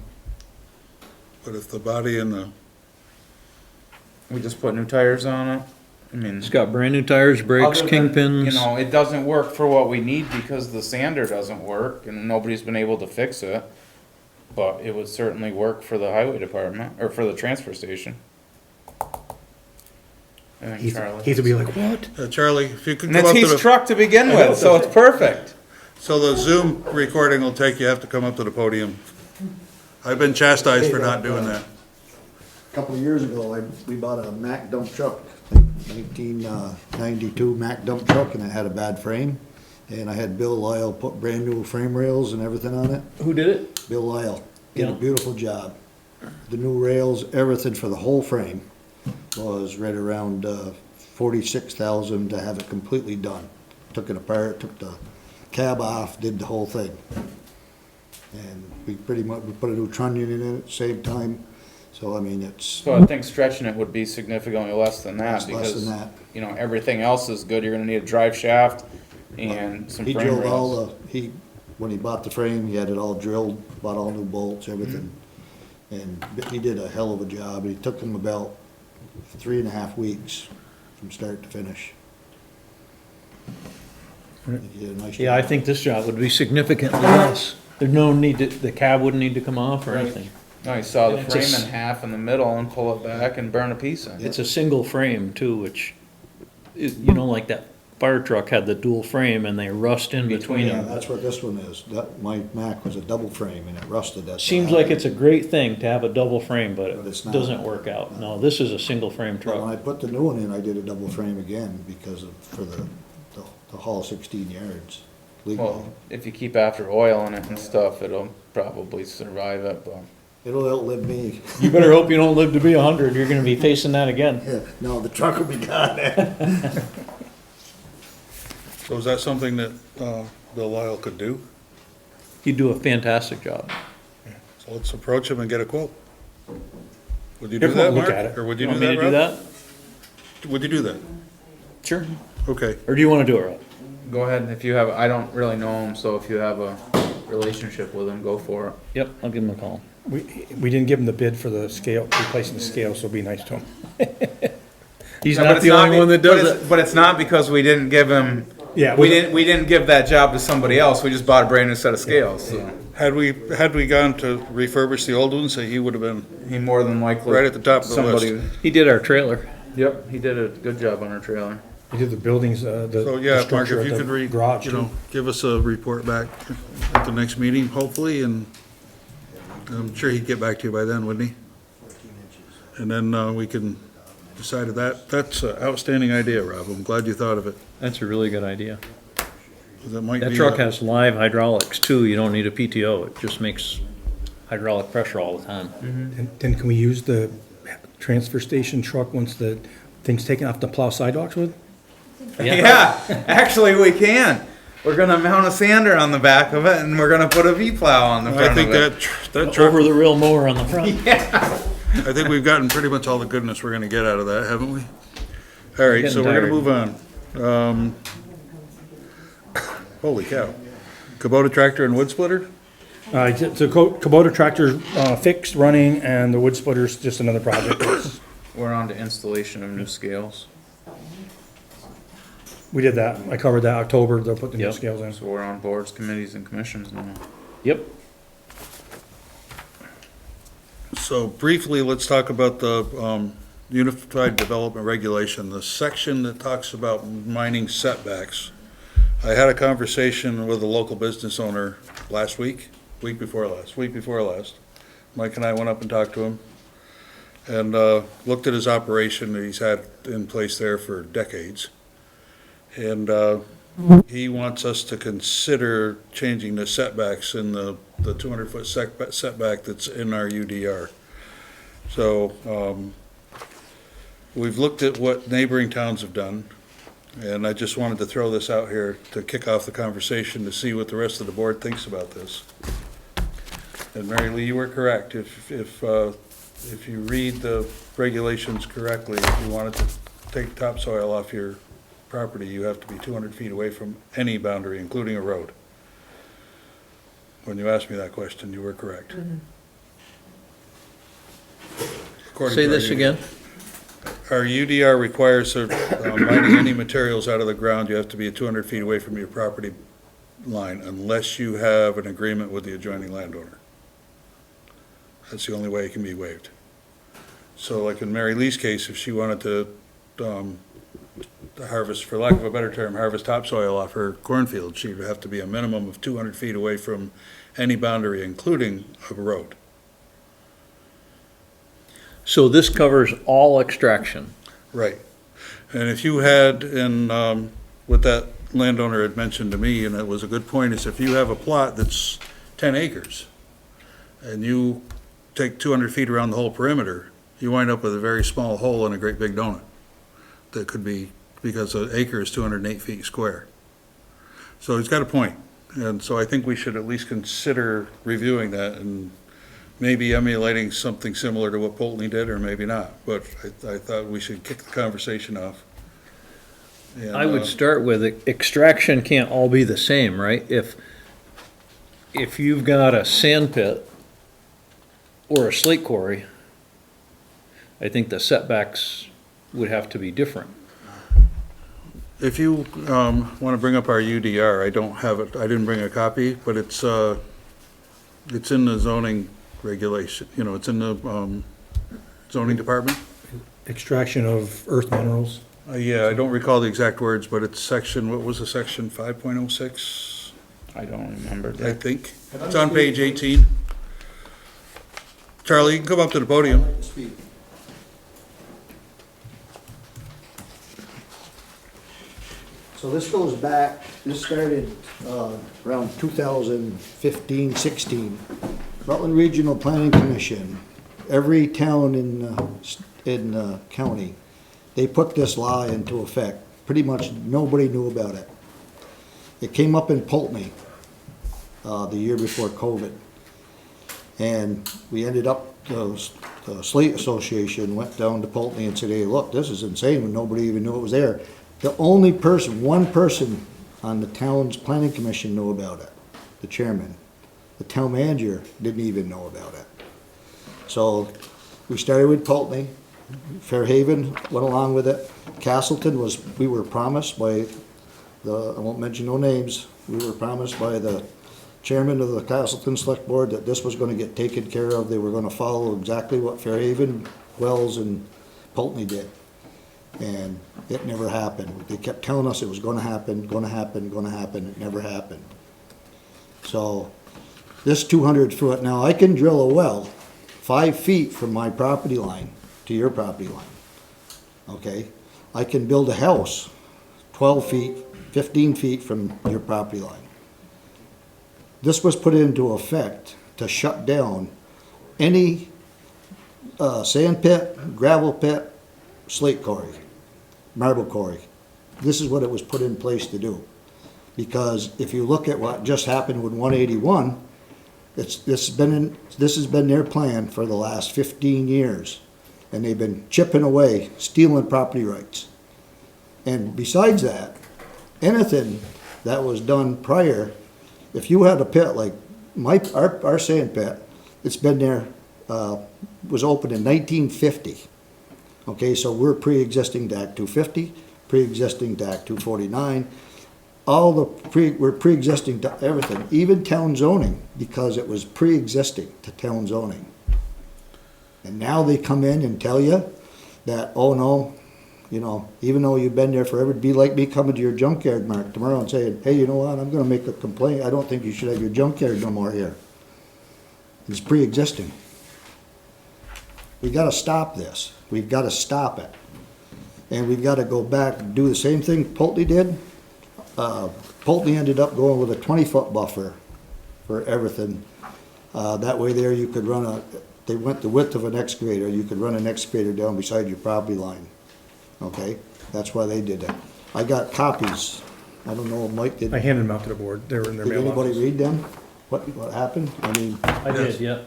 But if the body and the, We just put new tires on it. I mean, It's got brand new tires, brakes, other than, kingpins. you know, it doesn't work for what we need because the sander doesn't work and nobody's been able to fix it. But it would certainly work for the highway department, or for the transfer station. I think Charlie. He'd be like, what? Charlie, if you could And come it's up to Heath's the, truck to begin with, so it's perfect. so the Zoom recording will take, you have to come up to the podium. I've been chastised for not doing that. A couple of years ago, we bought a Mack dump truck, 1992 Mack dump truck, and it had a bad frame. And I had Bill Lyle put brand new frame rails and everything on it. Who did it? Bill Lyle did a Yeah. beautiful job. The new rails, everything for the whole frame was right around 46,000 to have it completely done. Took it apart, took the cab off, did the whole thing. And we pretty much, we put a new trunnion in it at the same time. So I mean, it's So I think stretching it would be significantly less than that It's less because, than that. you know, everything else is good. You're gonna need a drive shaft and some He frame drilled all rails. when he bought the frame, he had it all drilled, bought all new bolts, everything. And he did a hell of a job. It took him about 3.5 weeks from start to finish. He did a nice Yeah, I job. think this job would be significantly less. There's no need to, the cab wouldn't need to come off or anything. No, you saw the And it's a frame in half in the middle and pull it back and burn a piece in. It's a single frame too, which, you know, like that fire truck had the dual frame and they rust in between Yeah, them. that's what this one is. My Mac was a double frame and it rusted. That's Seems why. like it's a great thing to have a double frame, but But it's it not. doesn't work out. No, this is a single frame But when I truck. put the new one in, I did a double frame again because for the haul 16 yards legally. Well, if you keep after oil in it and stuff, it'll probably survive it, but. It'll outlive me. You better hope you don't live to be 100. You're gonna be facing that again. Yeah, no, the truck will be gone then. So is that something that Bill Lyle could do? You do a fantastic job. So let's approach him and get a quote. Would you do Here, that, look Mark? at it. Or would you Want do me that, to do Rob? that? Would you do that? Sure. Okay. Or do you wanna do it, Rob? Go ahead, if you have, I don't really know him, so if you have a relationship with him, go for it. Yep, I'll give him a call. We didn't give him the bid for the scale, replacing the scale, so be nice to him. He's Yeah, but not it's the only be- one that but does it's- it. But it's not because we didn't give him, Yeah, we didn't give that job to somebody else, we just bought a brand new set of scales, so. Had we gone to refurbish the old ones, he would have been He more than likely. right at the top of the somebody. list. He did our trailer. Yep, he did a good job on our trailer. He did the buildings, So, the yeah, Mark, structure if of you could the garage, you too. know, give us a report back at the next meeting, hopefully, and I'm sure he'd get back to you by then, wouldn't he? And then, we can decide if that's an outstanding idea, Rob. I'm glad you thought of it. That's a really good idea. 'Cause that might That be truck a- has live hydraulics too, you don't need a PTO, it just makes hydraulic pressure all the time. And then can we use the transfer station truck once the thing's taken off to plow sidewalks with? Yeah, actually, we can. We're gonna mount a sander on the back of it, and we're gonna put a V-plow on the front I of think it. that truck, Over the real mower on the front. I think we've gotten pretty much all the goodness we're gonna get out of that, haven't we? All right, so Getting we're gonna tired. move on. Holy cow. Kubota tractor and wood splitter? So Kubota tractor's, fixed, running, and the wood splitter's just another project. We're on to installation of new scales, We did that, I covered that October, they'll put the new Yep. scales in. so we're on boards, committees, and commissions now. Yep. So briefly, let's talk about the Unified Development Regulation, the section that talks about mining setbacks. I had a conversation with a local business owner week before last. Mike and I went up and talked to him and looked at his operation that he's had in place there for decades. And he wants us to consider changing the setbacks in the 200-foot setback that's in our UDR. So, we've looked at what neighboring towns have done, and I just wanted to throw this out here to kick off the conversation to see what the rest of the board thinks about this. And Mary Lee, you were correct. If you read the regulations correctly, if you wanted to take topsoil off your property, you have to be 200 feet away from any boundary, including a road. When you asked me that question, you were correct. According Say to our this again? Our UDR requires mining any materials out of the ground, you have to be 200 feet away from your property line unless you have an agreement with the adjoining landowner. That's the only way it can be waived. So like in Mary Lee's case, if she wanted to harvest, for lack of a better term, harvest topsoil off her cornfield, she would have to be a minimum of 200 feet away from any boundary, including a road. So this covers all extraction. Right. And if you had, what that landowner had mentioned to me, and it was a good point, is if you have a plot that's 10 acres, and you take 200 feet around the whole perimeter, you wind up with a very small hole in a great big donut. That could be, because an acre is 208 feet square. So he's got a point. And so I think we should at least consider reviewing that and maybe emulating something similar to what Pulteney did, or maybe not. But I thought we should kick the conversation off. And, I would start with, extraction can't all be the same, right? If you've got a sand pit or a slate quarry, I think the setbacks would have to be different. If you want to bring up our UDR, I don't have it, I didn't bring a copy, but it's in the zoning regulation, it's in the zoning department. Extraction of earth minerals. Yeah, I don't recall the exact words, but it's section, what was the section, 5.06? I don't remember I that. think. It's on page 18. Charlie, you can come up to the podium. So this goes back, this started around 2015, 16. Rutland Regional Planning Commission, every town in the county, they put this law into effect. Pretty much nobody knew about it. It came up in Pulteney the year before COVID. And we ended up, the Slate Association went down to Pulteney and said, hey, look, this is insane, when nobody even knew it was there. The only person, one person on the town's planning commission knew about it, the chairman. The town manager didn't even know about it. So we started with Pulteney, Fairhaven went along with it. Castleton was, we were promised by I won't mention no names, we were promised by the chairman of the Castleton Select Board that this was gonna get taken care of. They were gonna follow exactly what Fairhaven, Wells, and Pulteney did. And it never happened. They kept telling us it was gonna happen, gonna happen, gonna happen. It never happened. So this 200-foot, now I can drill a well 5 feet from my property line to your property line. Okay? I can build a house 12 feet, 15 feet from your property line. This was put into effect to shut down any sand pit, gravel pit, slate quarry, marble quarry. This is what it was put in place to do. Because if you look at what just happened with 181, this has been their plan for the last 15 years. And they've been chipping away, stealing property rights. And besides that, anything that was done prior, if you had a pit like our sand pit, it's been there, was opened in 1950. Okay, so we're pre-existing to Act 250, pre-existing to Act 249. We're pre-existing to everything, even town zoning, because it was pre-existing to town zoning. And now they come in and tell you that, oh no, you know, even though you've been there forever, it'd be like me coming to your junkyard, Mark, tomorrow and saying, hey, you know what, I'm gonna make a complaint, I don't think you should have your junkyard no more here. It's pre-existing. We gotta stop this. We've gotta stop it. And we've gotta go back and do the same thing Pulteney did. Pulteney ended up going with a 20-foot buffer for everything. That way there you could run they went the width of an excavator, you could run an excavator down beside your property line. Okay, that's why they did that. I got copies. I don't know if Mike did. I handed them out to the board. They were in their Did mailbox. anybody read them? What happened? I mean, I did, yeah.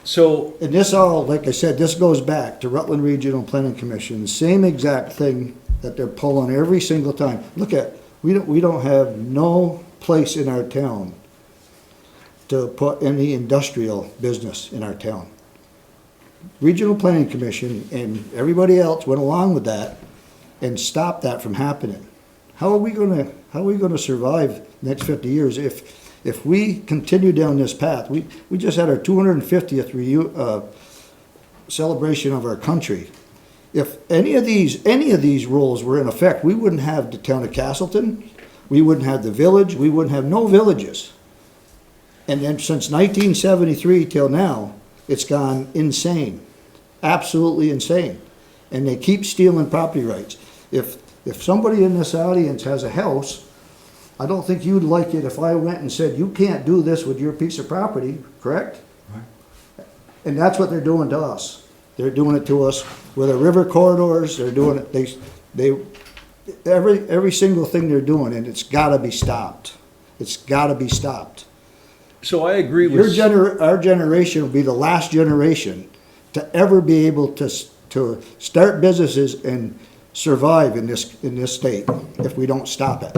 So, and this all, like I said, this goes back to Rutland Regional Planning Commission, same exact thing that they're pulling every single time. Look at, we don't have no place in our town to put any industrial business in our town. Regional Planning Commission and everybody else went along with that and stopped that from happening. How are we gonna survive the next 50 years if we continue down this path? We just had our 250th celebration of our country. If any of these rules were in effect, we wouldn't have the town of Castleton, we wouldn't have the village, we wouldn't have no villages. And then since 1973 till now, it's gone insane, absolutely insane. And they keep stealing property rights. If somebody in this audience has a house, I don't think you'd like it if I went and said, you can't do this with your piece of property, correct? Right. And that's what they're doing to us. They're doing it to us with the river corridors, they're doing it, every single thing they're doing, and it's gotta be stopped. It's gotta be stopped. So I agree with. Our generation will be the last generation to ever be able to start businesses and survive in this state if we don't stop it.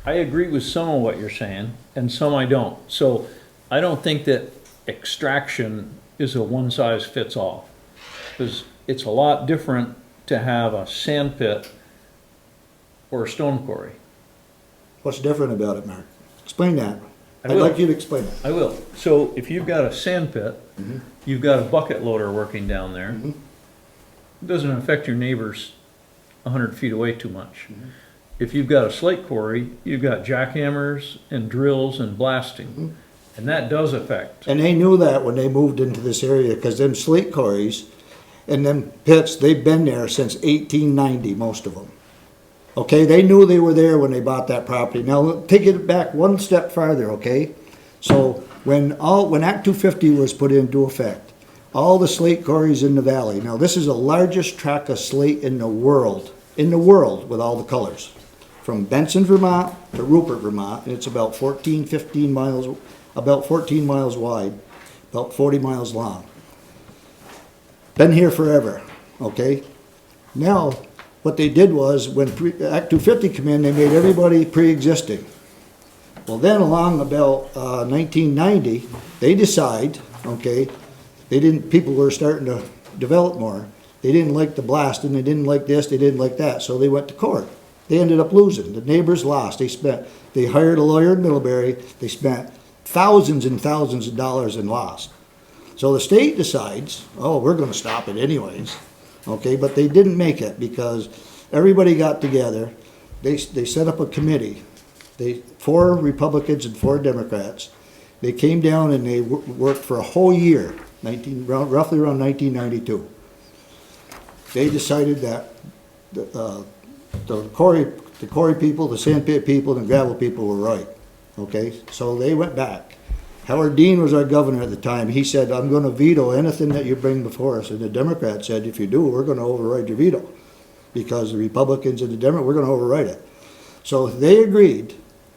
I agree with some of what you're saying, and some I don't. So I don't think that extraction is a one-size-fits-all. Because it's a lot different to have a sand pit or a stone quarry. What's different about it, Mark? Explain that. I I'd will. like you to explain it. I will. So if you've got a sand pit, you've got a bucket loader working down there, it doesn't affect your neighbors 100 feet away too much. If you've got a slate quarry, you've got jackhammers and drills and blasting, and that does affect. And they knew that when they moved into this area, because them slate quarries and them pits, they've been there since 1890, most of them. Okay, they knew they were there when they bought that property. Now, take it back one step farther, okay? So, when Act 250 was put into effect, all the slate quarries in the valley, now this is the largest tract of slate in the world with all the colors. From Benson, Vermont to Rupert, Vermont, and it's about 15 miles, about 14 miles wide, about 40 miles long. been here forever, okay? Now, what they did was, when Act 250 came in, they made everybody pre-existing. Well, then along about 1990, they decide, okay, people were starting to develop more. They didn't like the blasting, they didn't like this, they didn't like that, so they went to court. They ended up losing. The neighbors lost. They hired a lawyer in Middlebury. They spent thousands and thousands of dollars and lost. So the state decides, oh, we're gonna stop it anyways. Okay, but they didn't make it because everybody got together. They set up a committee. 4 Republicans and 4 Democrats. They came down and they worked for a whole year, roughly around 1992. They decided that the quarry people, the sandpit people, and the gravel people were right. Okay, so they went back. Howard Dean was our governor at the time. He said, I'm going to veto anything that you bring before us. And the Democrats said, if you do, we're going to override your veto. Because the Republicans and the Democrats, we're going to override it. So they agreed,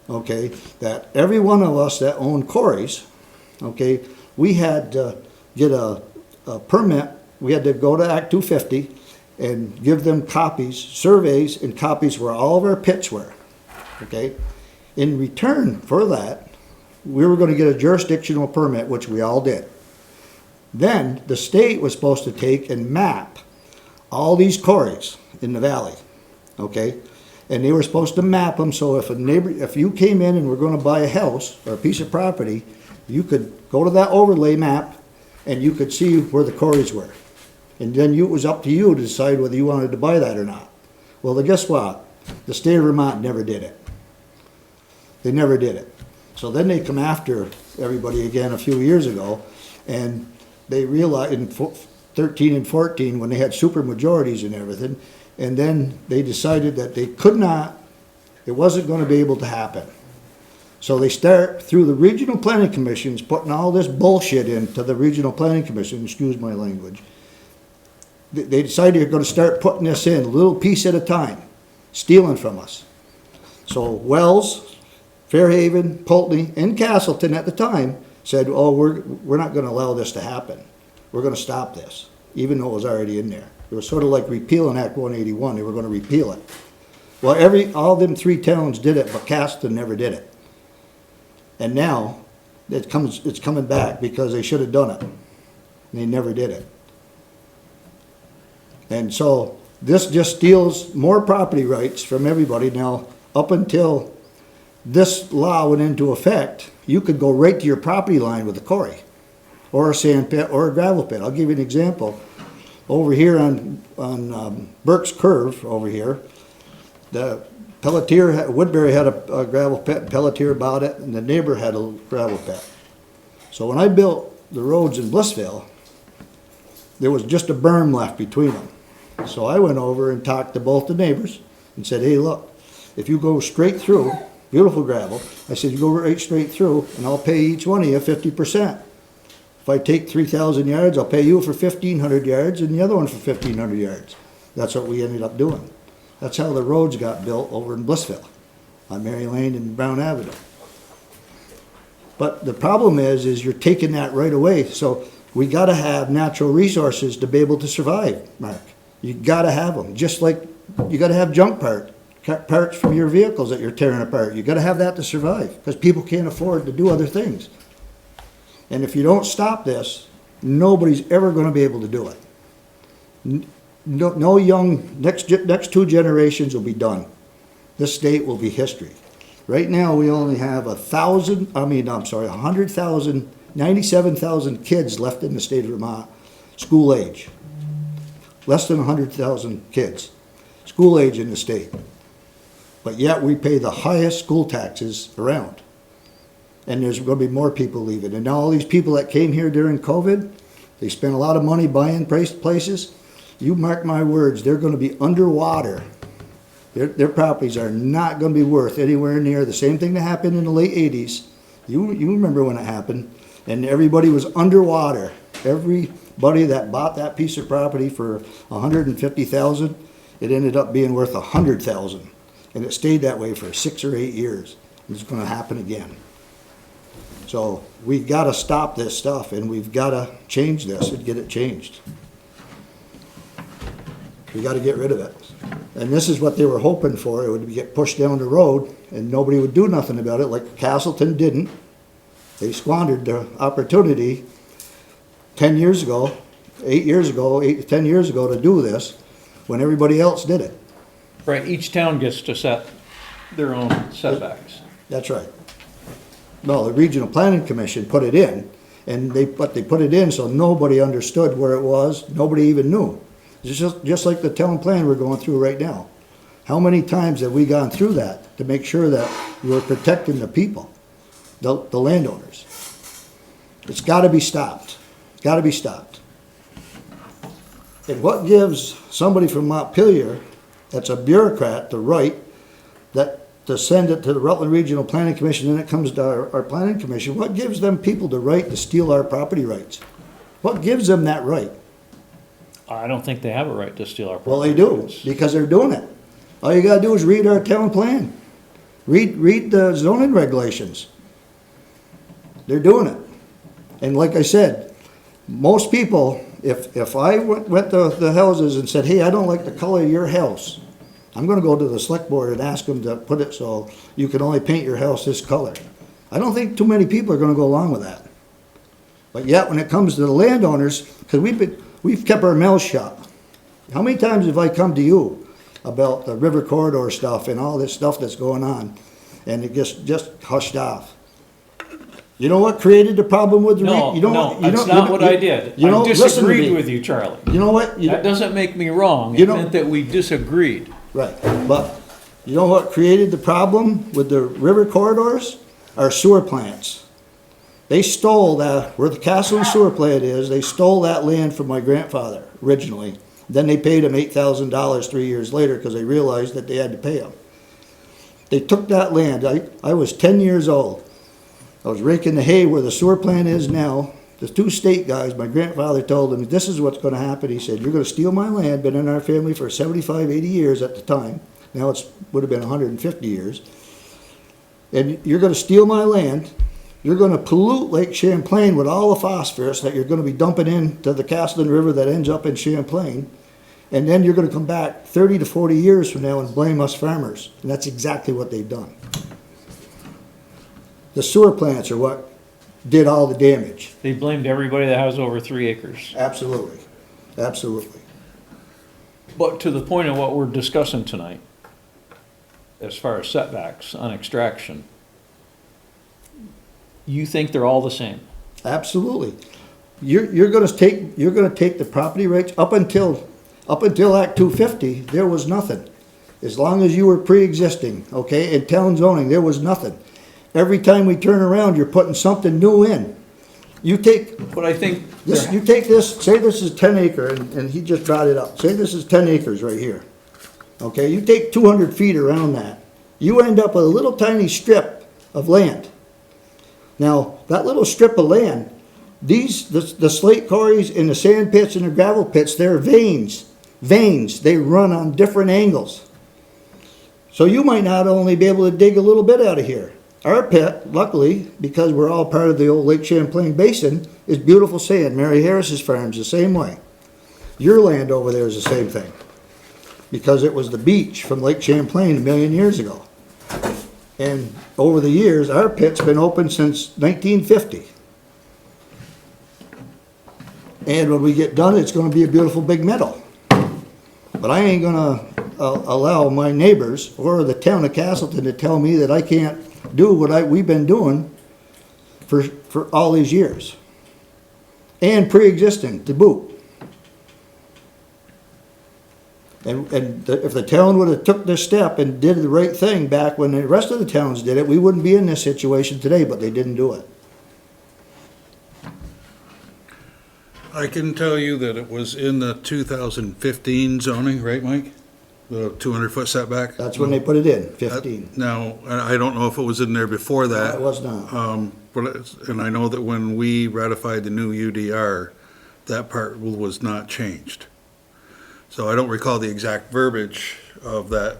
okay, that every one of us that owned quarries, okay, we had to get a permit. We had to go to Act 250 and give them copies, surveys, and copies where all of our pits were, okay? In return for that, we were going to get a jurisdictional permit, which we all did. Then the state was supposed to take and map all these quarries in the valley, okay? And they were supposed to map them so if you came in and were going to buy a house or a piece of property, you could go to that overlay map and you could see where the quarries were. And then it was up to you to decide whether you wanted to buy that or not. Well, then guess what? The state of Vermont never did it. They never did it. So then they come after everybody again a few years ago, and they realized in 13 and 14 when they had super majorities and everything, and then they decided that they could not, it wasn't going to be able to happen. So they start through the regional planning commissions putting all this bullshit into the regional planning commission, excuse my language. They decided they're going to start putting this in a little piece at a time, stealing from us. So Wells, Fairhaven, Pulteney, and Castleton at the time said, oh, we're not going to allow this to happen. We're going to stop this, even though it was already in there. It was sort of like repealing Act 181. They were going to repeal it. Well, all them 3 towns did it, but Castleton never did it. And now it's coming back because they should have done it. And they never did it. And so this just steals more property rights from everybody. Now, up until this law went into effect, you could go right to your property line with a quarry or a sand pit or a gravel pit. I'll give you an example. Over here on Burke's Curve over here, the Pelletier, Woodbury had a gravel pit, Pelletier bought it, and the neighbor had a gravel pit. So when I built the roads in Blissville, there was just a berm left between them. So I went over and talked to both the neighbors and said, hey, look, if you go straight through, beautiful gravel, I said, you go right straight through and I'll pay each one of you 50%. If I take 3,000 yards, I'll pay you for 1,500 yards and the other one for 1,500 yards. That's what we ended up doing. That's how the roads got built over in Blissville, on Mary Lane and Brown Avenue. But the problem is you're taking that right away. So we got to have natural resources to be able to survive, Mark. You got to have them. Just like you got to have junk parts from your vehicles that you're tearing apart. You got to have that to survive because people can't afford to do other things. And if you don't stop this, nobody's ever going to be able to do it. No young, next 2 generations will be done. This state will be history. Right now, we only have 97,000 kids left in the state of Vermont, school age. Less than 100,000 kids, school age in the state. But yet we pay the highest school taxes around. And there's going to be more people leaving. And now all these people that came here during COVID, they spent a lot of money buying places. You mark my words, they're going to be underwater. Their properties are not going to be worth anywhere near the same thing that happened in the late 80s. You remember when it happened. And everybody was underwater. Everybody that bought that piece of property for $150,000, it ended up being worth $100,000. And it stayed that way for 6 or 8 years. It's going to happen again. So we've got to stop this stuff and we've got to change this and get it changed. We gotta get rid of it. And this is what they were hoping for, it would get pushed down the road, and nobody would do nothing about it, like Castleton didn't. They squandered the opportunity 10 years ago, 8 years ago, 8 to 10 years ago to do this, when everybody else did it. Right, each town gets to set their own setbacks. That's right. No, the Regional Planning Commission put it in, but they put it in so nobody understood where it was, nobody even knew. It's just like the town plan we're going through right now. How many times have we gone through that to make sure that we're protecting the people, the landowners? It's gotta be stopped. It's gotta be stopped. And what gives somebody from Montpelier, that's a bureaucrat, the right, to send it to the Rutland Regional Planning Commission, and it comes to our planning commission, what gives them people the right to steal our property rights? What gives them that right? I don't think they have a right to steal our property. Well, they do, because they're doing it. All you gotta do is read our town plan. Read the zoning regulations. They're doing it. And like I said, most people, if I went to the houses and said, hey, I don't like the color of your house, I'm gonna go to the select board and ask them to put it so you can only paint your house this color. I don't think too many people are gonna go along with that. But yet, when it comes to the landowners, because we've kept our mouths shut. How many times have I come to you about the river corridor stuff and all this stuff that's going on, and it just hushed off? You know what created the problem with the No, that's not what I did. I disagreed with you, Charlie. You know what? That doesn't make me wrong. It meant that we disagreed. Right, but you know what created the problem with the river corridors? Our sewer plants. They stole that, where the Castleton sewer plant is, they stole that land from my grandfather originally. Then they paid him $8,000 3 years later because they realized that they had to pay him. They took that land. I was 10 years old. I was raking the hay where the sewer plant is now. The two state guys, my grandfather told them, this is what's going to happen. He said, you're going to steal my land. Been in our family for 75, 80 years at the time. Now it would have been 150 years. And you're going to steal my land. You're going to pollute Lake Champlain with all the phosphorus that you're going to be dumping into the Castleton River that ends up in Champlain. And then you're going to come back 30 to 40 years from now and blame us farmers. And that's exactly what they've done. The sewer plants are what did all the damage. They blamed everybody that has over 3 acres. Absolutely. Absolutely. But to the point of what we're discussing tonight, as far as setbacks on extraction, you think they're all the same? Absolutely. You're gonna take the property rights up until Act 250, there was nothing. As long as you were pre-existing, okay, in town zoning, there was nothing. Every time we turn around, you're putting something new in. You take But I think this, you take this, say this is 10 acre, and he just brought it up. Say this is 10 acres right here. Okay, you take 200 feet around that. You end up with a little tiny strip of land. Now, that little strip of land, the slate quarries and the sand pits and the gravel pits, they're veins. Veins, they run on different angles. So you might not only be able to dig a little bit out of here. Our pit, luckily, because we're all part of the old Lake Champlain Basin, is beautiful sand. Mary Harris's farm's the same way. Your land over there is the same thing. Because it was the beach from Lake Champlain 1,000,000 years ago. And over the years, our pit's been open since 1950. And when we get done, it's gonna be a beautiful big meadow. But I ain't gonna allow my neighbors or the town of Castleton to tell me that I can't do what we've been doing for all these years. And pre-existing to boot. And if the town would have took this step and did the right thing back when the rest of the towns did it, we wouldn't be in this situation today, but they didn't do it. I can tell you that it was in the 2015 zoning, right, Mike? The 200-foot setback? That's when they put it in, 15. Now, I don't know if it was in there before that. It was not. And I know that when we ratified the new UDR, that part was not changed. So I don't recall the exact verbiage of that.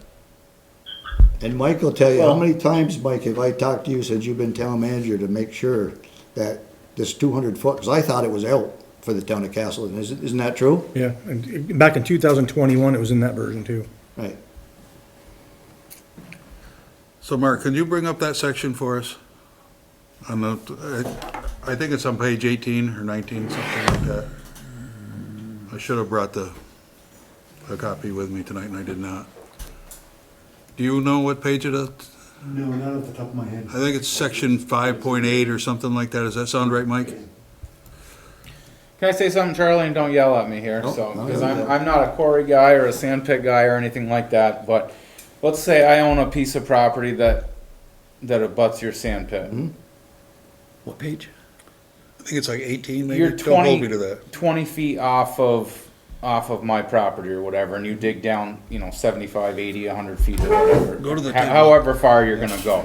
And Mike will tell you, how many times, Mike, have I talked to you since you've been town manager to make sure that this 200 foot, because I thought it was out. for the town of Castleton. Isn't that true? Yeah, and back in 2021, it was in that version too. Right. So Mark, can you bring up that section for us? On the, I think it's on page 18 or 19, something like that. I should have brought a copy with me tonight and I did not. Do you know what page it is? No, not off the top of my head. I think it's section 5.8 or something like that. Does that sound right, Mike? Can I say something, Charlie, and don't yell at me here, Nope, so, no, because you're I'm not a quarry guy or a sand pit guy or anything like that, but let's say I own a piece of property that abuts your sand pit. What page? I think it's like 18 maybe. You're Don't hold me to that. 20 feet off of my property or whatever, and you dig down, 75, 80, 100 feet or whatever. Go to the However far you're gonna go.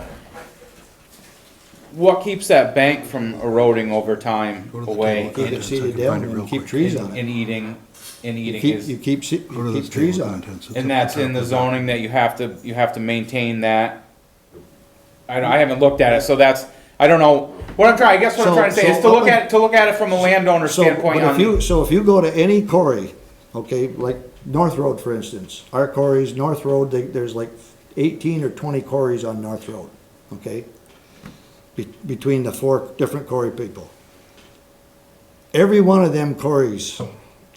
What keeps that bank from eroding over time Go to the away table. Keep it I seeded can down find it real and keep quick. trees on it. and eating You is, keep Go to this trees table on it. contents. It's and up that's top in the of zoning that you have to maintain that. I haven't looked at it, so that's, I don't know, what I'm trying to say is to look at it from a landowner standpoint But on. if you go to any quarry, okay, like North Road, for instance, our quarries, North Road, there's like 18 or 20 quarries on North Road, okay? Between the 4 different quarry people. Every one of them quarries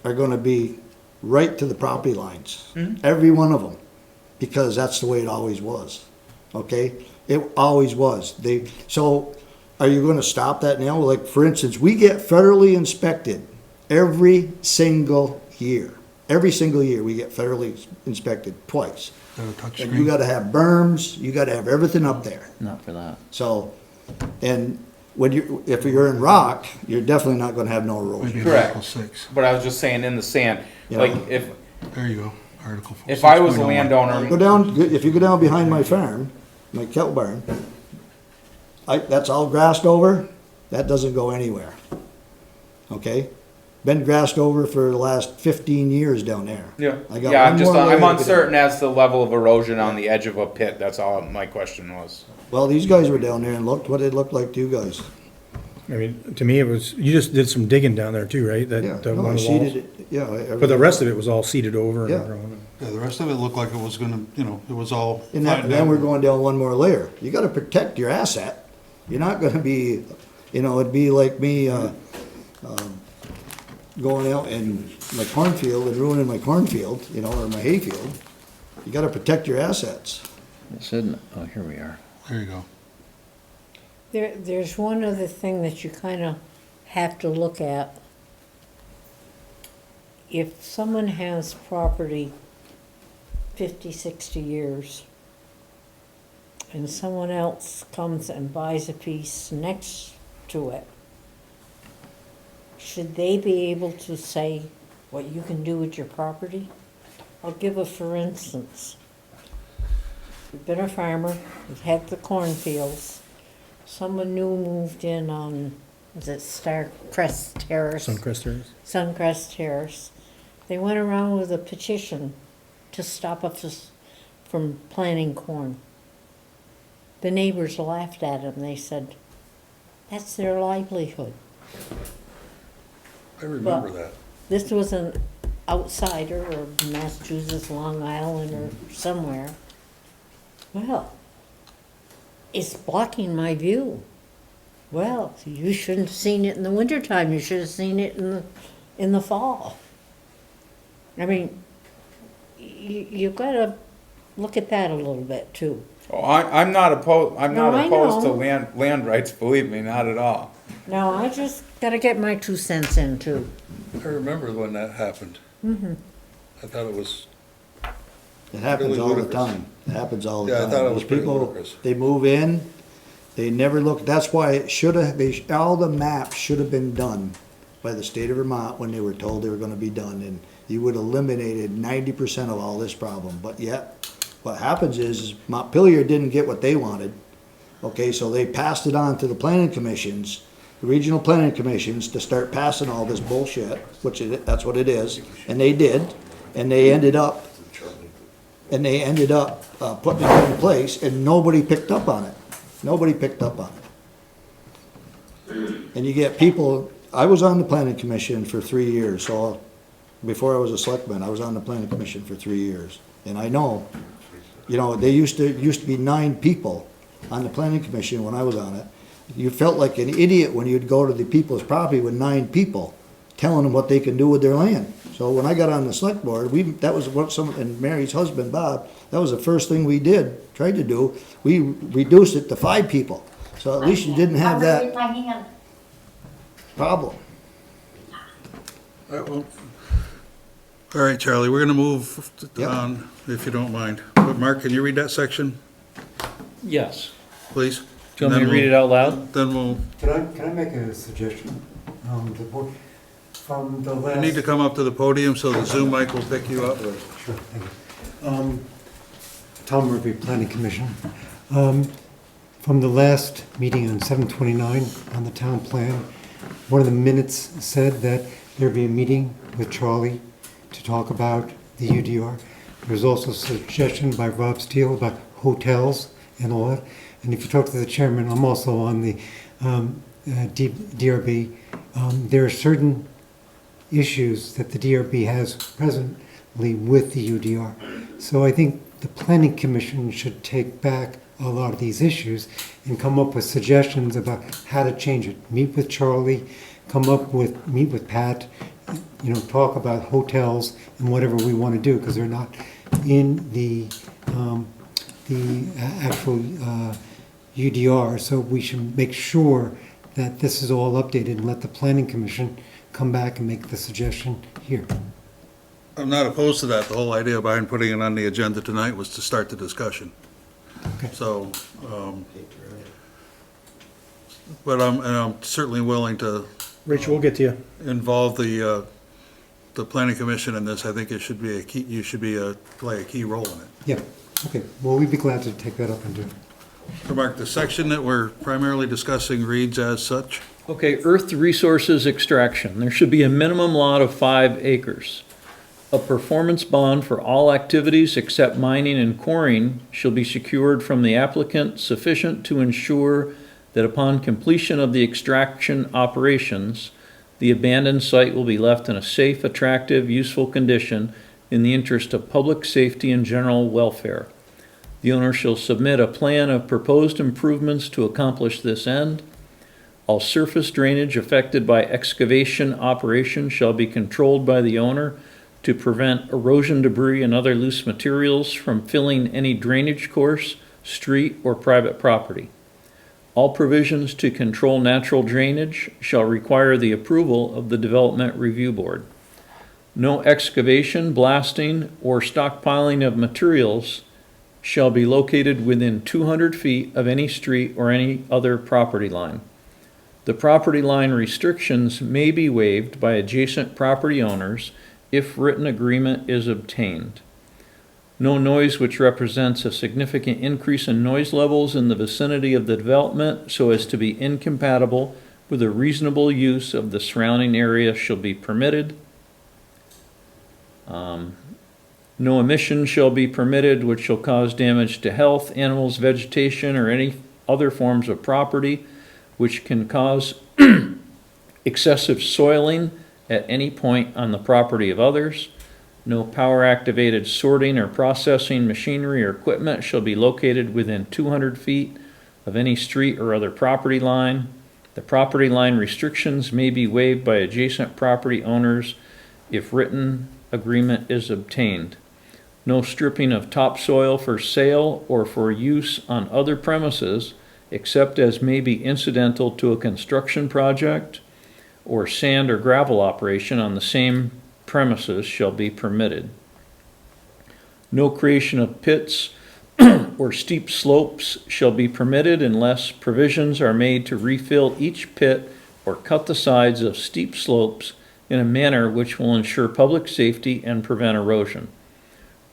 are gonna be right to the property lines. Every one of them, because that's the way it always was, okay? It always was. So are you gonna stop that now? Like, for instance, we get federally inspected every single year. Every single year, we get federally inspected twice. And you gotta have berms, you gotta have everything up there. Not for that. So, and if you're in rock, you're definitely not gonna have no erosion. Correct. Article 6. But I was just saying in the sand, Yeah. like if There you go. Article 4. if I was a 6.01. landowner, Go down, if you go down behind my farm, my kettle barn, that's all grassed over, that doesn't go anywhere. Okay? Been grassed over for the last 15 years down there. yeah, I got yeah, one more layer I'm to get uncertain as to the level of erosion on the edge of a pit. That's all my question was. Well, these guys were down there and looked what it looked like to you guys. I mean, to me, it was, you just did some digging down there too, right? Yeah, That, the no, one I of the seeded walls. it, yeah. But the rest of it was all seeded over and Yeah. everything. Yeah, the rest of it looked like it was gonna, it was all. And flattened then out. we're going down one more layer. You gotta protect your asset. You're not gonna be, it'd be like me, going out in my cornfield and ruining my cornfield, or my hayfield. You gotta protect your assets. Oh, here we are. There you go. There's one other thing that you kind of have to look at. If someone has property 50, 60 years, and someone else comes and buys a piece next to it, should they be able to say what you can do with your property? I'll give a for instance. We've been a farmer, we've had the cornfields. Someone new moved in on, was it Starcrest Terrace? Suncrest Terrace. Suncrest Terrace. They went around with a petition to stop us from planting corn. The neighbors laughed at them. They said, that's their livelihood. I remember But that. this was an outsider or Massachusetts, Long Island or somewhere. Well, it's blocking my view. Well, you shouldn't have seen it in the wintertime. You should have seen it in the fall. I mean, you've got to look at that a little bit too. Oh, I'm not opposed. I'm No, not I opposed to know. land rights. Believe me, not at all. No, I just got to get my 2 cents in too. I remember when that happened. I thought it was, It happens Really all the ludicrous. time. It happens all the Yeah, I time. thought it was These pretty people, ludicrous. they move in, they never look, that's why it should have, all the maps should have been done by the state of Vermont when they were told they were gonna be done, and you would have eliminated 90% of all this problem. But yet, what happens is Montpelier didn't get what they wanted. Okay, so they passed it on to the planning commissions, the regional planning commissions, to start passing all this bullshit, that's what it is, and they did, and they ended up putting it in place, and nobody picked up on it. Nobody picked up on it. And you get people I was on the planning commission for 3 years, so before I was a selectman, I was on the planning commission for 3 years. And I know, they used to be 9 people on the planning commission when I was on it. You felt like an idiot when you'd go to the people's property with 9 people, telling them what they can do with their land. So when I got on the select board, that was what and Mary's husband, Bob, that was the first thing we tried to do. We reduced it to 5 people. So at least you didn't have that problem. All right, Charlie, we're gonna move Yep. on, if you don't mind. But Mark, can you read that section, Yes. please? Do you want me to read it out loud? Then we'll, Can I make a suggestion? The board, from the last. you need to come up to the podium so the Zoom mic will pick you up. Sure, thank you. Tom Murphy, Planning Commission. From the last meeting on 7/29 on the town plan, one of the minutes said that there'd be a meeting with Charlie to talk about the UDR. There was also a suggestion by Rob Steele about hotels and all that. And if you talk to the chairman, I'm also on the DRB. There are certain issues that the DRB has presently with the UDR. So I think the planning commission should take back a lot of these issues and come up with suggestions about how to change it. Meet with Charlie, meet with Pat, talk about hotels and whatever we want to do, because they're not in the actual UDR. So we should make sure that this is all updated and let the planning commission come back and make the suggestion here. I'm not opposed to that. The whole idea behind putting it on the agenda tonight was to start the discussion. Okay. So, but I'm certainly willing to Rachel, we'll get to you. involve the planning commission in this. I think it should be you should play a key role in it. Yeah, okay. Well, we'd be glad to take that up and do it. So Mark, the section that we're primarily discussing reads as such. Okay, earth resources extraction. There should be a minimum lot of 5 acres. A performance bond for all activities except mining and quarrying shall be secured from the applicant sufficient to ensure that upon completion of the extraction operations, the abandoned site will be left in a safe, attractive, useful condition in the interest of public safety and general welfare. The owner shall submit a plan of proposed improvements to accomplish this end. All surface drainage affected by excavation operation shall be controlled by the owner to prevent erosion debris and other loose materials from filling any drainage course, street, or private property. All provisions to control natural drainage shall require the approval of the Development Review Board. No excavation, blasting, or stockpiling of materials shall be located within 200 feet of any street or any other property line. The property line restrictions may be waived by adjacent property owners if written agreement is obtained. No noise which represents a significant increase in noise levels in the vicinity of the development so as to be incompatible with a reasonable use of the surrounding area shall be permitted. No emission shall be permitted which shall cause damage to health, animals, vegetation, or any other forms of property which can cause excessive soiling at any point on the property of others. No power-activated sorting or processing machinery or equipment shall be located within 200 feet of any street or other property line. The property line restrictions may be waived by adjacent property owners if written agreement is obtained. No stripping of topsoil for sale or for use on other premises except as may be incidental to a construction project or sand or gravel operation on the same premises shall be permitted. No creation of pits or steep slopes shall be permitted unless provisions are made to refill each pit or cut the sides of steep slopes in a manner which will ensure public safety and prevent erosion.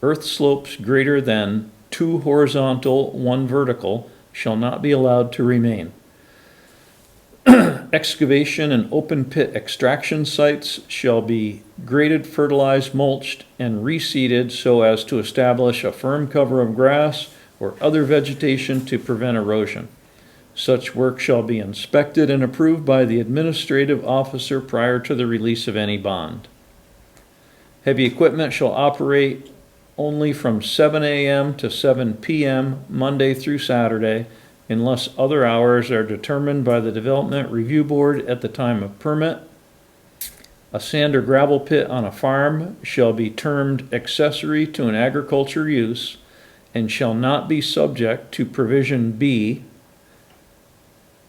Earth slopes greater than 2 horizontal, 1 vertical shall not be allowed to remain. Excavation and open pit extraction sites shall be graded, fertilized, mulched, and reseeded so as to establish a firm cover of grass or other vegetation to prevent erosion. Such work shall be inspected and approved by the administrative officer prior to the release of any bond. Heavy equipment shall operate only from 7 a.m. to 7 p.m. Monday through Saturday, unless other hours are determined by the Development Review Board at the time of permit. A sand or gravel pit on a farm shall be termed accessory to an agriculture use and shall not be subject to provision B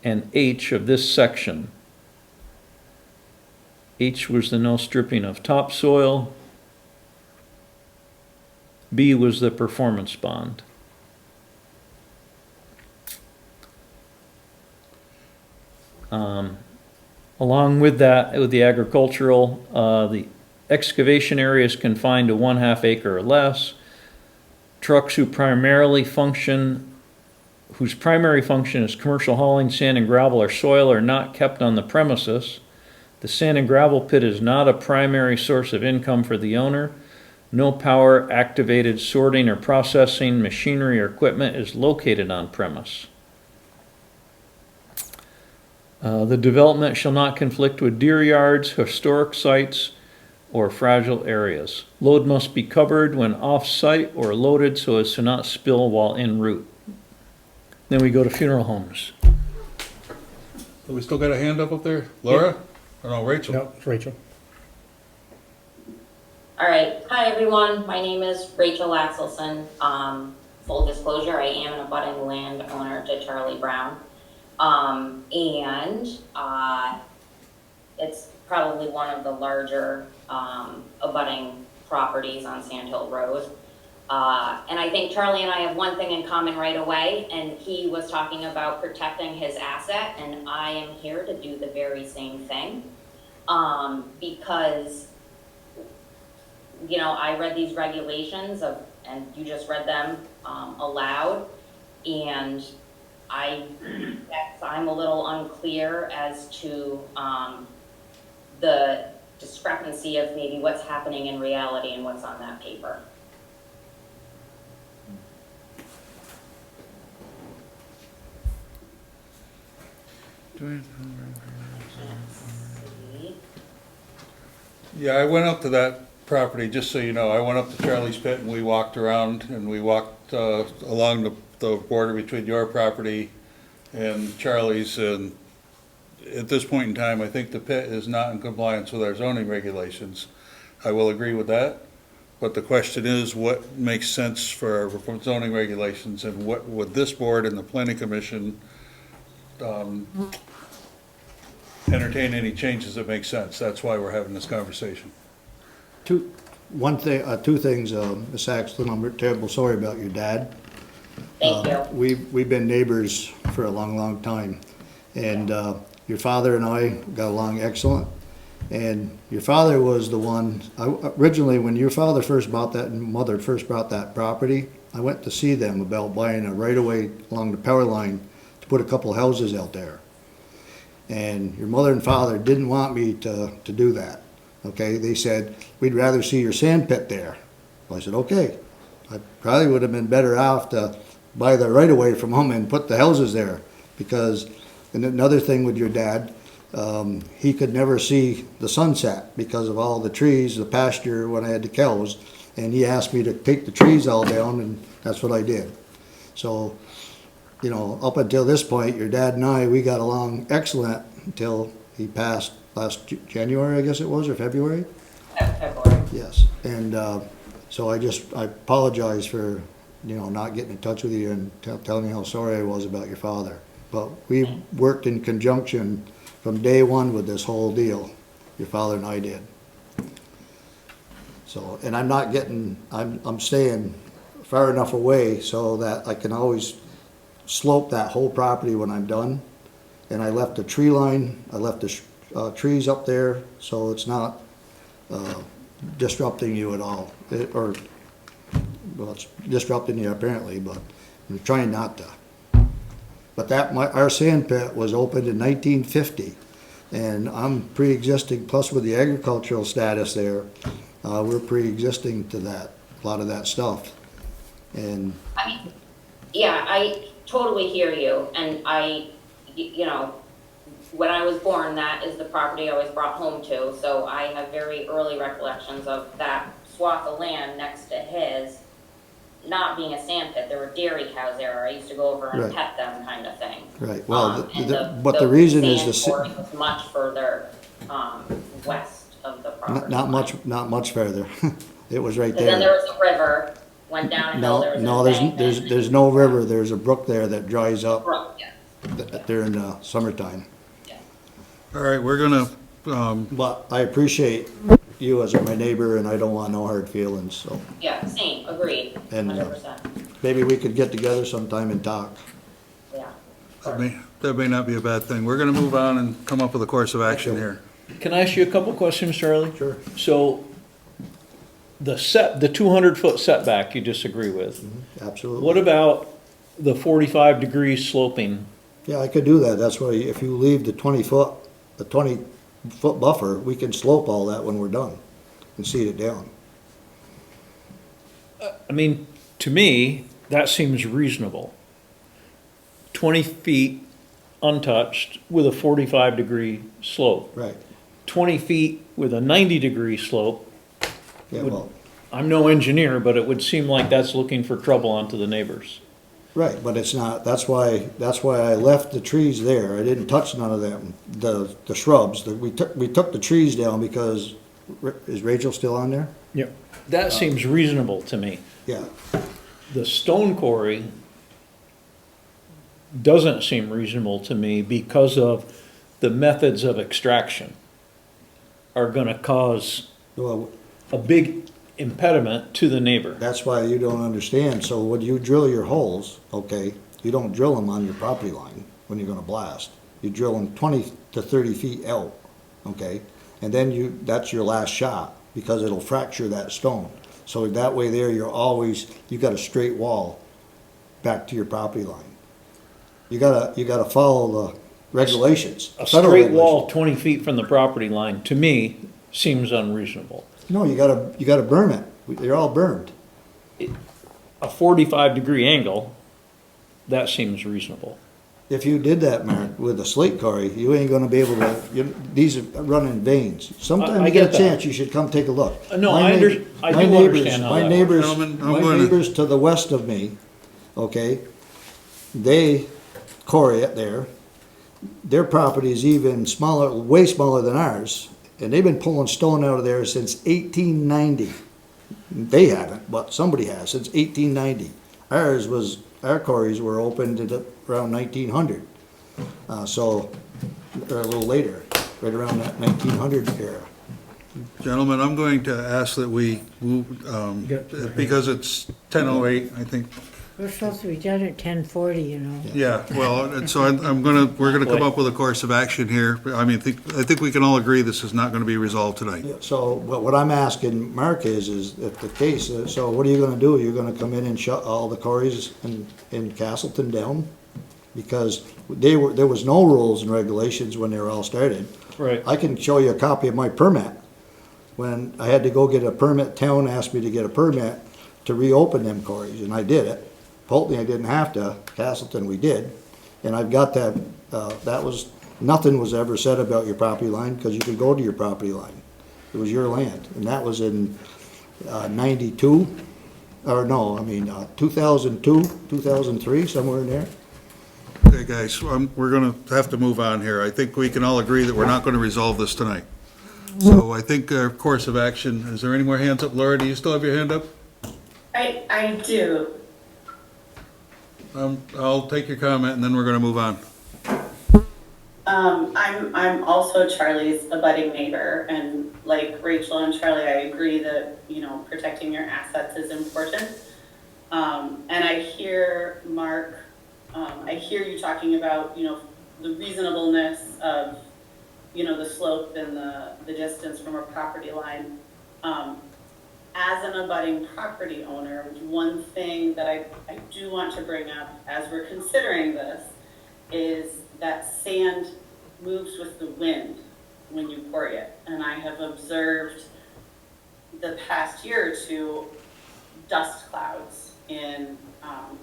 and H of this section. H was the no stripping of topsoil. B was the performance bond. Along with that, with the agricultural, the excavation area is confined to 1/2 acre or less. Trucks whose primary function is commercial hauling sand and gravel or soil are not kept on the premises. The sand and gravel pit is not a primary source of income for the owner. No power activated sorting or processing machinery or equipment is located on premise. The development shall not conflict with deer yards, historic sites, or fragile areas. Load must be covered when off-site or loaded so as to not spill while en route. Then we go to funeral homes. So we still got a hand up there? Laura? Or no, Rachel? No, it's Rachel. All right. Hi, everyone. My name is Rachel Axelson. Full disclosure, I am an abutting landowner to Charlie Brown. It's probably one of the larger abutting properties on Sand Hill Road. And I think Charlie and I have one thing in common right away, and he was talking about protecting his asset, and I am here to do the very same thing. Because, you know, I read these regulations and you just read them aloud, and I'm a little unclear as to the discrepancy of maybe what's happening in reality and what's on that paper. Yeah, I went up to that property, just so you know, I went up to Charlie's Pit and we walked around and we walked along the border between your property and Charlie's, and at this point in time, I think the pit is not in compliance with our zoning regulations. I will agree with that, but the question is, what makes sense for our zoning regulations, and what would this board and the planning commission entertain any changes that make sense? That's why we're having this conversation. Two things, Ms. Axton, I'm terribly sorry about your dad. Thank you. We've been neighbors for a long, long time, and your father and I got along excellent. And your father was the one, originally when your father first bought that and mother first bought that property, I went to see them about buying a right-of-way along the power line to put a couple houses out there. And your mother and father didn't want me to do that. Okay, they said, we'd rather see your sand pit there. Well, I said, okay. I probably would have been better off to buy the right-of-way from him and put the houses there, because, and another thing with your dad, he could never see the sunset because of all the trees, the pasture when I had the cows, and he asked me to take the trees all down, and that's what I did. So, you know, up until this point, your dad and I, we got along excellent until he passed last January, I guess it was, or February? February. Yes, and so I apologize for, you know, not getting in touch with you and telling you how sorry I was about your father. But we worked in conjunction from day one with this whole deal, your father and I did. So, and I'm not getting, I'm staying far enough away so that I can always slope that whole property when I'm done. And I left a tree line, I left the trees up there, so it's not disrupting you at all. Well, it's disrupting you apparently, but I'm trying not to. But our sand pit was opened in 1950, and I'm pre-existing, plus with the agricultural status there, we're pre-existing to that, a lot of that stuff. And I mean, yeah, I totally hear you, and I you know, when I was born, that is the property I was brought home to, so I have very early recollections of that swath of land next to his not being a sand pit. There were dairy cows there. I used to go over and Right. pet them, kind of thing. Right, well, And but the reason is sand the, quarry was much further west of the property. not much further. It was right And then there there. was a river, went down a hill, there was No, an there's no river, there's a brook there that dries up brook, yeah. during the summertime. All right, we're gonna, But I appreciate you as my neighbor, and I don't want no hard feelings, so Yeah, same, agreed, And, 100%, maybe we could get together sometime and talk. yeah. that may not be a bad thing. We're gonna move on and come up with a course of action here. Can I ask you a couple questions, Charlie? Sure. So, the 200-foot setback you disagree with. Absolutely. What about the 45-degree sloping? Yeah, I could do that, that's why if you leave the 20-foot buffer, we can slope all that when we're done and seed it down. I mean, to me, that seems reasonable. 20 feet untouched with a 45-degree slope. Right, 20 feet with a 90-degree slope. yeah, Would- well, I'm no engineer, but it would seem like that's looking for trouble onto the neighbors. right, but it's not, that's why I left the trees there, I didn't touch none of them, the shrubs, we took the trees down because, is Rachel still on there? Yep. That seems reasonable to me. Yeah, The stone quarry doesn't seem reasonable to me because of the methods of extraction are gonna cause well, a big impediment to the neighbor. that's why you don't understand, so when you drill your holes, okay, you don't drill them on your property line when you're gonna blast. You drill them 20 to 30 feet out, okay? And then that's your last shot, because it'll fracture that stone. So that way there, you got a straight wall back to your property line. You gotta follow the regulations. A federal straight regulations. wall 20 feet from the property line, to me, seems unreasonable. No, you gotta burn it. They're all burned. A 45-degree angle, that seems reasonable. If you did that, Mark, with a slate quarry, you ain't gonna be able to, these are running veins. Sometime I you get get a that. chance, you should come take a look. No, My I neighbor- do my neighbors- understand how my that neighbors, Gentlemen, I'm my gonna- neighbors to the west of me, okay, they quarry it there. Their property is even smaller, way smaller than ours, and they've been pulling stone out of there since 1890. They haven't, but somebody has, since 1890. Our quarries were opened at around 1900. So, or a little later, right around that 1900 era. Gentlemen, I'm going to ask that we, because it's 10:08, I think. We're supposed to be done at 10:40, you know. Yeah, well, and so we're gonna come up with a course of action here. I mean, I think we can all agree this is not gonna be resolved tonight. So, but what I'm asking Mark is if the case, so what are you gonna do? You're gonna come in and shut all the quarries in Castleton down? Because there was no rules and regulations when they were all started. Right. I can show you a copy of my permit. When I had to go get a permit, town asked me to get a permit to reopen them quarries, and I did it. Pulteney, I didn't have to, Castleton, we did. And I've got that, nothing was ever said about your property line, because you could go to your property line. It was your land, and that was in 92, or no, I mean, 2002, 2003, somewhere in there. Okay, guys, we're gonna have to move on here. I think we can all agree that we're not gonna resolve this tonight. So I think our course of action, is there any more hands up? Laura, do you still have your hand up? I do. I'll take your comment and then we're gonna move on. I'm also Charlie's abutting neighbor, and like Rachel and Charlie, I agree that, you know, protecting your assets is important. And I hear Mark, I hear you talking about, you know, the reasonableness of, you know, the slope and the distance from a property line. As an abutting property owner, one thing that I do want to bring up as we're considering this is that sand moves with the wind when you quarry it. And I have observed the past year or two dust clouds in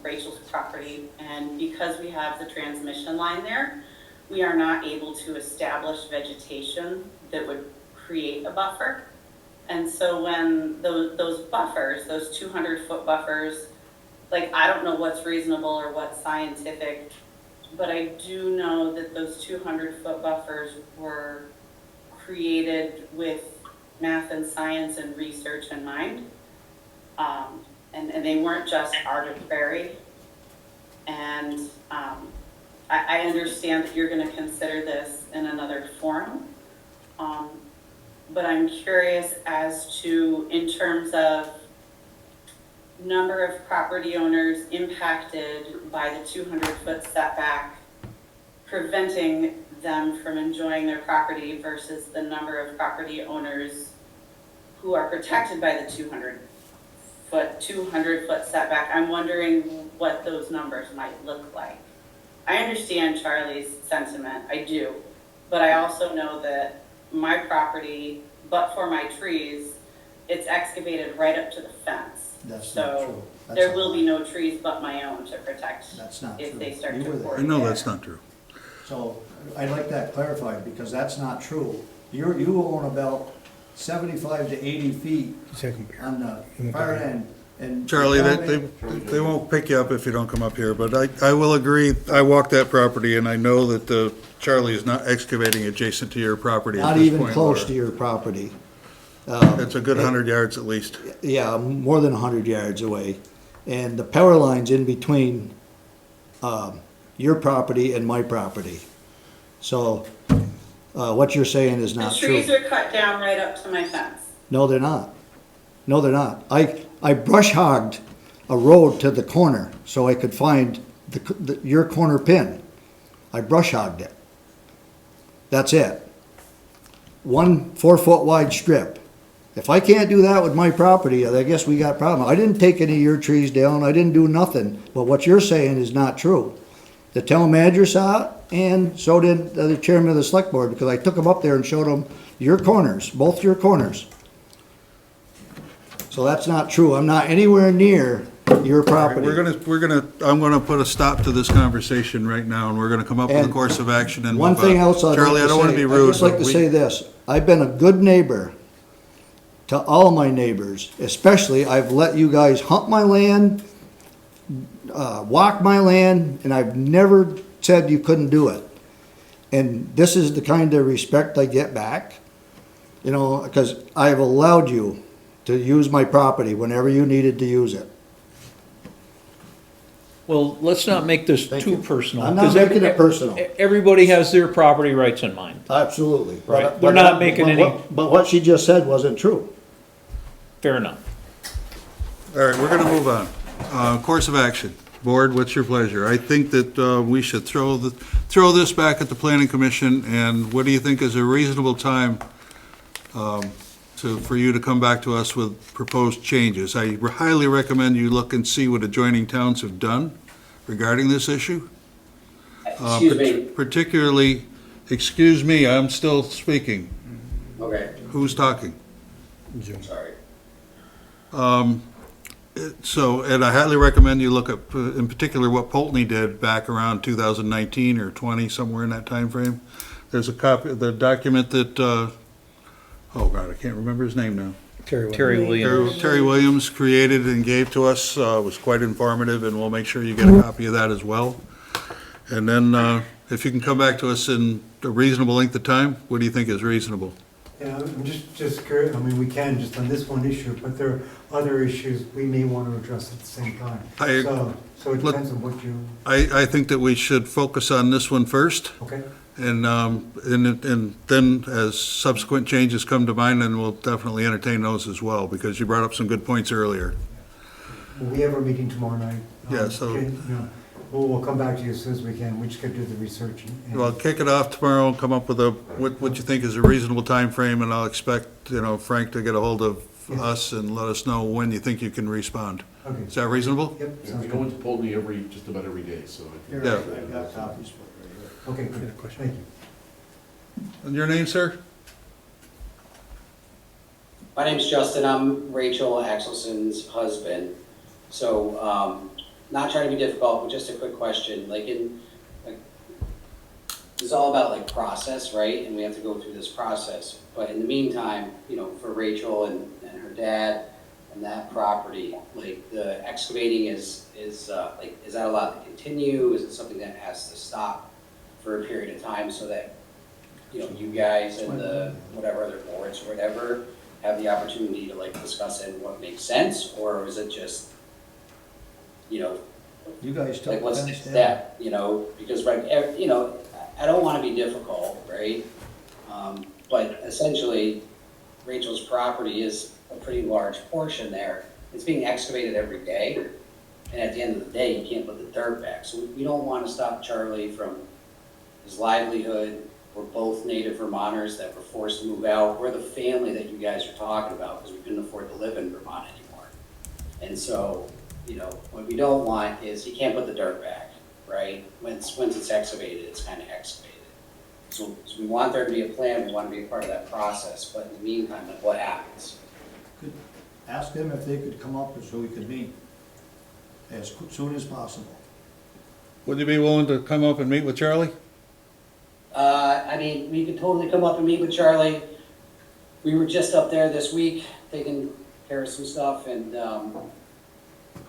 Rachel's property. And because we have the transmission line there, we are not able to establish vegetation that would create a buffer. And so when those buffers, those 200-foot buffers, like, I don't know what's reasonable or what's scientific, but I do know that those 200-foot buffers were created with math and science and research in mind. And they weren't just arbitrary. And I understand that you're going to consider this in another forum. But I'm curious as to, in terms of number of property owners impacted by the 200-foot setback, preventing them from enjoying their property versus the number of property owners who are protected by the 200-foot setback. I'm wondering what those numbers might look like. I understand Charlie's sentiment, I do, but I also know that my property, but for my trees, it's excavated right up to the fence. That's not true. So That's there not will right. be no trees but my own to protect That's not if true. they start You to were there. pour. I know that's not true. So I'd like that clarified, because that's not true. You own about 75 to 80 feet on the far end. And Charlie, they won't pick you up if you don't come up here, but I will agree, I walked that property and I know that Charlie is not excavating adjacent to your property at Not this even point, close Laura. to your property. It's a good 100 yards at least. Yeah, more than 100 yards away. And the power line's in between your property and my property. So what you're saying is The not true. trees are cut down right up to my fence. No, they're not. No, they're not. I brush hogged a road to the corner so I could find your corner pin. I brush hogged it. That's it. 1 4-foot wide strip. If I can't do that with my property, I guess we got a problem. I didn't take any of your trees down. I didn't do nothing. But what you're saying is not true. The town manager saw it, and so did the chairman of the select board, because I took them up there and showed them your corners, both your corners. So that's not true. I'm not anywhere near your property. I'm gonna put a stop to this conversation right now, and we're gonna come up with a And course of action and one move on. thing else I'd like Charlie, I to don't wanna say- be rude. I'd just like but to we- say this, I've been a good neighbor to all my neighbors, especially I've let you guys hunt my land, walk my land, and I've never said you couldn't do it. And this is the kind of respect I get back, you know, because I've allowed you to use my property whenever you needed to use it. Well, let's not make this Thank too you. personal. I'm not 'cause making it personal. Everybody has their property rights in mind. Absolutely. Right. But- They're not making but any- what- But what she just said wasn't true. Fair enough. All right, we're gonna move on. Course of action. Board, what's your pleasure? I think that we should throw this back at the planning commission, and what do you think is a reasonable time for you to come back to us with proposed changes? I highly recommend you look and see what adjoining towns have done regarding this issue. Excuse me. Particularly, excuse me, I'm still speaking. Okay, Who's talking? sorry. So, and I highly recommend you look up, in particular, what Pulteney did back around 2019 or 20, somewhere in that time frame. There's a copy, the document that, oh God, I can't remember his name now. Terry Williams. Terry Williams created and gave to us, was quite informative, and we'll make sure you get a copy of that as well. And then, if you can come back to us in a reasonable length of time, what do you think is reasonable? Yeah, I'm just curious, I mean, we can just on this one issue, but there are other issues we may want to address at the same time. So it depends on what you, I think that we should focus on this one first. okay? And then as subsequent changes come to mind, then we'll definitely entertain those as well, because you brought up some good points earlier. We have our meeting tomorrow night. Yeah, so- okay, you know, we'll come back to you as soon as we can, we just gotta do the research and. Well, kick it off tomorrow and come up with what you think is a reasonable time frame, and I'll expect, Frank to get a hold of us and let us know when you think you can respond. Okay. Is that reasonable? Yep, Yeah, sounds we good. go into Pulteney just about every day, so. I think- Yeah. I've got copies for it right here. Okay, good, thank you. And your name, sir? My name's Justin. I'm Rachel Axelson's husband. So, not trying to be difficult, but just a quick question. it's all about like process, right? And we have to go through this process. But in the meantime, you know, for Rachel and her dad and that property, like the excavating is like, is that allowed to continue? Is it something that has to stop for a period of time so that, you know, you guys and the whatever other boards or whatever have the opportunity to like discuss it and what makes sense? Or is it just, you know, You guys took like what's the offense, yeah. step, you know, because right, you know, I don't wanna be difficult, right? But essentially, Rachel's property is a pretty large portion there. It's being excavated every day, and at the end of the day, you can't put the dirt back. So we don't wanna stop Charlie from his livelihood. We're both native Vermonters that were forced to move out. We're the family that you guys are talking about, because we couldn't afford to live in Vermont anymore. And so, you know, what we don't want is, he can't put the dirt back, right? Once it's excavated, it's kind of excavated. So we want there to be a plan, we want to be a part of that process, but in the meantime, like, what happens? Ask them if they could come up so we could meet as soon as possible. Would you be willing to come up and meet with Charlie? I mean, we could totally come up and meet with Charlie. We were just up there this week, taking care of some stuff, and,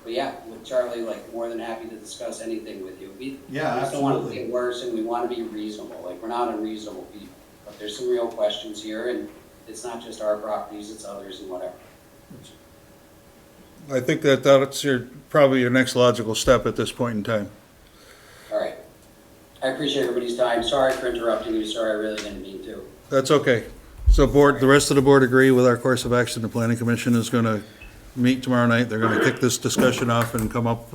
but yeah, with Charlie, like, more than happy to discuss anything with you. We just don't want it to get worse, and we want to be reasonable. Like, we're not unreasonable people, but there's some real questions here, and it's not just our properties, it's others and whatever. I think that's probably your next logical step at this point in time. All right. I appreciate everybody's time. Sorry for interrupting you. Sorry, I really didn't mean to. That's okay. So the rest of the board agree with our course of action. The planning commission is gonna meet tomorrow night. They're gonna kick this discussion off and come up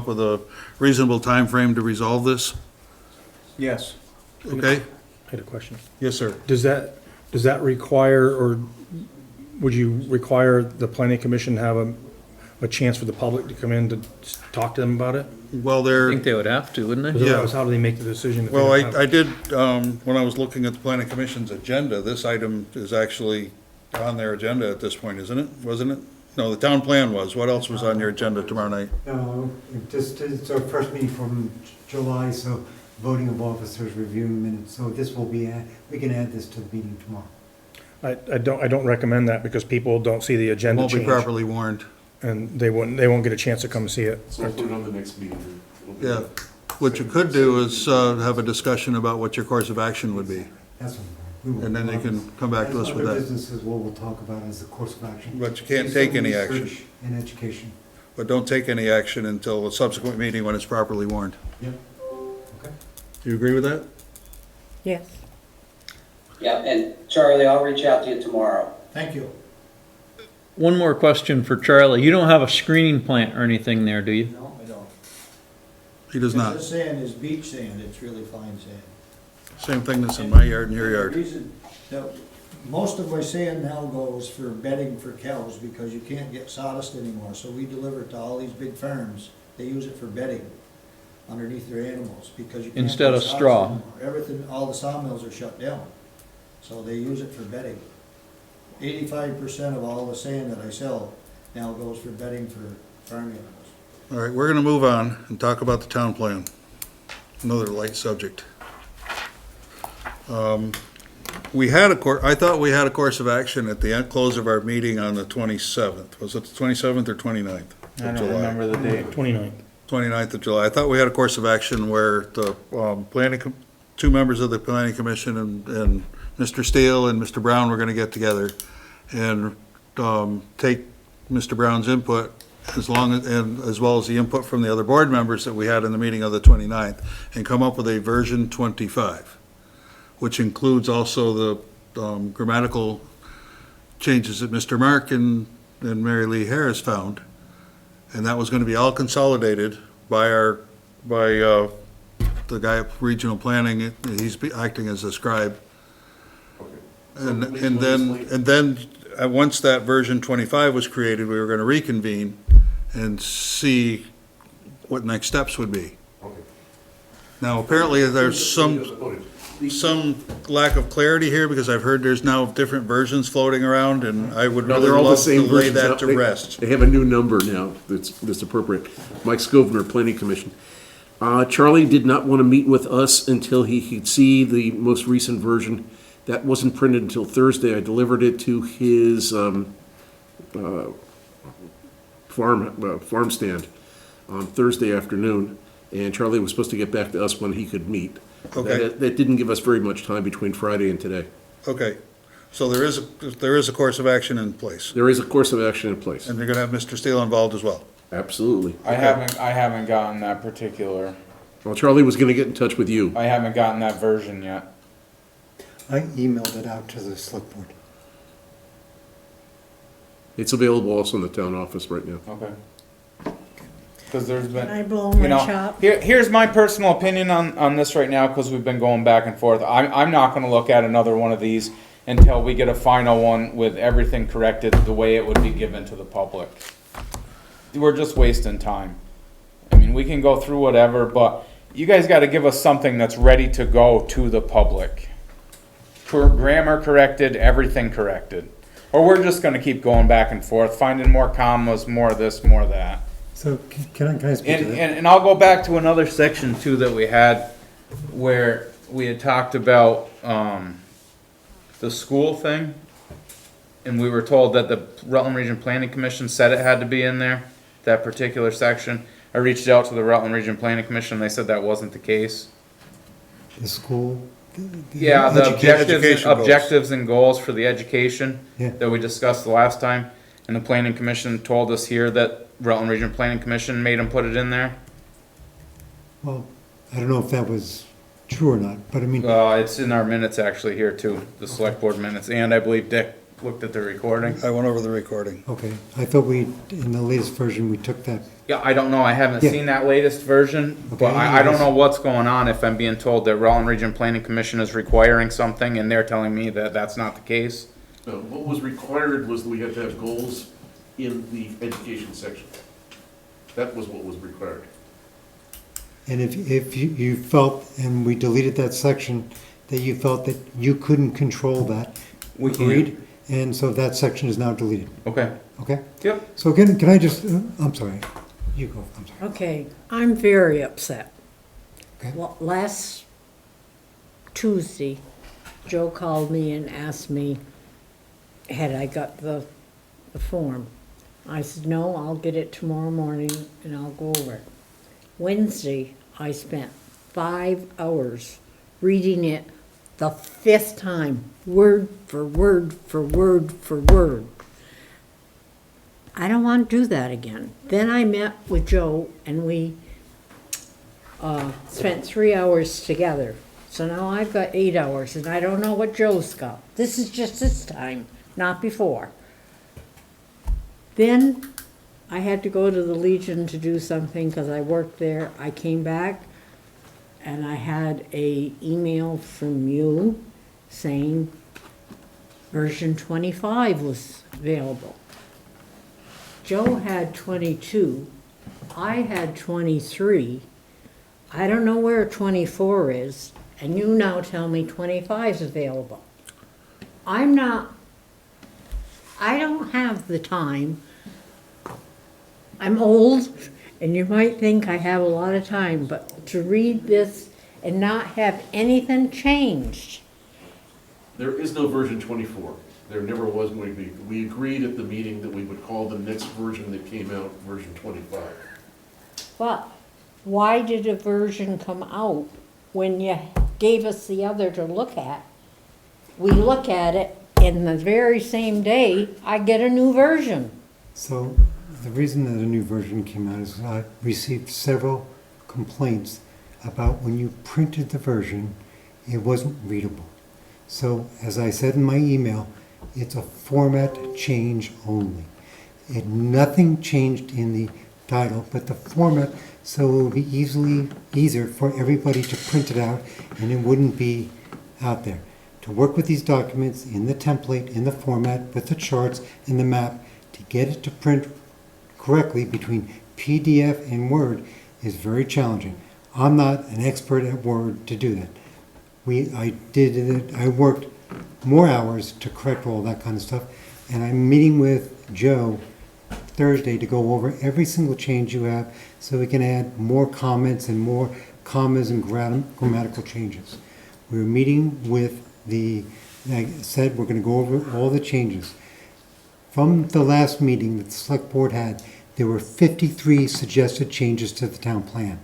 with a reasonable time frame to resolve this. Yes. Okay? I had a question. Yes, sir. Does that require, or would you require the planning commission to have a chance for the public to come in to talk to them about it? Well, I think they would have to, wouldn't they? 'Cause otherwise, how do they make the decision? if they Well, don't have- I did, when I was looking at the planning commission's agenda, this item is actually on their agenda at this point, isn't it? Wasn't it? No, the town plan was. What else was on your agenda tomorrow night? No, it's our first meeting from July, so voting of officers, reviewing minutes, so this will be, we can add this to the meeting tomorrow. I don't recommend that because people don't see the agenda Won't be change. properly warned. And they won't get a chance to come see it. So we'll put it on the next meeting. Yeah. What you could do is have a discussion about what your course of action would be. That's what we will. And then you can come back to us with Other that. business is what we'll talk about as the course of action. But you can't Do take some any action. research and education. But don't take any action until a subsequent meeting when it's properly warned. Yep. Okay. Do you agree with that? Yes. Yeah, and Charlie, I'll reach out to you tomorrow. Thank you. One more question for Charlie. You don't have a screening plant or anything there, do you? No, I don't. He does not. This sand is beach sand, it's really fine sand. Same thing that's in my yard and your The yard. reason that most of my sand now goes for bedding for cows, because you can't get sawdust anymore, so we deliver it to all these big farms. They use it for bedding underneath their animals, because you can't. Instead get of sawdust straw. anymore. Everything, all the sawmills are shut down, so they use it for bedding. 85% of all the sand that I sell now goes for bedding for farm animals. All right, we're gonna move on and talk about the town plan. Another light subject. I thought we had a course of action at the close of our meeting on the 27th. Was it the 27th or 29th? I don't remember the date. 29th. 29th of July. I thought we had a course of action where the two members of the planning commission and Mr. Steele and Mr. Brown were gonna get together and take Mr. Brown's input as well as the input from the other board members that we had in the meeting of the 29th, and come up with a version 25, which includes also the grammatical changes that Mr. Mark and Mary Lee Harris found. And that was gonna be all consolidated by the guy at Regional Planning. He's acting as a scribe. And then, once that version 25 was created, we were gonna reconvene and see what next steps would be. Okay. Now, apparently, there's some lack of clarity here, because I've heard there's now different versions floating around, and I would No, really they're all the love to same lay versions that now. to rest. They have a new number now that's appropriate. Mike Skovner, Planning Commission. Charlie did not want to meet with us until he could see the most recent version. That wasn't printed until Thursday. I delivered it to his farm stand on Thursday afternoon, and Charlie was supposed to get back to us when he could meet. Okay. That didn't give us very much time between Friday and today. Okay, so there is a course of action in place, There is a course of action in place. and you're gonna have Mr. Steele involved as well. Absolutely. I haven't gotten that particular, Well, Charlie was going to get in touch with you. I haven't gotten that version yet. I emailed it out to the select board. It's available also in the town office right now. Okay. Because there's been, Can I blow my you know, chop? here's my personal opinion on this right now, because we've been going back and forth. I'm not gonna look at another one of these until we get a final one with everything corrected the way it would be given to the public. We're just wasting time. I mean, we can go through whatever, but you guys gotta give us something that's ready to go to the public. Grammar corrected, everything corrected. Or we're just gonna keep going back and forth, finding more commas, more this, more that. So can I speak to that? And I'll go back to another section too that we had, where we had talked about, the school thing. And we were told that the Rutland Region Planning Commission said it had to be in there, that particular section. I reached out to the Rutland Region Planning Commission, they said that wasn't the case. The school? Yeah, the Education goals. objectives and goals for the education Yeah. that we discussed the last time. And the planning commission told us here that Rutland Region Planning Commission made them put it in there. Well, I don't know if that was true or not, but I mean, It's in our minutes actually here too, the select board minutes, and I believe Dick looked at the recording. I went over the recording. okay, I thought in the latest version, we took that. Yeah, I don't know, I haven't Yeah. seen that latest version, but Okay, I don't anyways. know what's going on if I'm being told that Rutland Region Planning Commission is requiring something and they're telling me that that's not the case. No, what was required was we had to have goals in the education section. That was what was required. And if you felt, and we deleted that section, that you felt that you couldn't control that. We can't. Agreed? And so that section is now deleted, Okay. okay? Yep. So can I just, I'm sorry, you go, I'm sorry. Okay, I'm very upset. Okay. Well, last Tuesday, Joe called me and asked me, had I got the form? I said, no, I'll get it tomorrow morning and I'll go over it. Wednesday, I spent 5 hours reading it the 5th time, word for word for word for word. I don't want to do that again. Then I met with Joe and we spent 3 hours together. So now I've got 8 hours and I don't know what Joe's got. This is just this time, not before. Then I had to go to the Legion to do something because I worked there. I came back and I had a email from you saying version 25 was available. Joe had 22, I had 23. I don't know where 24 is, and you now tell me 25 is available. I don't have the time. I'm old, and you might think I have a lot of time, but to read this and not have anything changed. There is no version 24. There never was going to be. We agreed at the meeting that we would call the next version that came out version 25. But why did a version come out when you gave us the other to look at? We look at it, and the very same day, I get a new version. So the reason that a new version came out is I received several complaints about when you printed the version, it wasn't readable. So as I said in my email, it's a format change only. Nothing changed in the title, but the format, so it will be easier for everybody to print it out and it wouldn't be out there. To work with these documents in the template, in the format, with the charts, in the map, to get it to print correctly between PDF and Word is very challenging. I'm not an expert at Word to do that. I worked more hours to correct all that kind of stuff, and I'm meeting with Joe Thursday to go over every single change you have, so we can add more comments and more commas and grammatical changes. We're meeting with like I said, we're gonna go over all the changes. From the last meeting that the select board had, there were 53 suggested changes to the town plan.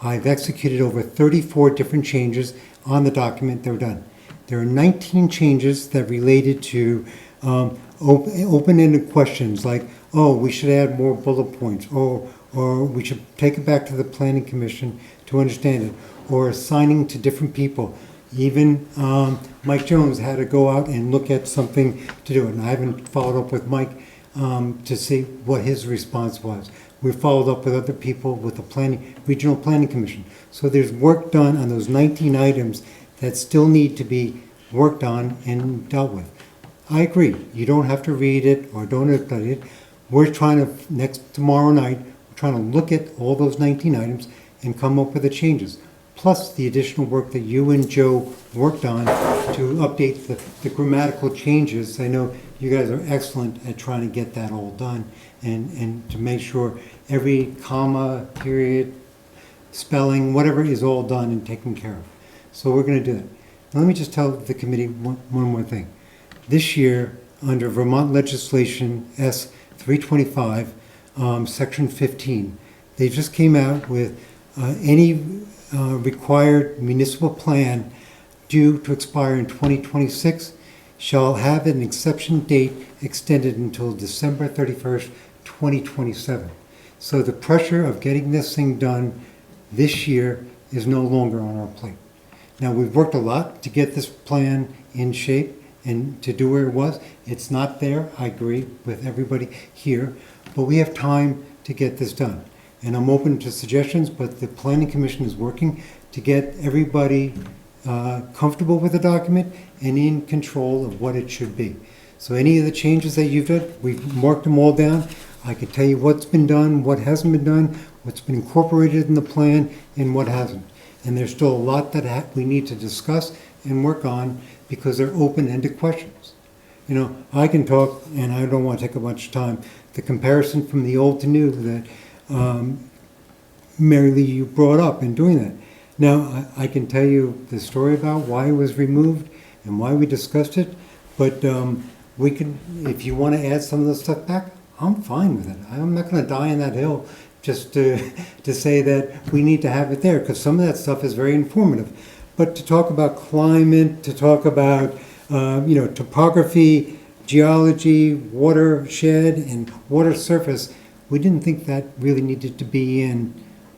I've executed over 34 different changes on the document. They're done. There are 19 changes that related to open-ended questions like, oh, we should add more bullet points, or we should take it back to the planning commission to understand it, or assigning to different people. Even Mike Jones had to go out and look at something to do it. And I haven't followed up with Mike to see what his response was. We followed up with other people with the regional planning commission. So there's work done on those 19 items that still need to be worked on and dealt with. I agree. You don't have to read it or don't study it. We're trying to, tomorrow night, we're trying to look at all those 19 items and come up with the changes. Plus the additional work that you and Joe worked on to update the grammatical changes. I know you guys are excellent at trying to get that all done and to make sure every comma, period, spelling, whatever is all done and taken care of. So we're going to do that. Now let me just tell the committee one more thing. This year, under Vermont legislation S 325, section 15, they just came out with any required municipal plan due to expire in 2026 shall have an exception date extended until December 31st, 2027. So the pressure of getting this thing done this year is no longer on our plate. Now, we've worked a lot to get this plan in shape and to do where it was. It's not there, I agree with everybody here, but we have time to get this done. And I'm open to suggestions, but the Planning Commission is working to get everybody comfortable with the document and in control of what it should be. So any of the changes that you've done, we've marked them all down. I can tell you what's been done, what hasn't been done, what's been incorporated in the plan, and what hasn't. And there's still a lot that we need to discuss and work on because they're open-ended questions. You know, I can talk, and I don't want to take a bunch of time, the comparison from the old to new that Mary Lee, you brought up in doing that. Now, I can tell you the story about why it was removed and why we discussed it, but we can, if you want to add some of the stuff back, I'm fine with it. I'm not going to die on that hill just to say that we need to have it there, because some of that stuff is very informative. But to talk about climate, to talk about topography, geology, watershed, and water surface, we didn't think that really needed to be in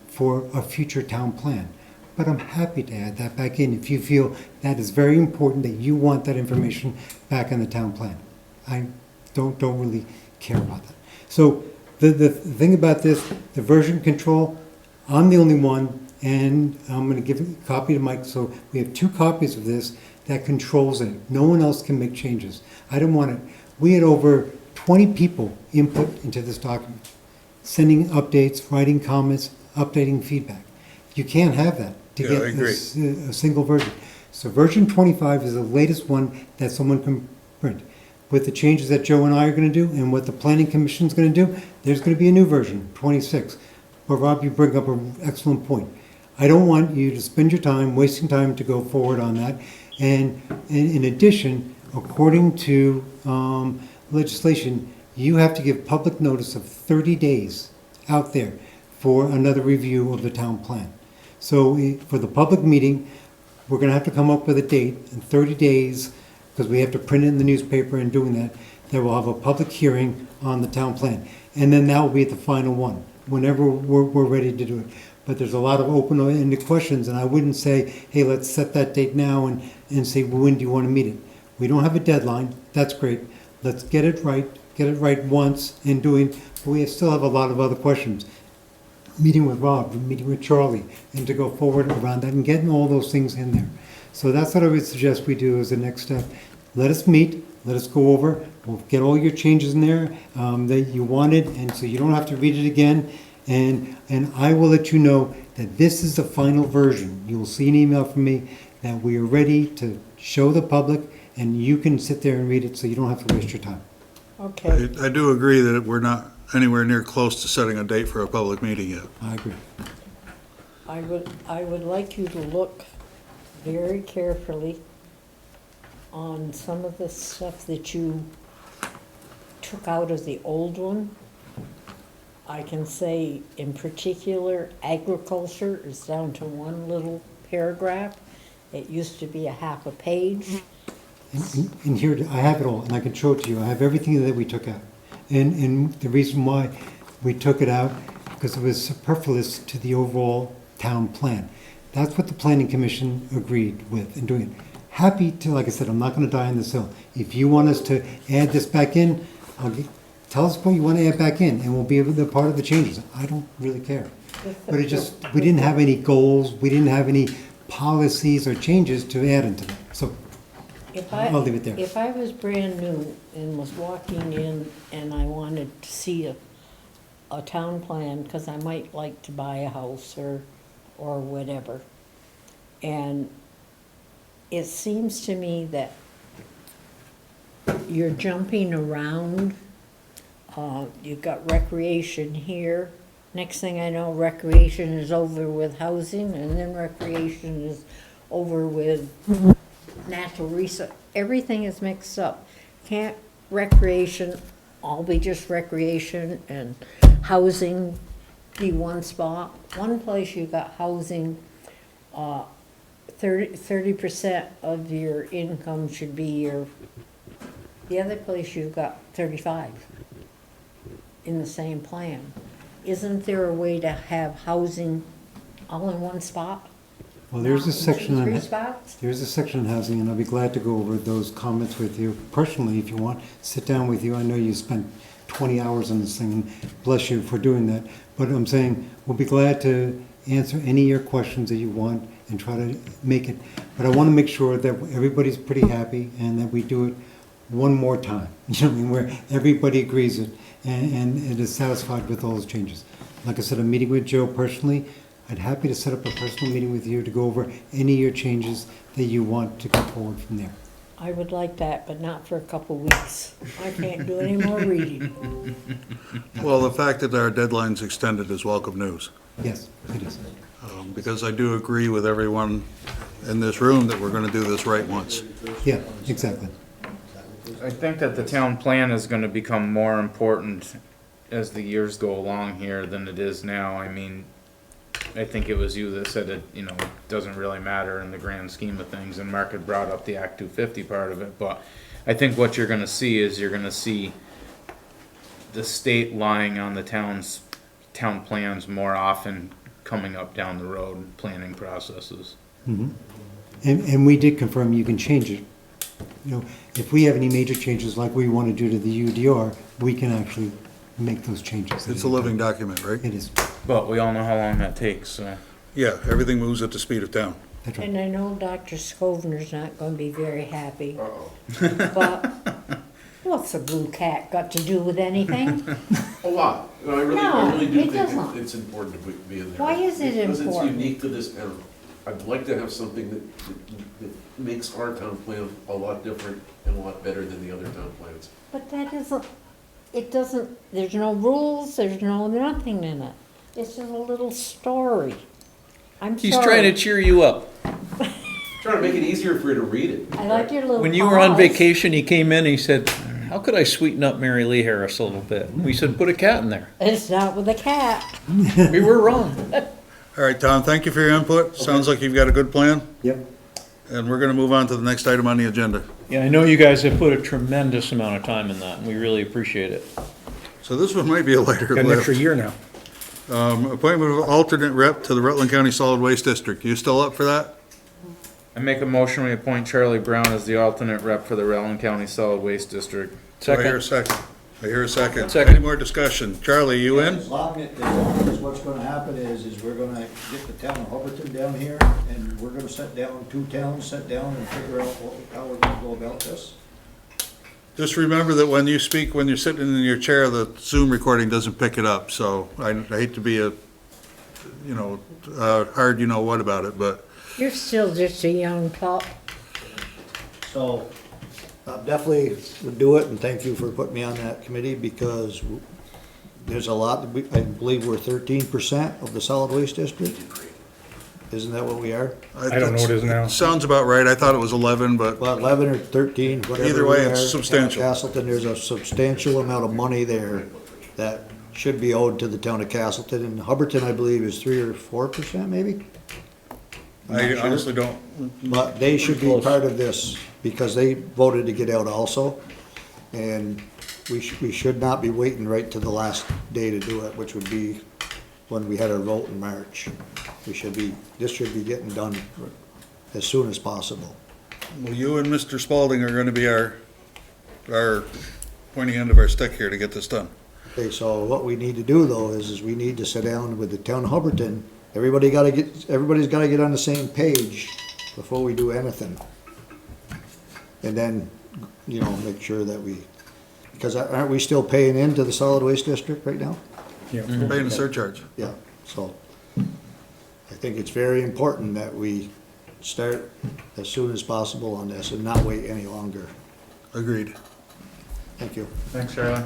for a future town plan. But I'm happy to add that back in if you feel that is very important, that you want that information back in the town plan. I don't really care about that. So the thing about this, the version control, I'm the only one, and I'm going to give a copy to Mike. So we have 2 copies of this that controls it. No one else can make changes. I don't want it. We had over 20 people input into this document, sending updates, writing comments, updating feedback. You can't have that to get a single version. So version 25 is the latest one that someone can print. With the changes that Joe and I are going to do and what the Planning Commission is going to do, there's going to be a new version, 26. But Rob, you bring up an excellent point. I don't want you to spend your time wasting time to go forward on that. And in addition, according to legislation, you have to give public notice of 30 days out there for another review of the town plan. So for the public meeting, we're going to have to come up with a date in 30 days, because we have to print it in the newspaper, and doing that we'll have a public hearing on the town plan. And then that will be the final one, whenever we're ready to do it. But there's a lot of open-ended questions, and I wouldn't say, hey, let's set that date now and say, well, when do you want to meet it? We don't have a deadline. That's great. Let's get it right once and but we still have a lot of other questions. Meeting with Rob, meeting with Charlie, and to go forward around that and getting all those things in there. So that's what I would suggest we do as the next step. Let us meet, let us go over, we'll get all your changes in there that you wanted, and so you don't have to read it again. And I will let you know that this is the final version. You will see an email from me that we are ready to show the public, and you can sit there and read it so you don't have to waste your time. Okay, I do agree that we're not anywhere near close to setting a date for a public meeting yet. I agree. I would like you to look very carefully on some of the stuff that you took out of the old one. I can say in particular, agriculture is down to one little paragraph. It used to be a half a page. And here, I have it all, and I can show it to you. I have everything that we took out. And the reason why we took it out, because it was superfluous to the overall town plan. That's what the planning commission agreed with in doing it. Happy to, like I said, I'm not gonna die on this hill. If you want us to add this back in, tell us what you wanna add back in, and we'll be able to be part of the changes. I don't really care. But it just, we didn't have any goals, we didn't have any policies or changes to add into that. So I'll leave it there. If I was brand new and was walking in and I wanted to see a town plan, because I might like to buy a house or whatever, and it seems to me that you're jumping around. You've got recreation here. Next thing I know, recreation is over with housing, and then recreation is over with natural resource. Everything is mixed up. Can't recreation all be just recreation and housing be one spot? One place you got housing, 30% of your income should be your, the other place you've got 35 in the same plan. Isn't there a way to have housing all in one spot? Well, there's a section on, Three spots? there's a section on housing, and I'll be glad to go over those comments with you personally if you want. Sit down with you. I know you spent 20 hours on this thing, and bless you for doing that. But I'm saying, we'll be glad to answer any of your questions that you want and try to make it. But I want to make sure that everybody's pretty happy and that we do it one more time. You know what I mean? Where everybody agrees it and is satisfied with all those changes. Like I said, I'm meeting with Joe personally. I'd happy to set up a personal meeting with you to go over any of your changes that you want to go forward from there. I would like that, but not for a couple weeks. I can't do any more reading. Well, the fact that our deadline's extended is welcome news. Yes, it is. Because I do agree with everyone in this room that we're gonna do this right once. Yeah, exactly. I think that the town plan is gonna become more important as the years go along here than it is now. I mean, I think it was you that said it, you know, it doesn't really matter in the grand scheme of things, and Mark had brought up the Act 250 part of it, but I think what you're gonna see is you're gonna see the state lying on the town plans more often coming up down the road, planning processes. Mhm. And we did confirm you can change it. You know, if we have any major changes like we want to do to the UDR, we can actually make those changes. It's a living document, right? It is. But we all know how long that takes, so. Yeah, everything moves at the speed of town. That's right. And I know Dr. Skovner's not gonna be very happy. But what's a blue cat got to do with anything? A lot. I really No, do it think doesn't. it's important to be in there. Why is it Because it's important? unique to this town. I'd like to have something that makes our town plan a lot different and a lot better than the other town plans. But that isn't, it doesn't, there's no rules, there's no nothing in it. It's just a little story. I'm sorry. He's trying to cheer you up. Trying to make it easier for you to read it. I like your little When you were on pause. vacation, he came in and he said, how could I sweeten up Mary Lee Harris a little bit? And we said, put a cat in there. It's not with a cat. We were wrong. All right, Tom, thank you for your input. Sounds like you've got a good plan, Yep. and we're gonna move on to the next item on the agenda. Yeah, I know you guys have put a tremendous amount of time in that, and we really appreciate it. So this one might be a lighter Got an extra lift. year now. Appointment of alternate rep to the Rutland County Solid Waste District. You still up for that? I make a motion, we appoint Charlie Brown as the alternate rep for the Rutland County Solid Waste District. Do I hear a second? I hear a second. Second. Any more discussion? Charlie, you in? As long as what's gonna happen is we're gonna get the town of Hubbardton down here, and we're gonna sit down, two towns, sit down and figure out how we're gonna go about this. Just remember that when you speak, when you're sitting in your chair, the Zoom recording doesn't pick it up, so I hate to be hard you-know-what about it, but You're still just a young pup. So, Definitely would do it, and thank you for putting me on that committee, because there's a lot, I believe we're 13% of the solid waste district. Isn't that what we are? I don't know what it is now. Sounds about right. I thought it was 11, but Well, 11 or 13, whatever. Either way, we it's are. substantial. Castleton, there's a substantial amount of money there that should be owed to the town of Castleton, and Hubbardton, I believe, is 3 or 4% maybe? I'm not I sure. honestly don't. But they should be part of this, because they voted to get out also. And we should not be waiting right to the last day to do it, which would be when we had our vote in March. This should be getting done as soon as possible. Well, you and Mr. Spalding are gonna be our pointing end of our stick here to get this done. Okay, so what we need to do though is we need to sit down with the town of Hubbardton. Everybody's gotta get on the same page before we do anything. And then, make sure that because aren't we still paying into the solid waste district right now? Yeah. Paying a surcharge. Yeah, so I think it's very important that we start as soon as possible on this and not wait any longer. Agreed. Thank you. Thanks, Charlie.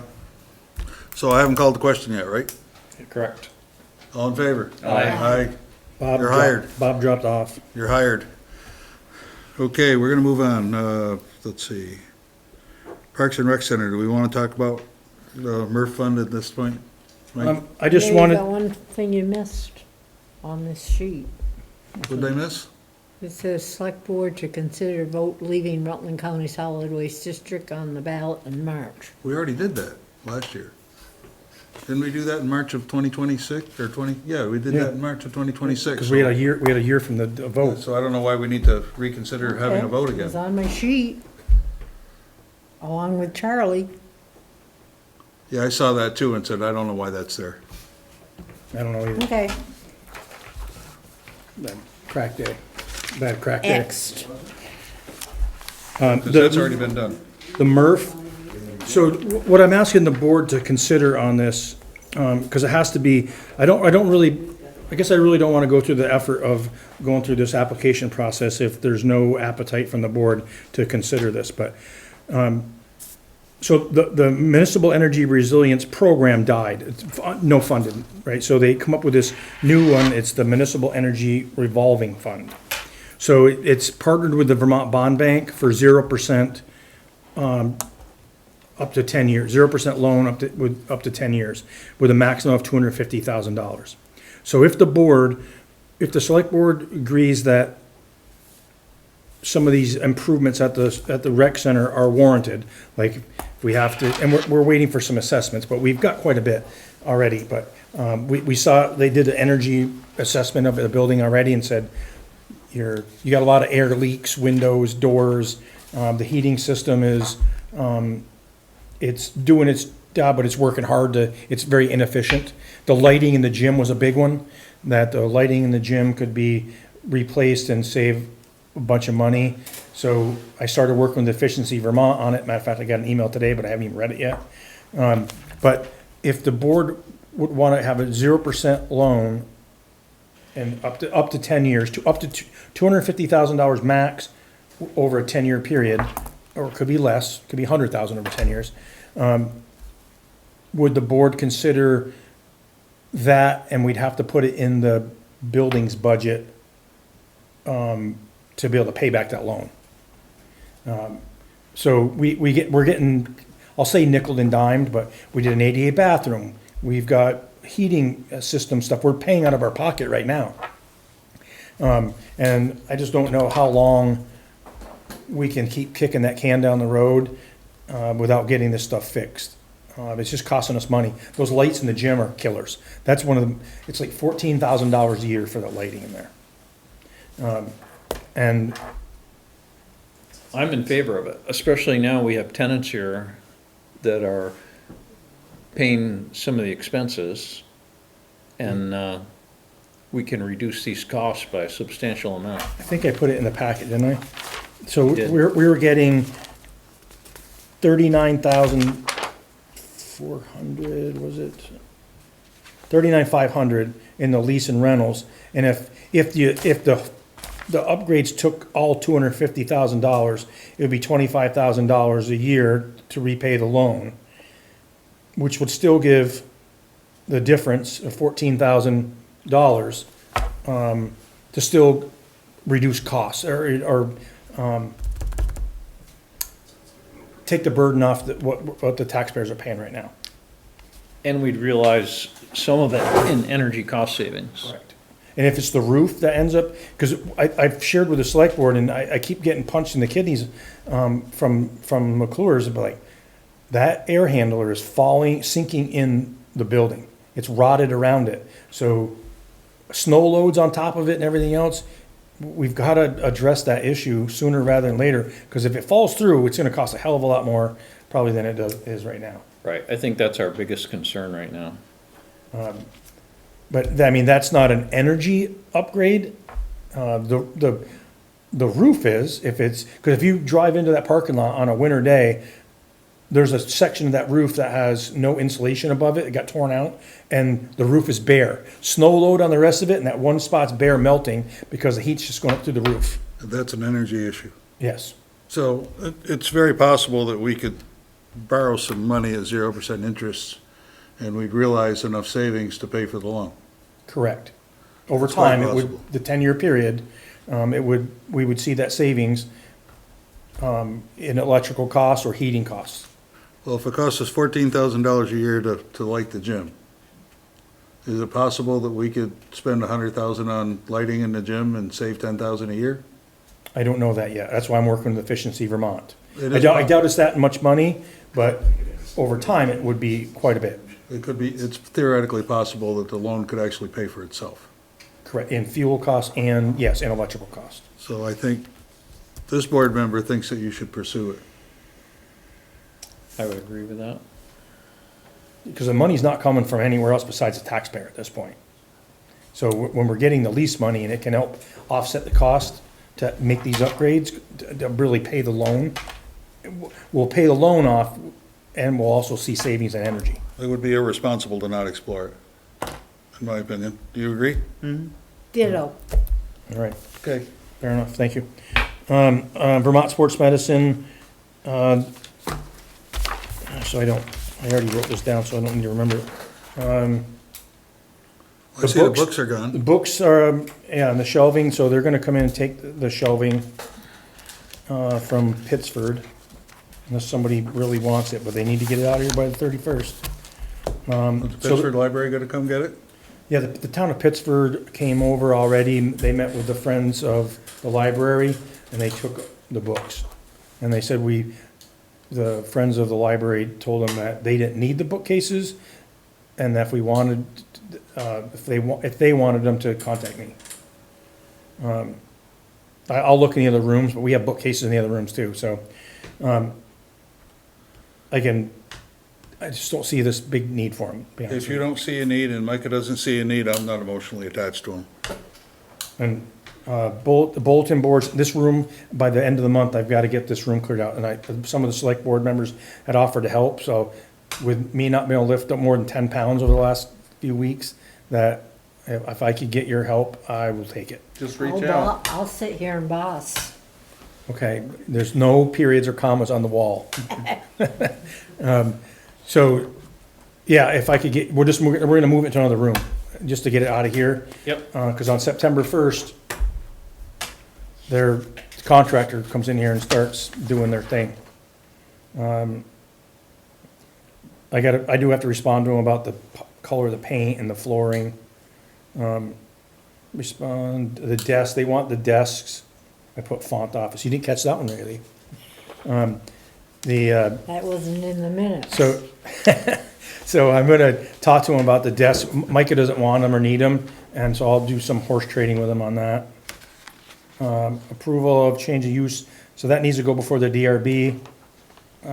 So I haven't called the question yet, right? Correct. All in favor? Aye. Aye. Bob You're dropped- hired. Bob dropped off. You're hired. Okay, we're gonna move on. Let's see. Parks and Rec Center, do we wanna talk about the MRF fund at this point? Mike? I just Maybe wanted, the one thing you missed on this sheet. What did I miss? It says select board to consider vote leaving Rutland County Solid Waste District on the ballot in March. We already did that last year. Didn't we do that in March of 2026 or 20? Yeah, we did Yeah. that in March of 2026. because we had a year from the vote. So I don't know why we need to reconsider having a vote It was again. on my sheet, along with Charlie. Yeah, I saw that too and said, I don't know why that's there. I don't know either. Okay. Bad crack day. Bad crack day. Xed. Because that's already been done. The MRF. So what I'm asking the board to consider on this, because it has to be, I guess I really don't want to go through the effort of going through this application process if there's no appetite from the board to consider this, but, so the Municipal Energy Resilience Program died, it's no funded, right? So they come up with this new one, it's the Municipal Energy Revolving Fund. So it's partnered with the Vermont Bond Bank for 0%, up to 10 years, 0% loan up to 10 years, with a maximum of $250,000. So if the select board agrees that some of these improvements at the rec center are warranted, like if we have to, and we're waiting for some assessments, but we've got quite a bit already, but, we saw, they did an energy assessment of the building already and said, you got a lot of air leaks, windows, doors, the heating system is, it's doing its job, but it's working hard it's very inefficient. The lighting in the gym was a big one, that the lighting in the gym could be replaced and save a bunch of money. So I started working with Efficiency Vermont on it. Matter of fact, I got an email today, but I haven't even read it yet. But if the board would want to have a 0% loan and up to 10 years, up to $250,000 max over a 10-year period, or it could be less, could be 100,000 over 10 years. Would the board consider that, and we'd have to put it in the building's budget to be able to pay back that loan? So we're getting, I'll say nickel and dimed, but we did an ADA bathroom. We've got heating system stuff we're paying out of our pocket right now. And I just don't know how long we can keep kicking that can down the road without getting this stuff fixed. It's just costing us money. Those lights in the gym are killers. That's one of them. It's like $14,000 a year for the lighting in there. And I'm in favor of it, especially now we have tenants here that are paying some of the expenses, and we can reduce these costs by a substantial amount. I think I put it in the packet, didn't I? So You did. we were getting 39,400, was it? 39,500 in the lease and rentals. And if the the upgrades took all $250,000, it would be $25,000 a year to repay the loan, which would still give the difference of $14,000, to still reduce costs or take the burden off what the taxpayers are paying right now. And we'd realize some of that in energy cost savings. Correct. And if it's the roof that ends up, because I've shared with the select board, and I keep getting punched in the kidneys from McClure's, but like, that air handler is sinking in the building. It's rotted around it. So snow loads on top of it and everything else, we've got to address that issue sooner rather than later, because if it falls through, it's going to cost a hell of a lot more probably than it is right now. Right, I think that's our biggest concern right now. But I mean, that's not an energy upgrade. The roof is, because if you drive into that parking lot on a winter day, there's a section of that roof that has no insulation above it. It got torn out, and the roof is bare. Snow load on the rest of it, and that one spot's bare melting because the heat's just going up through the roof. That's an energy issue. Yes. So it's very possible that we could borrow some money at 0% interest, and we'd realize enough savings to pay for the loan. Correct. Over It's quite time, it possible. would, the 10-year period, we would see that savings in electrical costs or heating costs. Well, if it costs us $14,000 a year to light the gym, is it possible that we could spend $100,000 on lighting in the gym and save $10,000 a year? I don't know that yet. That's why I'm working with Efficiency Vermont. It I is doubt it's that much money, but over time, it would be quite a bit. It could be, it's theoretically possible that the loan could actually pay for itself. Correct, in fuel costs and, yes, and electrical costs. So I think this board member thinks that you should pursue it. I would agree with that. Because the money's not coming from anywhere else besides the taxpayer at this point. So when we're getting the lease money and it can help offset the cost to make these upgrades, to really pay the loan, we'll pay the loan off and we'll also see savings in energy. It would be irresponsible to not explore it, in my opinion. Do you agree? Ditto. All right, Okay. fair enough, thank you. Vermont Sports Medicine, so I already wrote this down, so I don't need to remember it. I see the books are The gone. books are, yeah, and the shelving, so they're gonna come in and take the shelving from Pittsford, unless somebody really wants it, but they need to get it out of here by the 31st. Is the Pittsford Library gonna come get it? Yeah, the town of Pittsford came over already, they met with the Friends of the Library, and they took the books. And they said the Friends of the Library told them that they didn't need the bookcases, and that if we wanted, if they wanted them to contact me. I'll look in the other rooms, but we have bookcases in the other rooms too, so, I just don't see this big need for them. If you don't see a need and Micah doesn't see a need, I'm not emotionally attached to him. And, the bulletin boards, this room, by the end of the month, I've got to get this room cleared out, and some of the select board members had offered to help, so with me not being able to lift up more than 10 pounds over the last few weeks, that if I could get your help, I will take it. Just reach out. I'll sit here and boss. Okay, there's no periods or commas on the wall. So, yeah, if I could get, we're gonna move it to another room, just to get it out of here. Yep. Cause on September 1st, their contractor comes in here and starts doing their thing. I do have to respond to them about the color of the paint and the flooring. Respond to the desk, they want the desks, I put font office, you didn't catch that one really. That wasn't in the minutes. So I'm gonna talk to him about the desk. Micah doesn't want them or need them, and so I'll do some horse trading with him on that. Approval of change of use, so that needs to go before the DRB.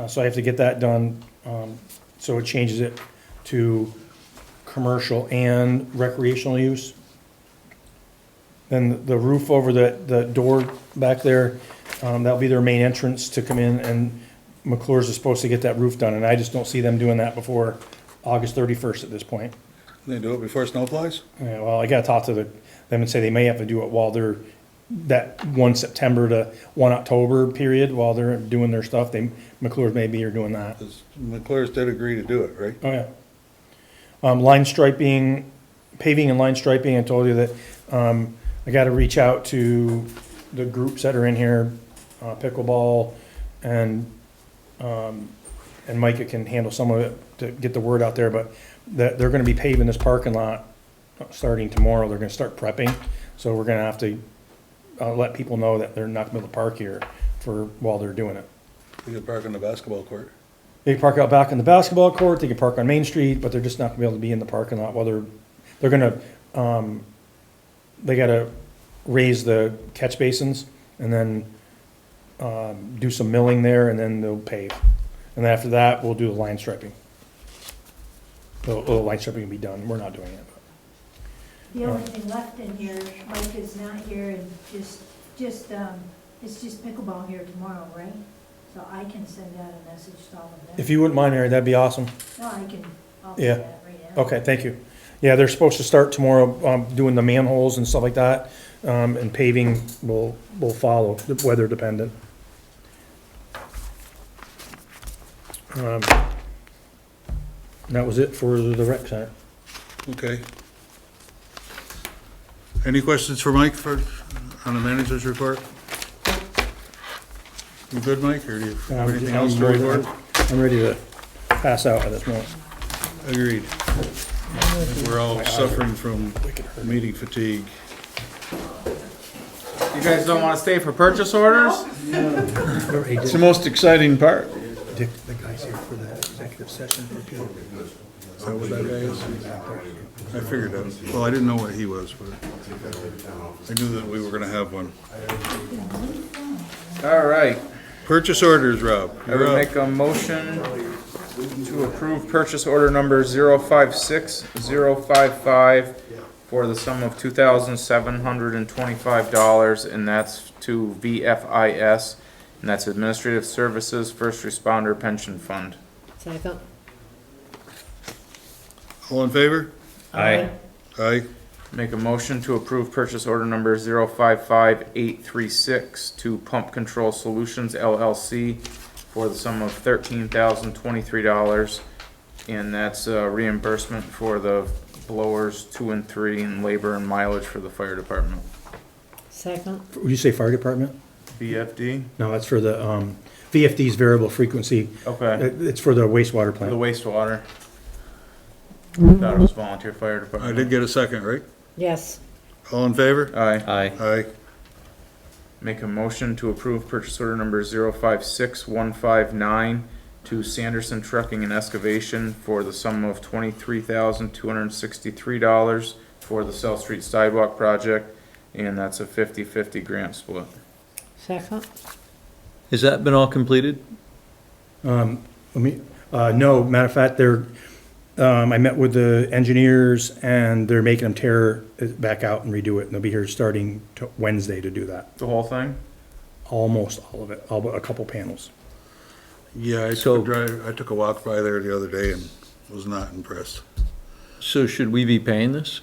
So I have to get that done, so it changes it to commercial and recreational use. Then the roof over the door back there, that'll be their main entrance to come in, and McClure's is supposed to get that roof done, and I just don't see them doing that before August 31st at this point. They do it before snow flies? Yeah, well, I gotta talk to them and say they may have to do it while they're that 1 September to 1 October period while they're doing their stuff. McClure's maybe are doing that. McClure's did agree to do it, right? Oh, yeah. Line striping, paving and line striping, I told you that, I gotta reach out to the groups that are in here, pickleball, and Micah can handle some of it to get the word out there, but that they're gonna be paving this parking lot starting tomorrow. They're gonna start prepping, so we're gonna have to, let people know that they're not gonna be able to park here while they're doing it. You could park on the basketball court. They can park out back in the basketball court, they can park on Main Street, but they're just not gonna be able to be in the parking lot while they're gonna, they gotta raise the catch basins and then, do some milling there and then they'll pave. And then after that, we'll do the line striping. The line striping will be done, we're not doing it. The only thing left in here, Mike is not here and it's just pickleball here tomorrow, right? So I can send out a message to all of them. If you wouldn't mind, Mary, that'd be awesome. No, I'll do Yeah. that right now. Okay, thank you. Yeah, they're supposed to start tomorrow, doing the manholes and stuff like that, and paving will follow, weather dependent. And that was it for the rec center. Okay. Any questions for Mike on the manager's report? You good, Mike, or do you have anything else to report? I'm ready to pass out at this moment. Agreed. We're all suffering from meeting fatigue. You guys don't wanna stay for purchase orders? It's the most exciting part. Dick, the guy's here for the executive session. Is that what that guy is? I figured that. Well, I didn't know what he was, but I knew that we were gonna have one. All right. Purchase orders, Rob. I would make a motion to approve purchase order number 056055 for the sum of $2,725, and that's to VFIS, and that's Administrative Services First Responder Pension Fund. Second. All in favor? Aye. Aye. Make a motion to approve purchase order number 055836 to Pump Control Solutions LLC for the sum of $13,023, and that's reimbursement for the blowers 2 and 3 and labor and mileage for the fire department. Second. Would you say fire department? VFD? No, that's for the, VFD's variable frequency. Okay. It's for the wastewater For the plant. wastewater. Thought it was volunteer fire I department. did get a second, right? Yes. All in favor? Aye. Aye. Aye. Make a motion to approve purchase order number 056159 to Sanderson Trucking and Excavation for the sum of $23,263 for the South Street Sidewalk Project, and that's a 50-50 grant split. Second. Has that been all completed? No, matter of fact, I met with the engineers and they're making them tear it back out and redo it, and they'll be here starting Wednesday to do that. The whole thing? Almost all of it, all but a couple panels. Yeah, I took a walk by there the other day and was not impressed. So should we be paying this?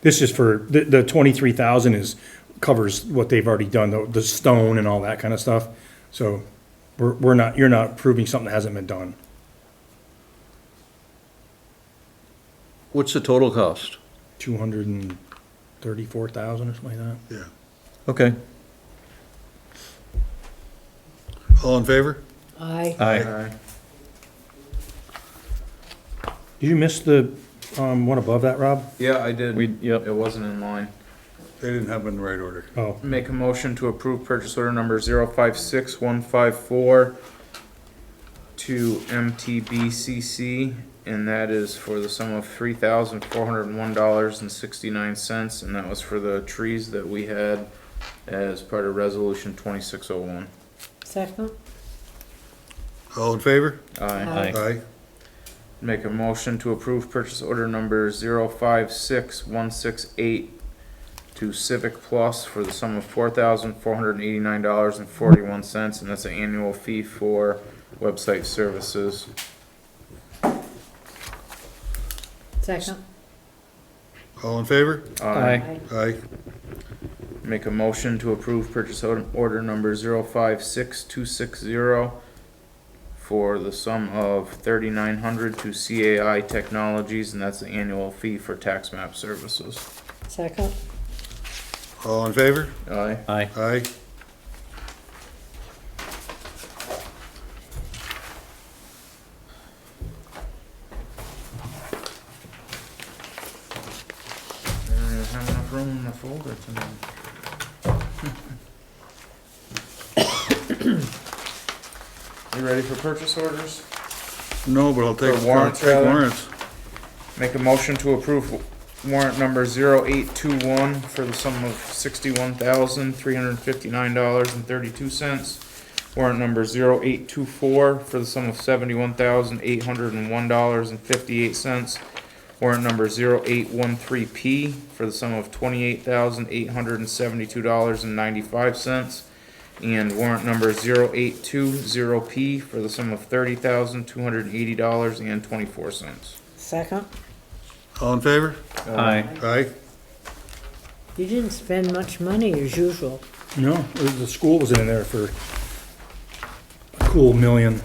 This is for, the 23,000 covers what they've already done, the stone and all that kind of stuff. So you're not approving something that hasn't been done. What's the total cost? 234,000 or something like that. Yeah. Okay. All in favor? Aye. Aye. Did you miss the, one above that, Rob? Yeah, I did. Yep. It wasn't in line. They didn't have them in the right order. Oh, Make a motion to approve purchase order number 056154 to MTBCC, and that is for the sum of $3,401.69, and that was for the trees that we had as part of resolution 2601. Second. All in favor? Aye. Aye. Make a motion to approve purchase order number 056168 to Civic Plus for the sum of $4,489.41, and that's an annual fee for website services. Second. All in favor? Aye. Aye. Make a motion to approve purchase order number 056260 for the sum of $3,900 to CAI Technologies, and that's the annual fee for tax map services. Second? All in favor? Aye. Aye. Aye. I don't even have enough room in the folder tonight. You ready for purchase orders? No, but I'll take Or warrants, take rather? warrants. Make a motion to approve warrant number 0821 for the sum of $61,359.32. Warrant number 0824 for the sum of $71,801.58. Warrant number 0813P for the sum of $28,872.95. And warrant number 0820P for the sum of $30,280.24. Second? All in favor? Aye. Aye. You didn't spend much money as usual. No, the school was in there for a cool $1 million.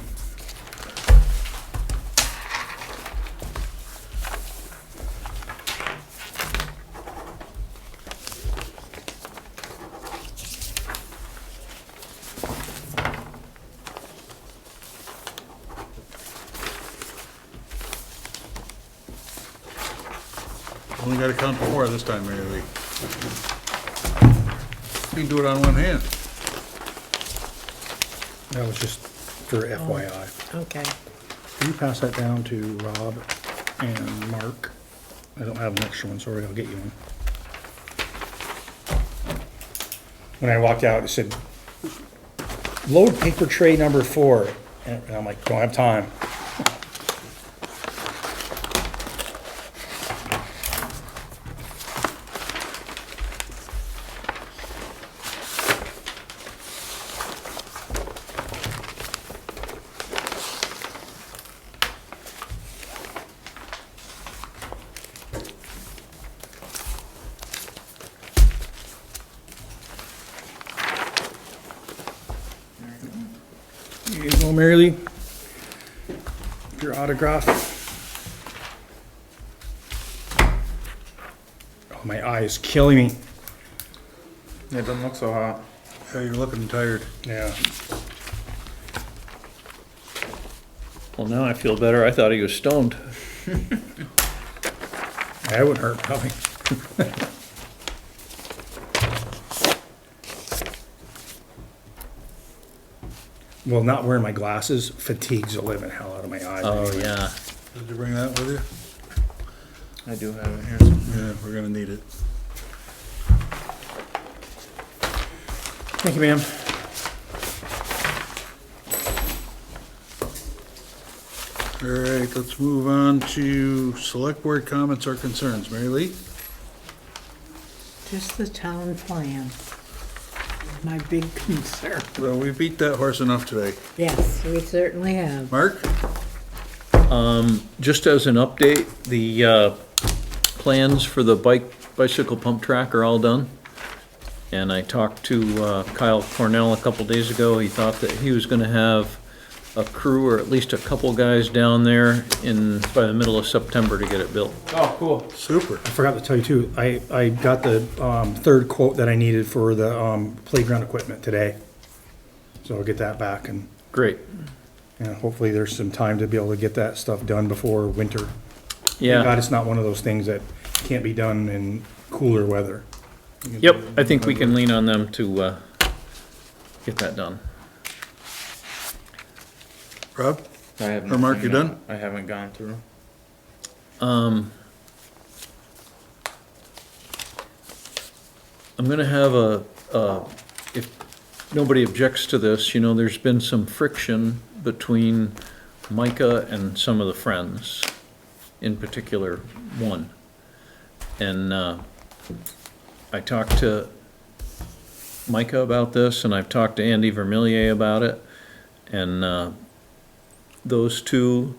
Only gotta count to 4 this time, Mary Lee. You can do it on one hand. That was just for FYI. Okay. Can you pass that down to Rob and Mark? I don't have an extra one, sorry, I'll get you one. When I walked out, it said, load paper tray number 4. And I'm like, don't have time. Here you go, Mary Lee. Your autograph. Oh, my eye is killing me. Yeah, it doesn't look so hot. Yeah, you're looking tired. Yeah. Well, now I feel better. I thought he was stoned. That would hurt, probably. Well, not wearing my glasses fatigues the living hell out of my eyes. Oh, anyway. yeah. Did you bring that with you? I do have it here somewhere. Yeah, we're gonna need it. Thank you, ma'am. All right, let's move on to select board comments or concerns. Mary Lee? Just the town plan. My big concern. Well, we beat that horse enough today. Yes, we certainly have. Mark? Just as an update, the plans for the bicycle pump track are all done. And I talked to Kyle Cornell a couple days ago. He thought that he was gonna have a crew or at least a couple guys down there by the middle of September to get it built. Oh, cool. Super. I forgot to tell you too, I got the third quote that I needed for the playground equipment today. So I'll get that back and, Great. and hopefully there's some time to be able to get that stuff done before winter. Thank Yeah. God, it's not one of those things that can't be done in cooler weather. Yep, I think we can lean on them to get that done. Rob? I have Or Mark, nothing, you done? I haven't gone through. I'm gonna have if nobody objects to this, you know, there's been some friction between Micah and some of the friends, in particular, one. And, I talked to Micah about this, and I've talked to Andy Vermillier about it, and, those two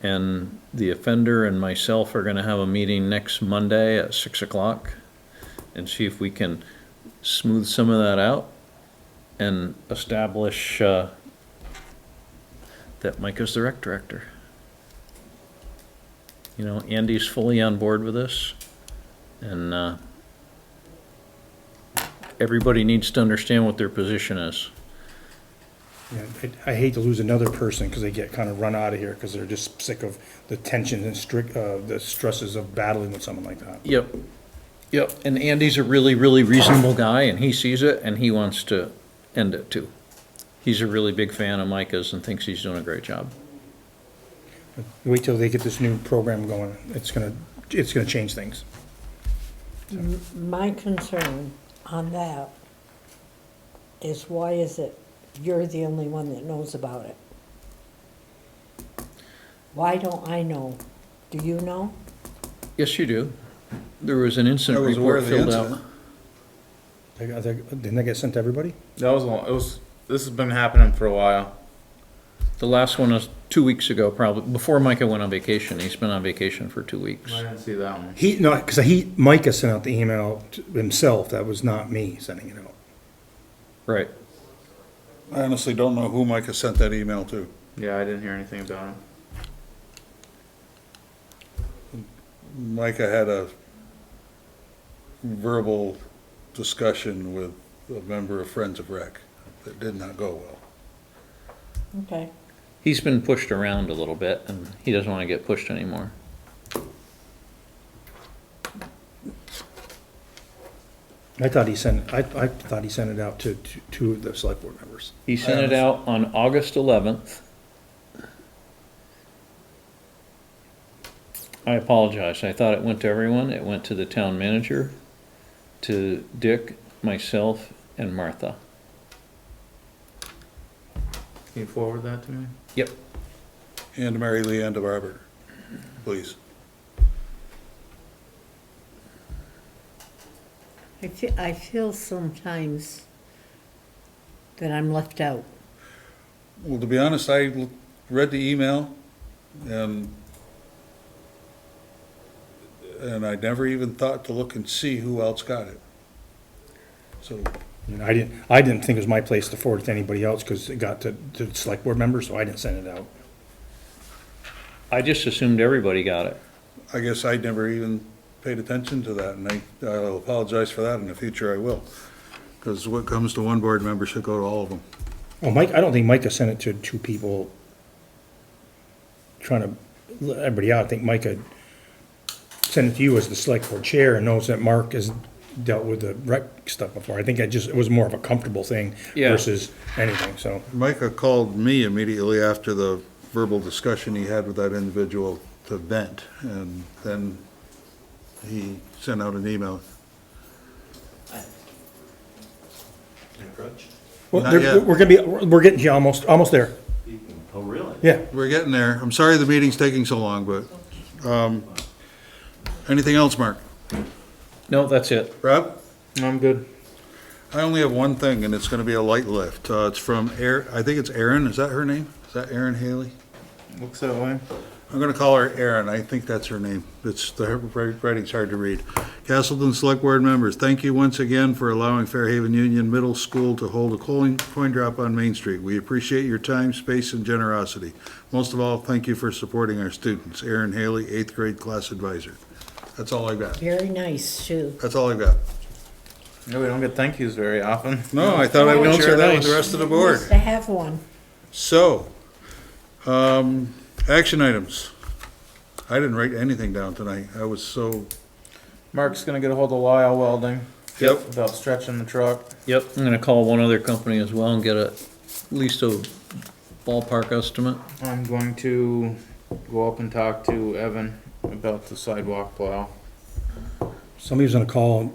and the offender and myself are gonna have a meeting next Monday at 6 o'clock and see if we can smooth some of that out and establish, that Micah's the rec director. You know, Andy's fully on board with this, and, everybody needs to understand what their position is. Yeah, I hate to lose another person because they get kind of run out of here because they're just sick of the tension and the stresses of battling with someone like that. Yep, yep, and Andy's a really, really reasonable guy, and he sees it, and he wants to end it too. He's a really big fan of Micah's and thinks he's doing a great job. Wait till they get this new program going. It's gonna change things. My concern on that is why is it you're the only one that knows about it? Why don't I know? Do you know? Yes, you do. There was an incident I was aware report of the filled incident. out. Didn't that get sent to everybody? That was long, this has been happening for a while. The last one was 2 weeks ago, probably, before Micah went on vacation. He's been on vacation for 2 weeks. I didn't see that one. Micah sent out the email himself. That was not me sending it out. Right. I honestly don't know who Micah sent that email to. Yeah, I didn't hear anything about him. Micah had a verbal discussion with a member of Friends of Rec that did not go well. Okay. He's been pushed around a little bit, and he doesn't want to get pushed anymore. I thought he sent it out to two of the select board members. He sent it out on August 11th. I apologize. I thought it went to everyone. It went to the town manager, to Dick, myself, and Martha. Can you forward that to me? Yep. And Mary Lee and Barber, please. I feel sometimes that I'm left out. Well, to be honest, I read the email and I never even thought to look and see who else got it. So. I didn't think it was my place to forward it to anybody else because it got to the select board members, so I didn't send it out. I just assumed everybody got it. I guess I never even paid attention to that, and I'll apologize for that in the future, I will. Because what comes to one board member should go to all of them. Oh, Mike, I don't think Micah sent it to two people trying to let everybody out. I think Micah sent it to you as the select board chair and knows that Mark has dealt with the rec stuff before. I think it was more of a comfortable thing versus anything, so. Micah called me immediately after the verbal discussion he had with that individual to vent, and then he sent out an email. Well, Not yet. we're getting you almost there. Oh, really? Yeah. We're getting there. I'm sorry the meeting's taking so long, but, anything else, Mark? No, that's it. Rob? I'm good. I only have one thing, and it's gonna be a light lift. It's from I think it's Erin, is that her name? Is that Erin Haley? Looks that way. I'm gonna call her Erin, I think that's her name. The writing's hard to read. Castleton Select Board members, thank you once again for allowing Fairhaven Union Middle School to hold a coin drop on Main Street. We appreciate your time, space, and generosity. Most of all, thank you for supporting our students. Erin Haley, 8th grade class advisor. That's all I've got. Very nice, too. That's all I've got. No, we don't get thank yous very often. No, I thought I would Notes share are that with nice. the rest of the board. Nice to have one. So, action items. I didn't write anything down tonight. I was so, Mark's gonna get a hold of Lyle Welding. Yep. About stretching the truck. Yep, I'm gonna call one other company as well and get at least a ballpark estimate. I'm going to go up and talk to Evan about the sidewalk plow. Somebody's gonna call,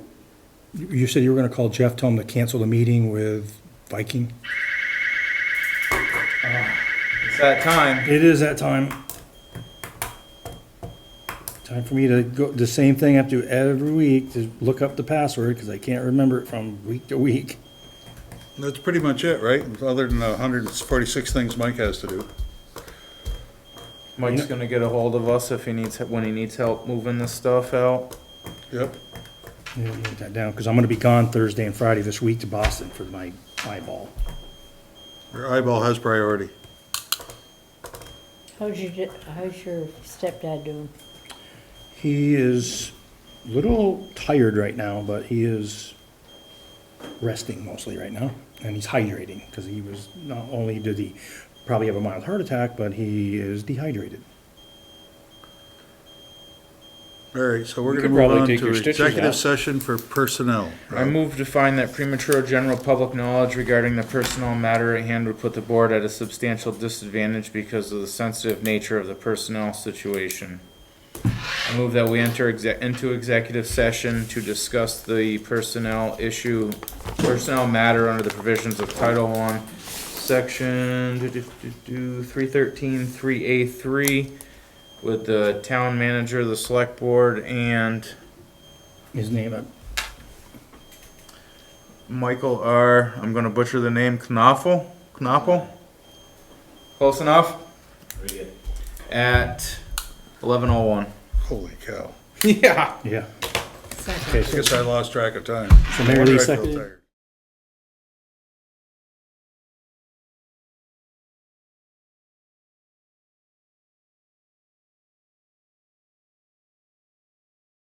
you said you were gonna call Jeff, tell him to cancel the meeting with Viking? It's that time. It is that time. Time for me to go, the same thing I have to do every week, to look up the password, because I can't remember it from week to week. that's pretty much it, right? Other than the 146 things Mike has to do. Mike's gonna get a hold of us if when he needs help moving this stuff out. Yep. Yeah, note that down, because I'm gonna be gone Thursday and Friday this week to Boston for my eyeball. Your eyeball has priority. How's your stepdad doing? He is a little tired right now, but he is resting mostly right now, and he's hydrating, because he was, not only did he probably have a mild heart attack, but he is dehydrated. All right, so we're You gonna could move probably on take to your stitches executive out. session for personnel. I move to find that premature general public knowledge regarding the personnel matter at hand would put the board at a substantial disadvantage because of the sensitive nature of the personnel situation. I move that we enter into executive session to discuss the personnel matter under the provisions of Title I, Section 313, 3A3, with the town manager, the select board, and His name, Michael R., I'm gonna butcher the name, Knoppel? Close enough? At 11:01. Holy cow. Yeah. yeah. I guess I lost track of time. So Mary No Lee wonder I feel seconded. tired.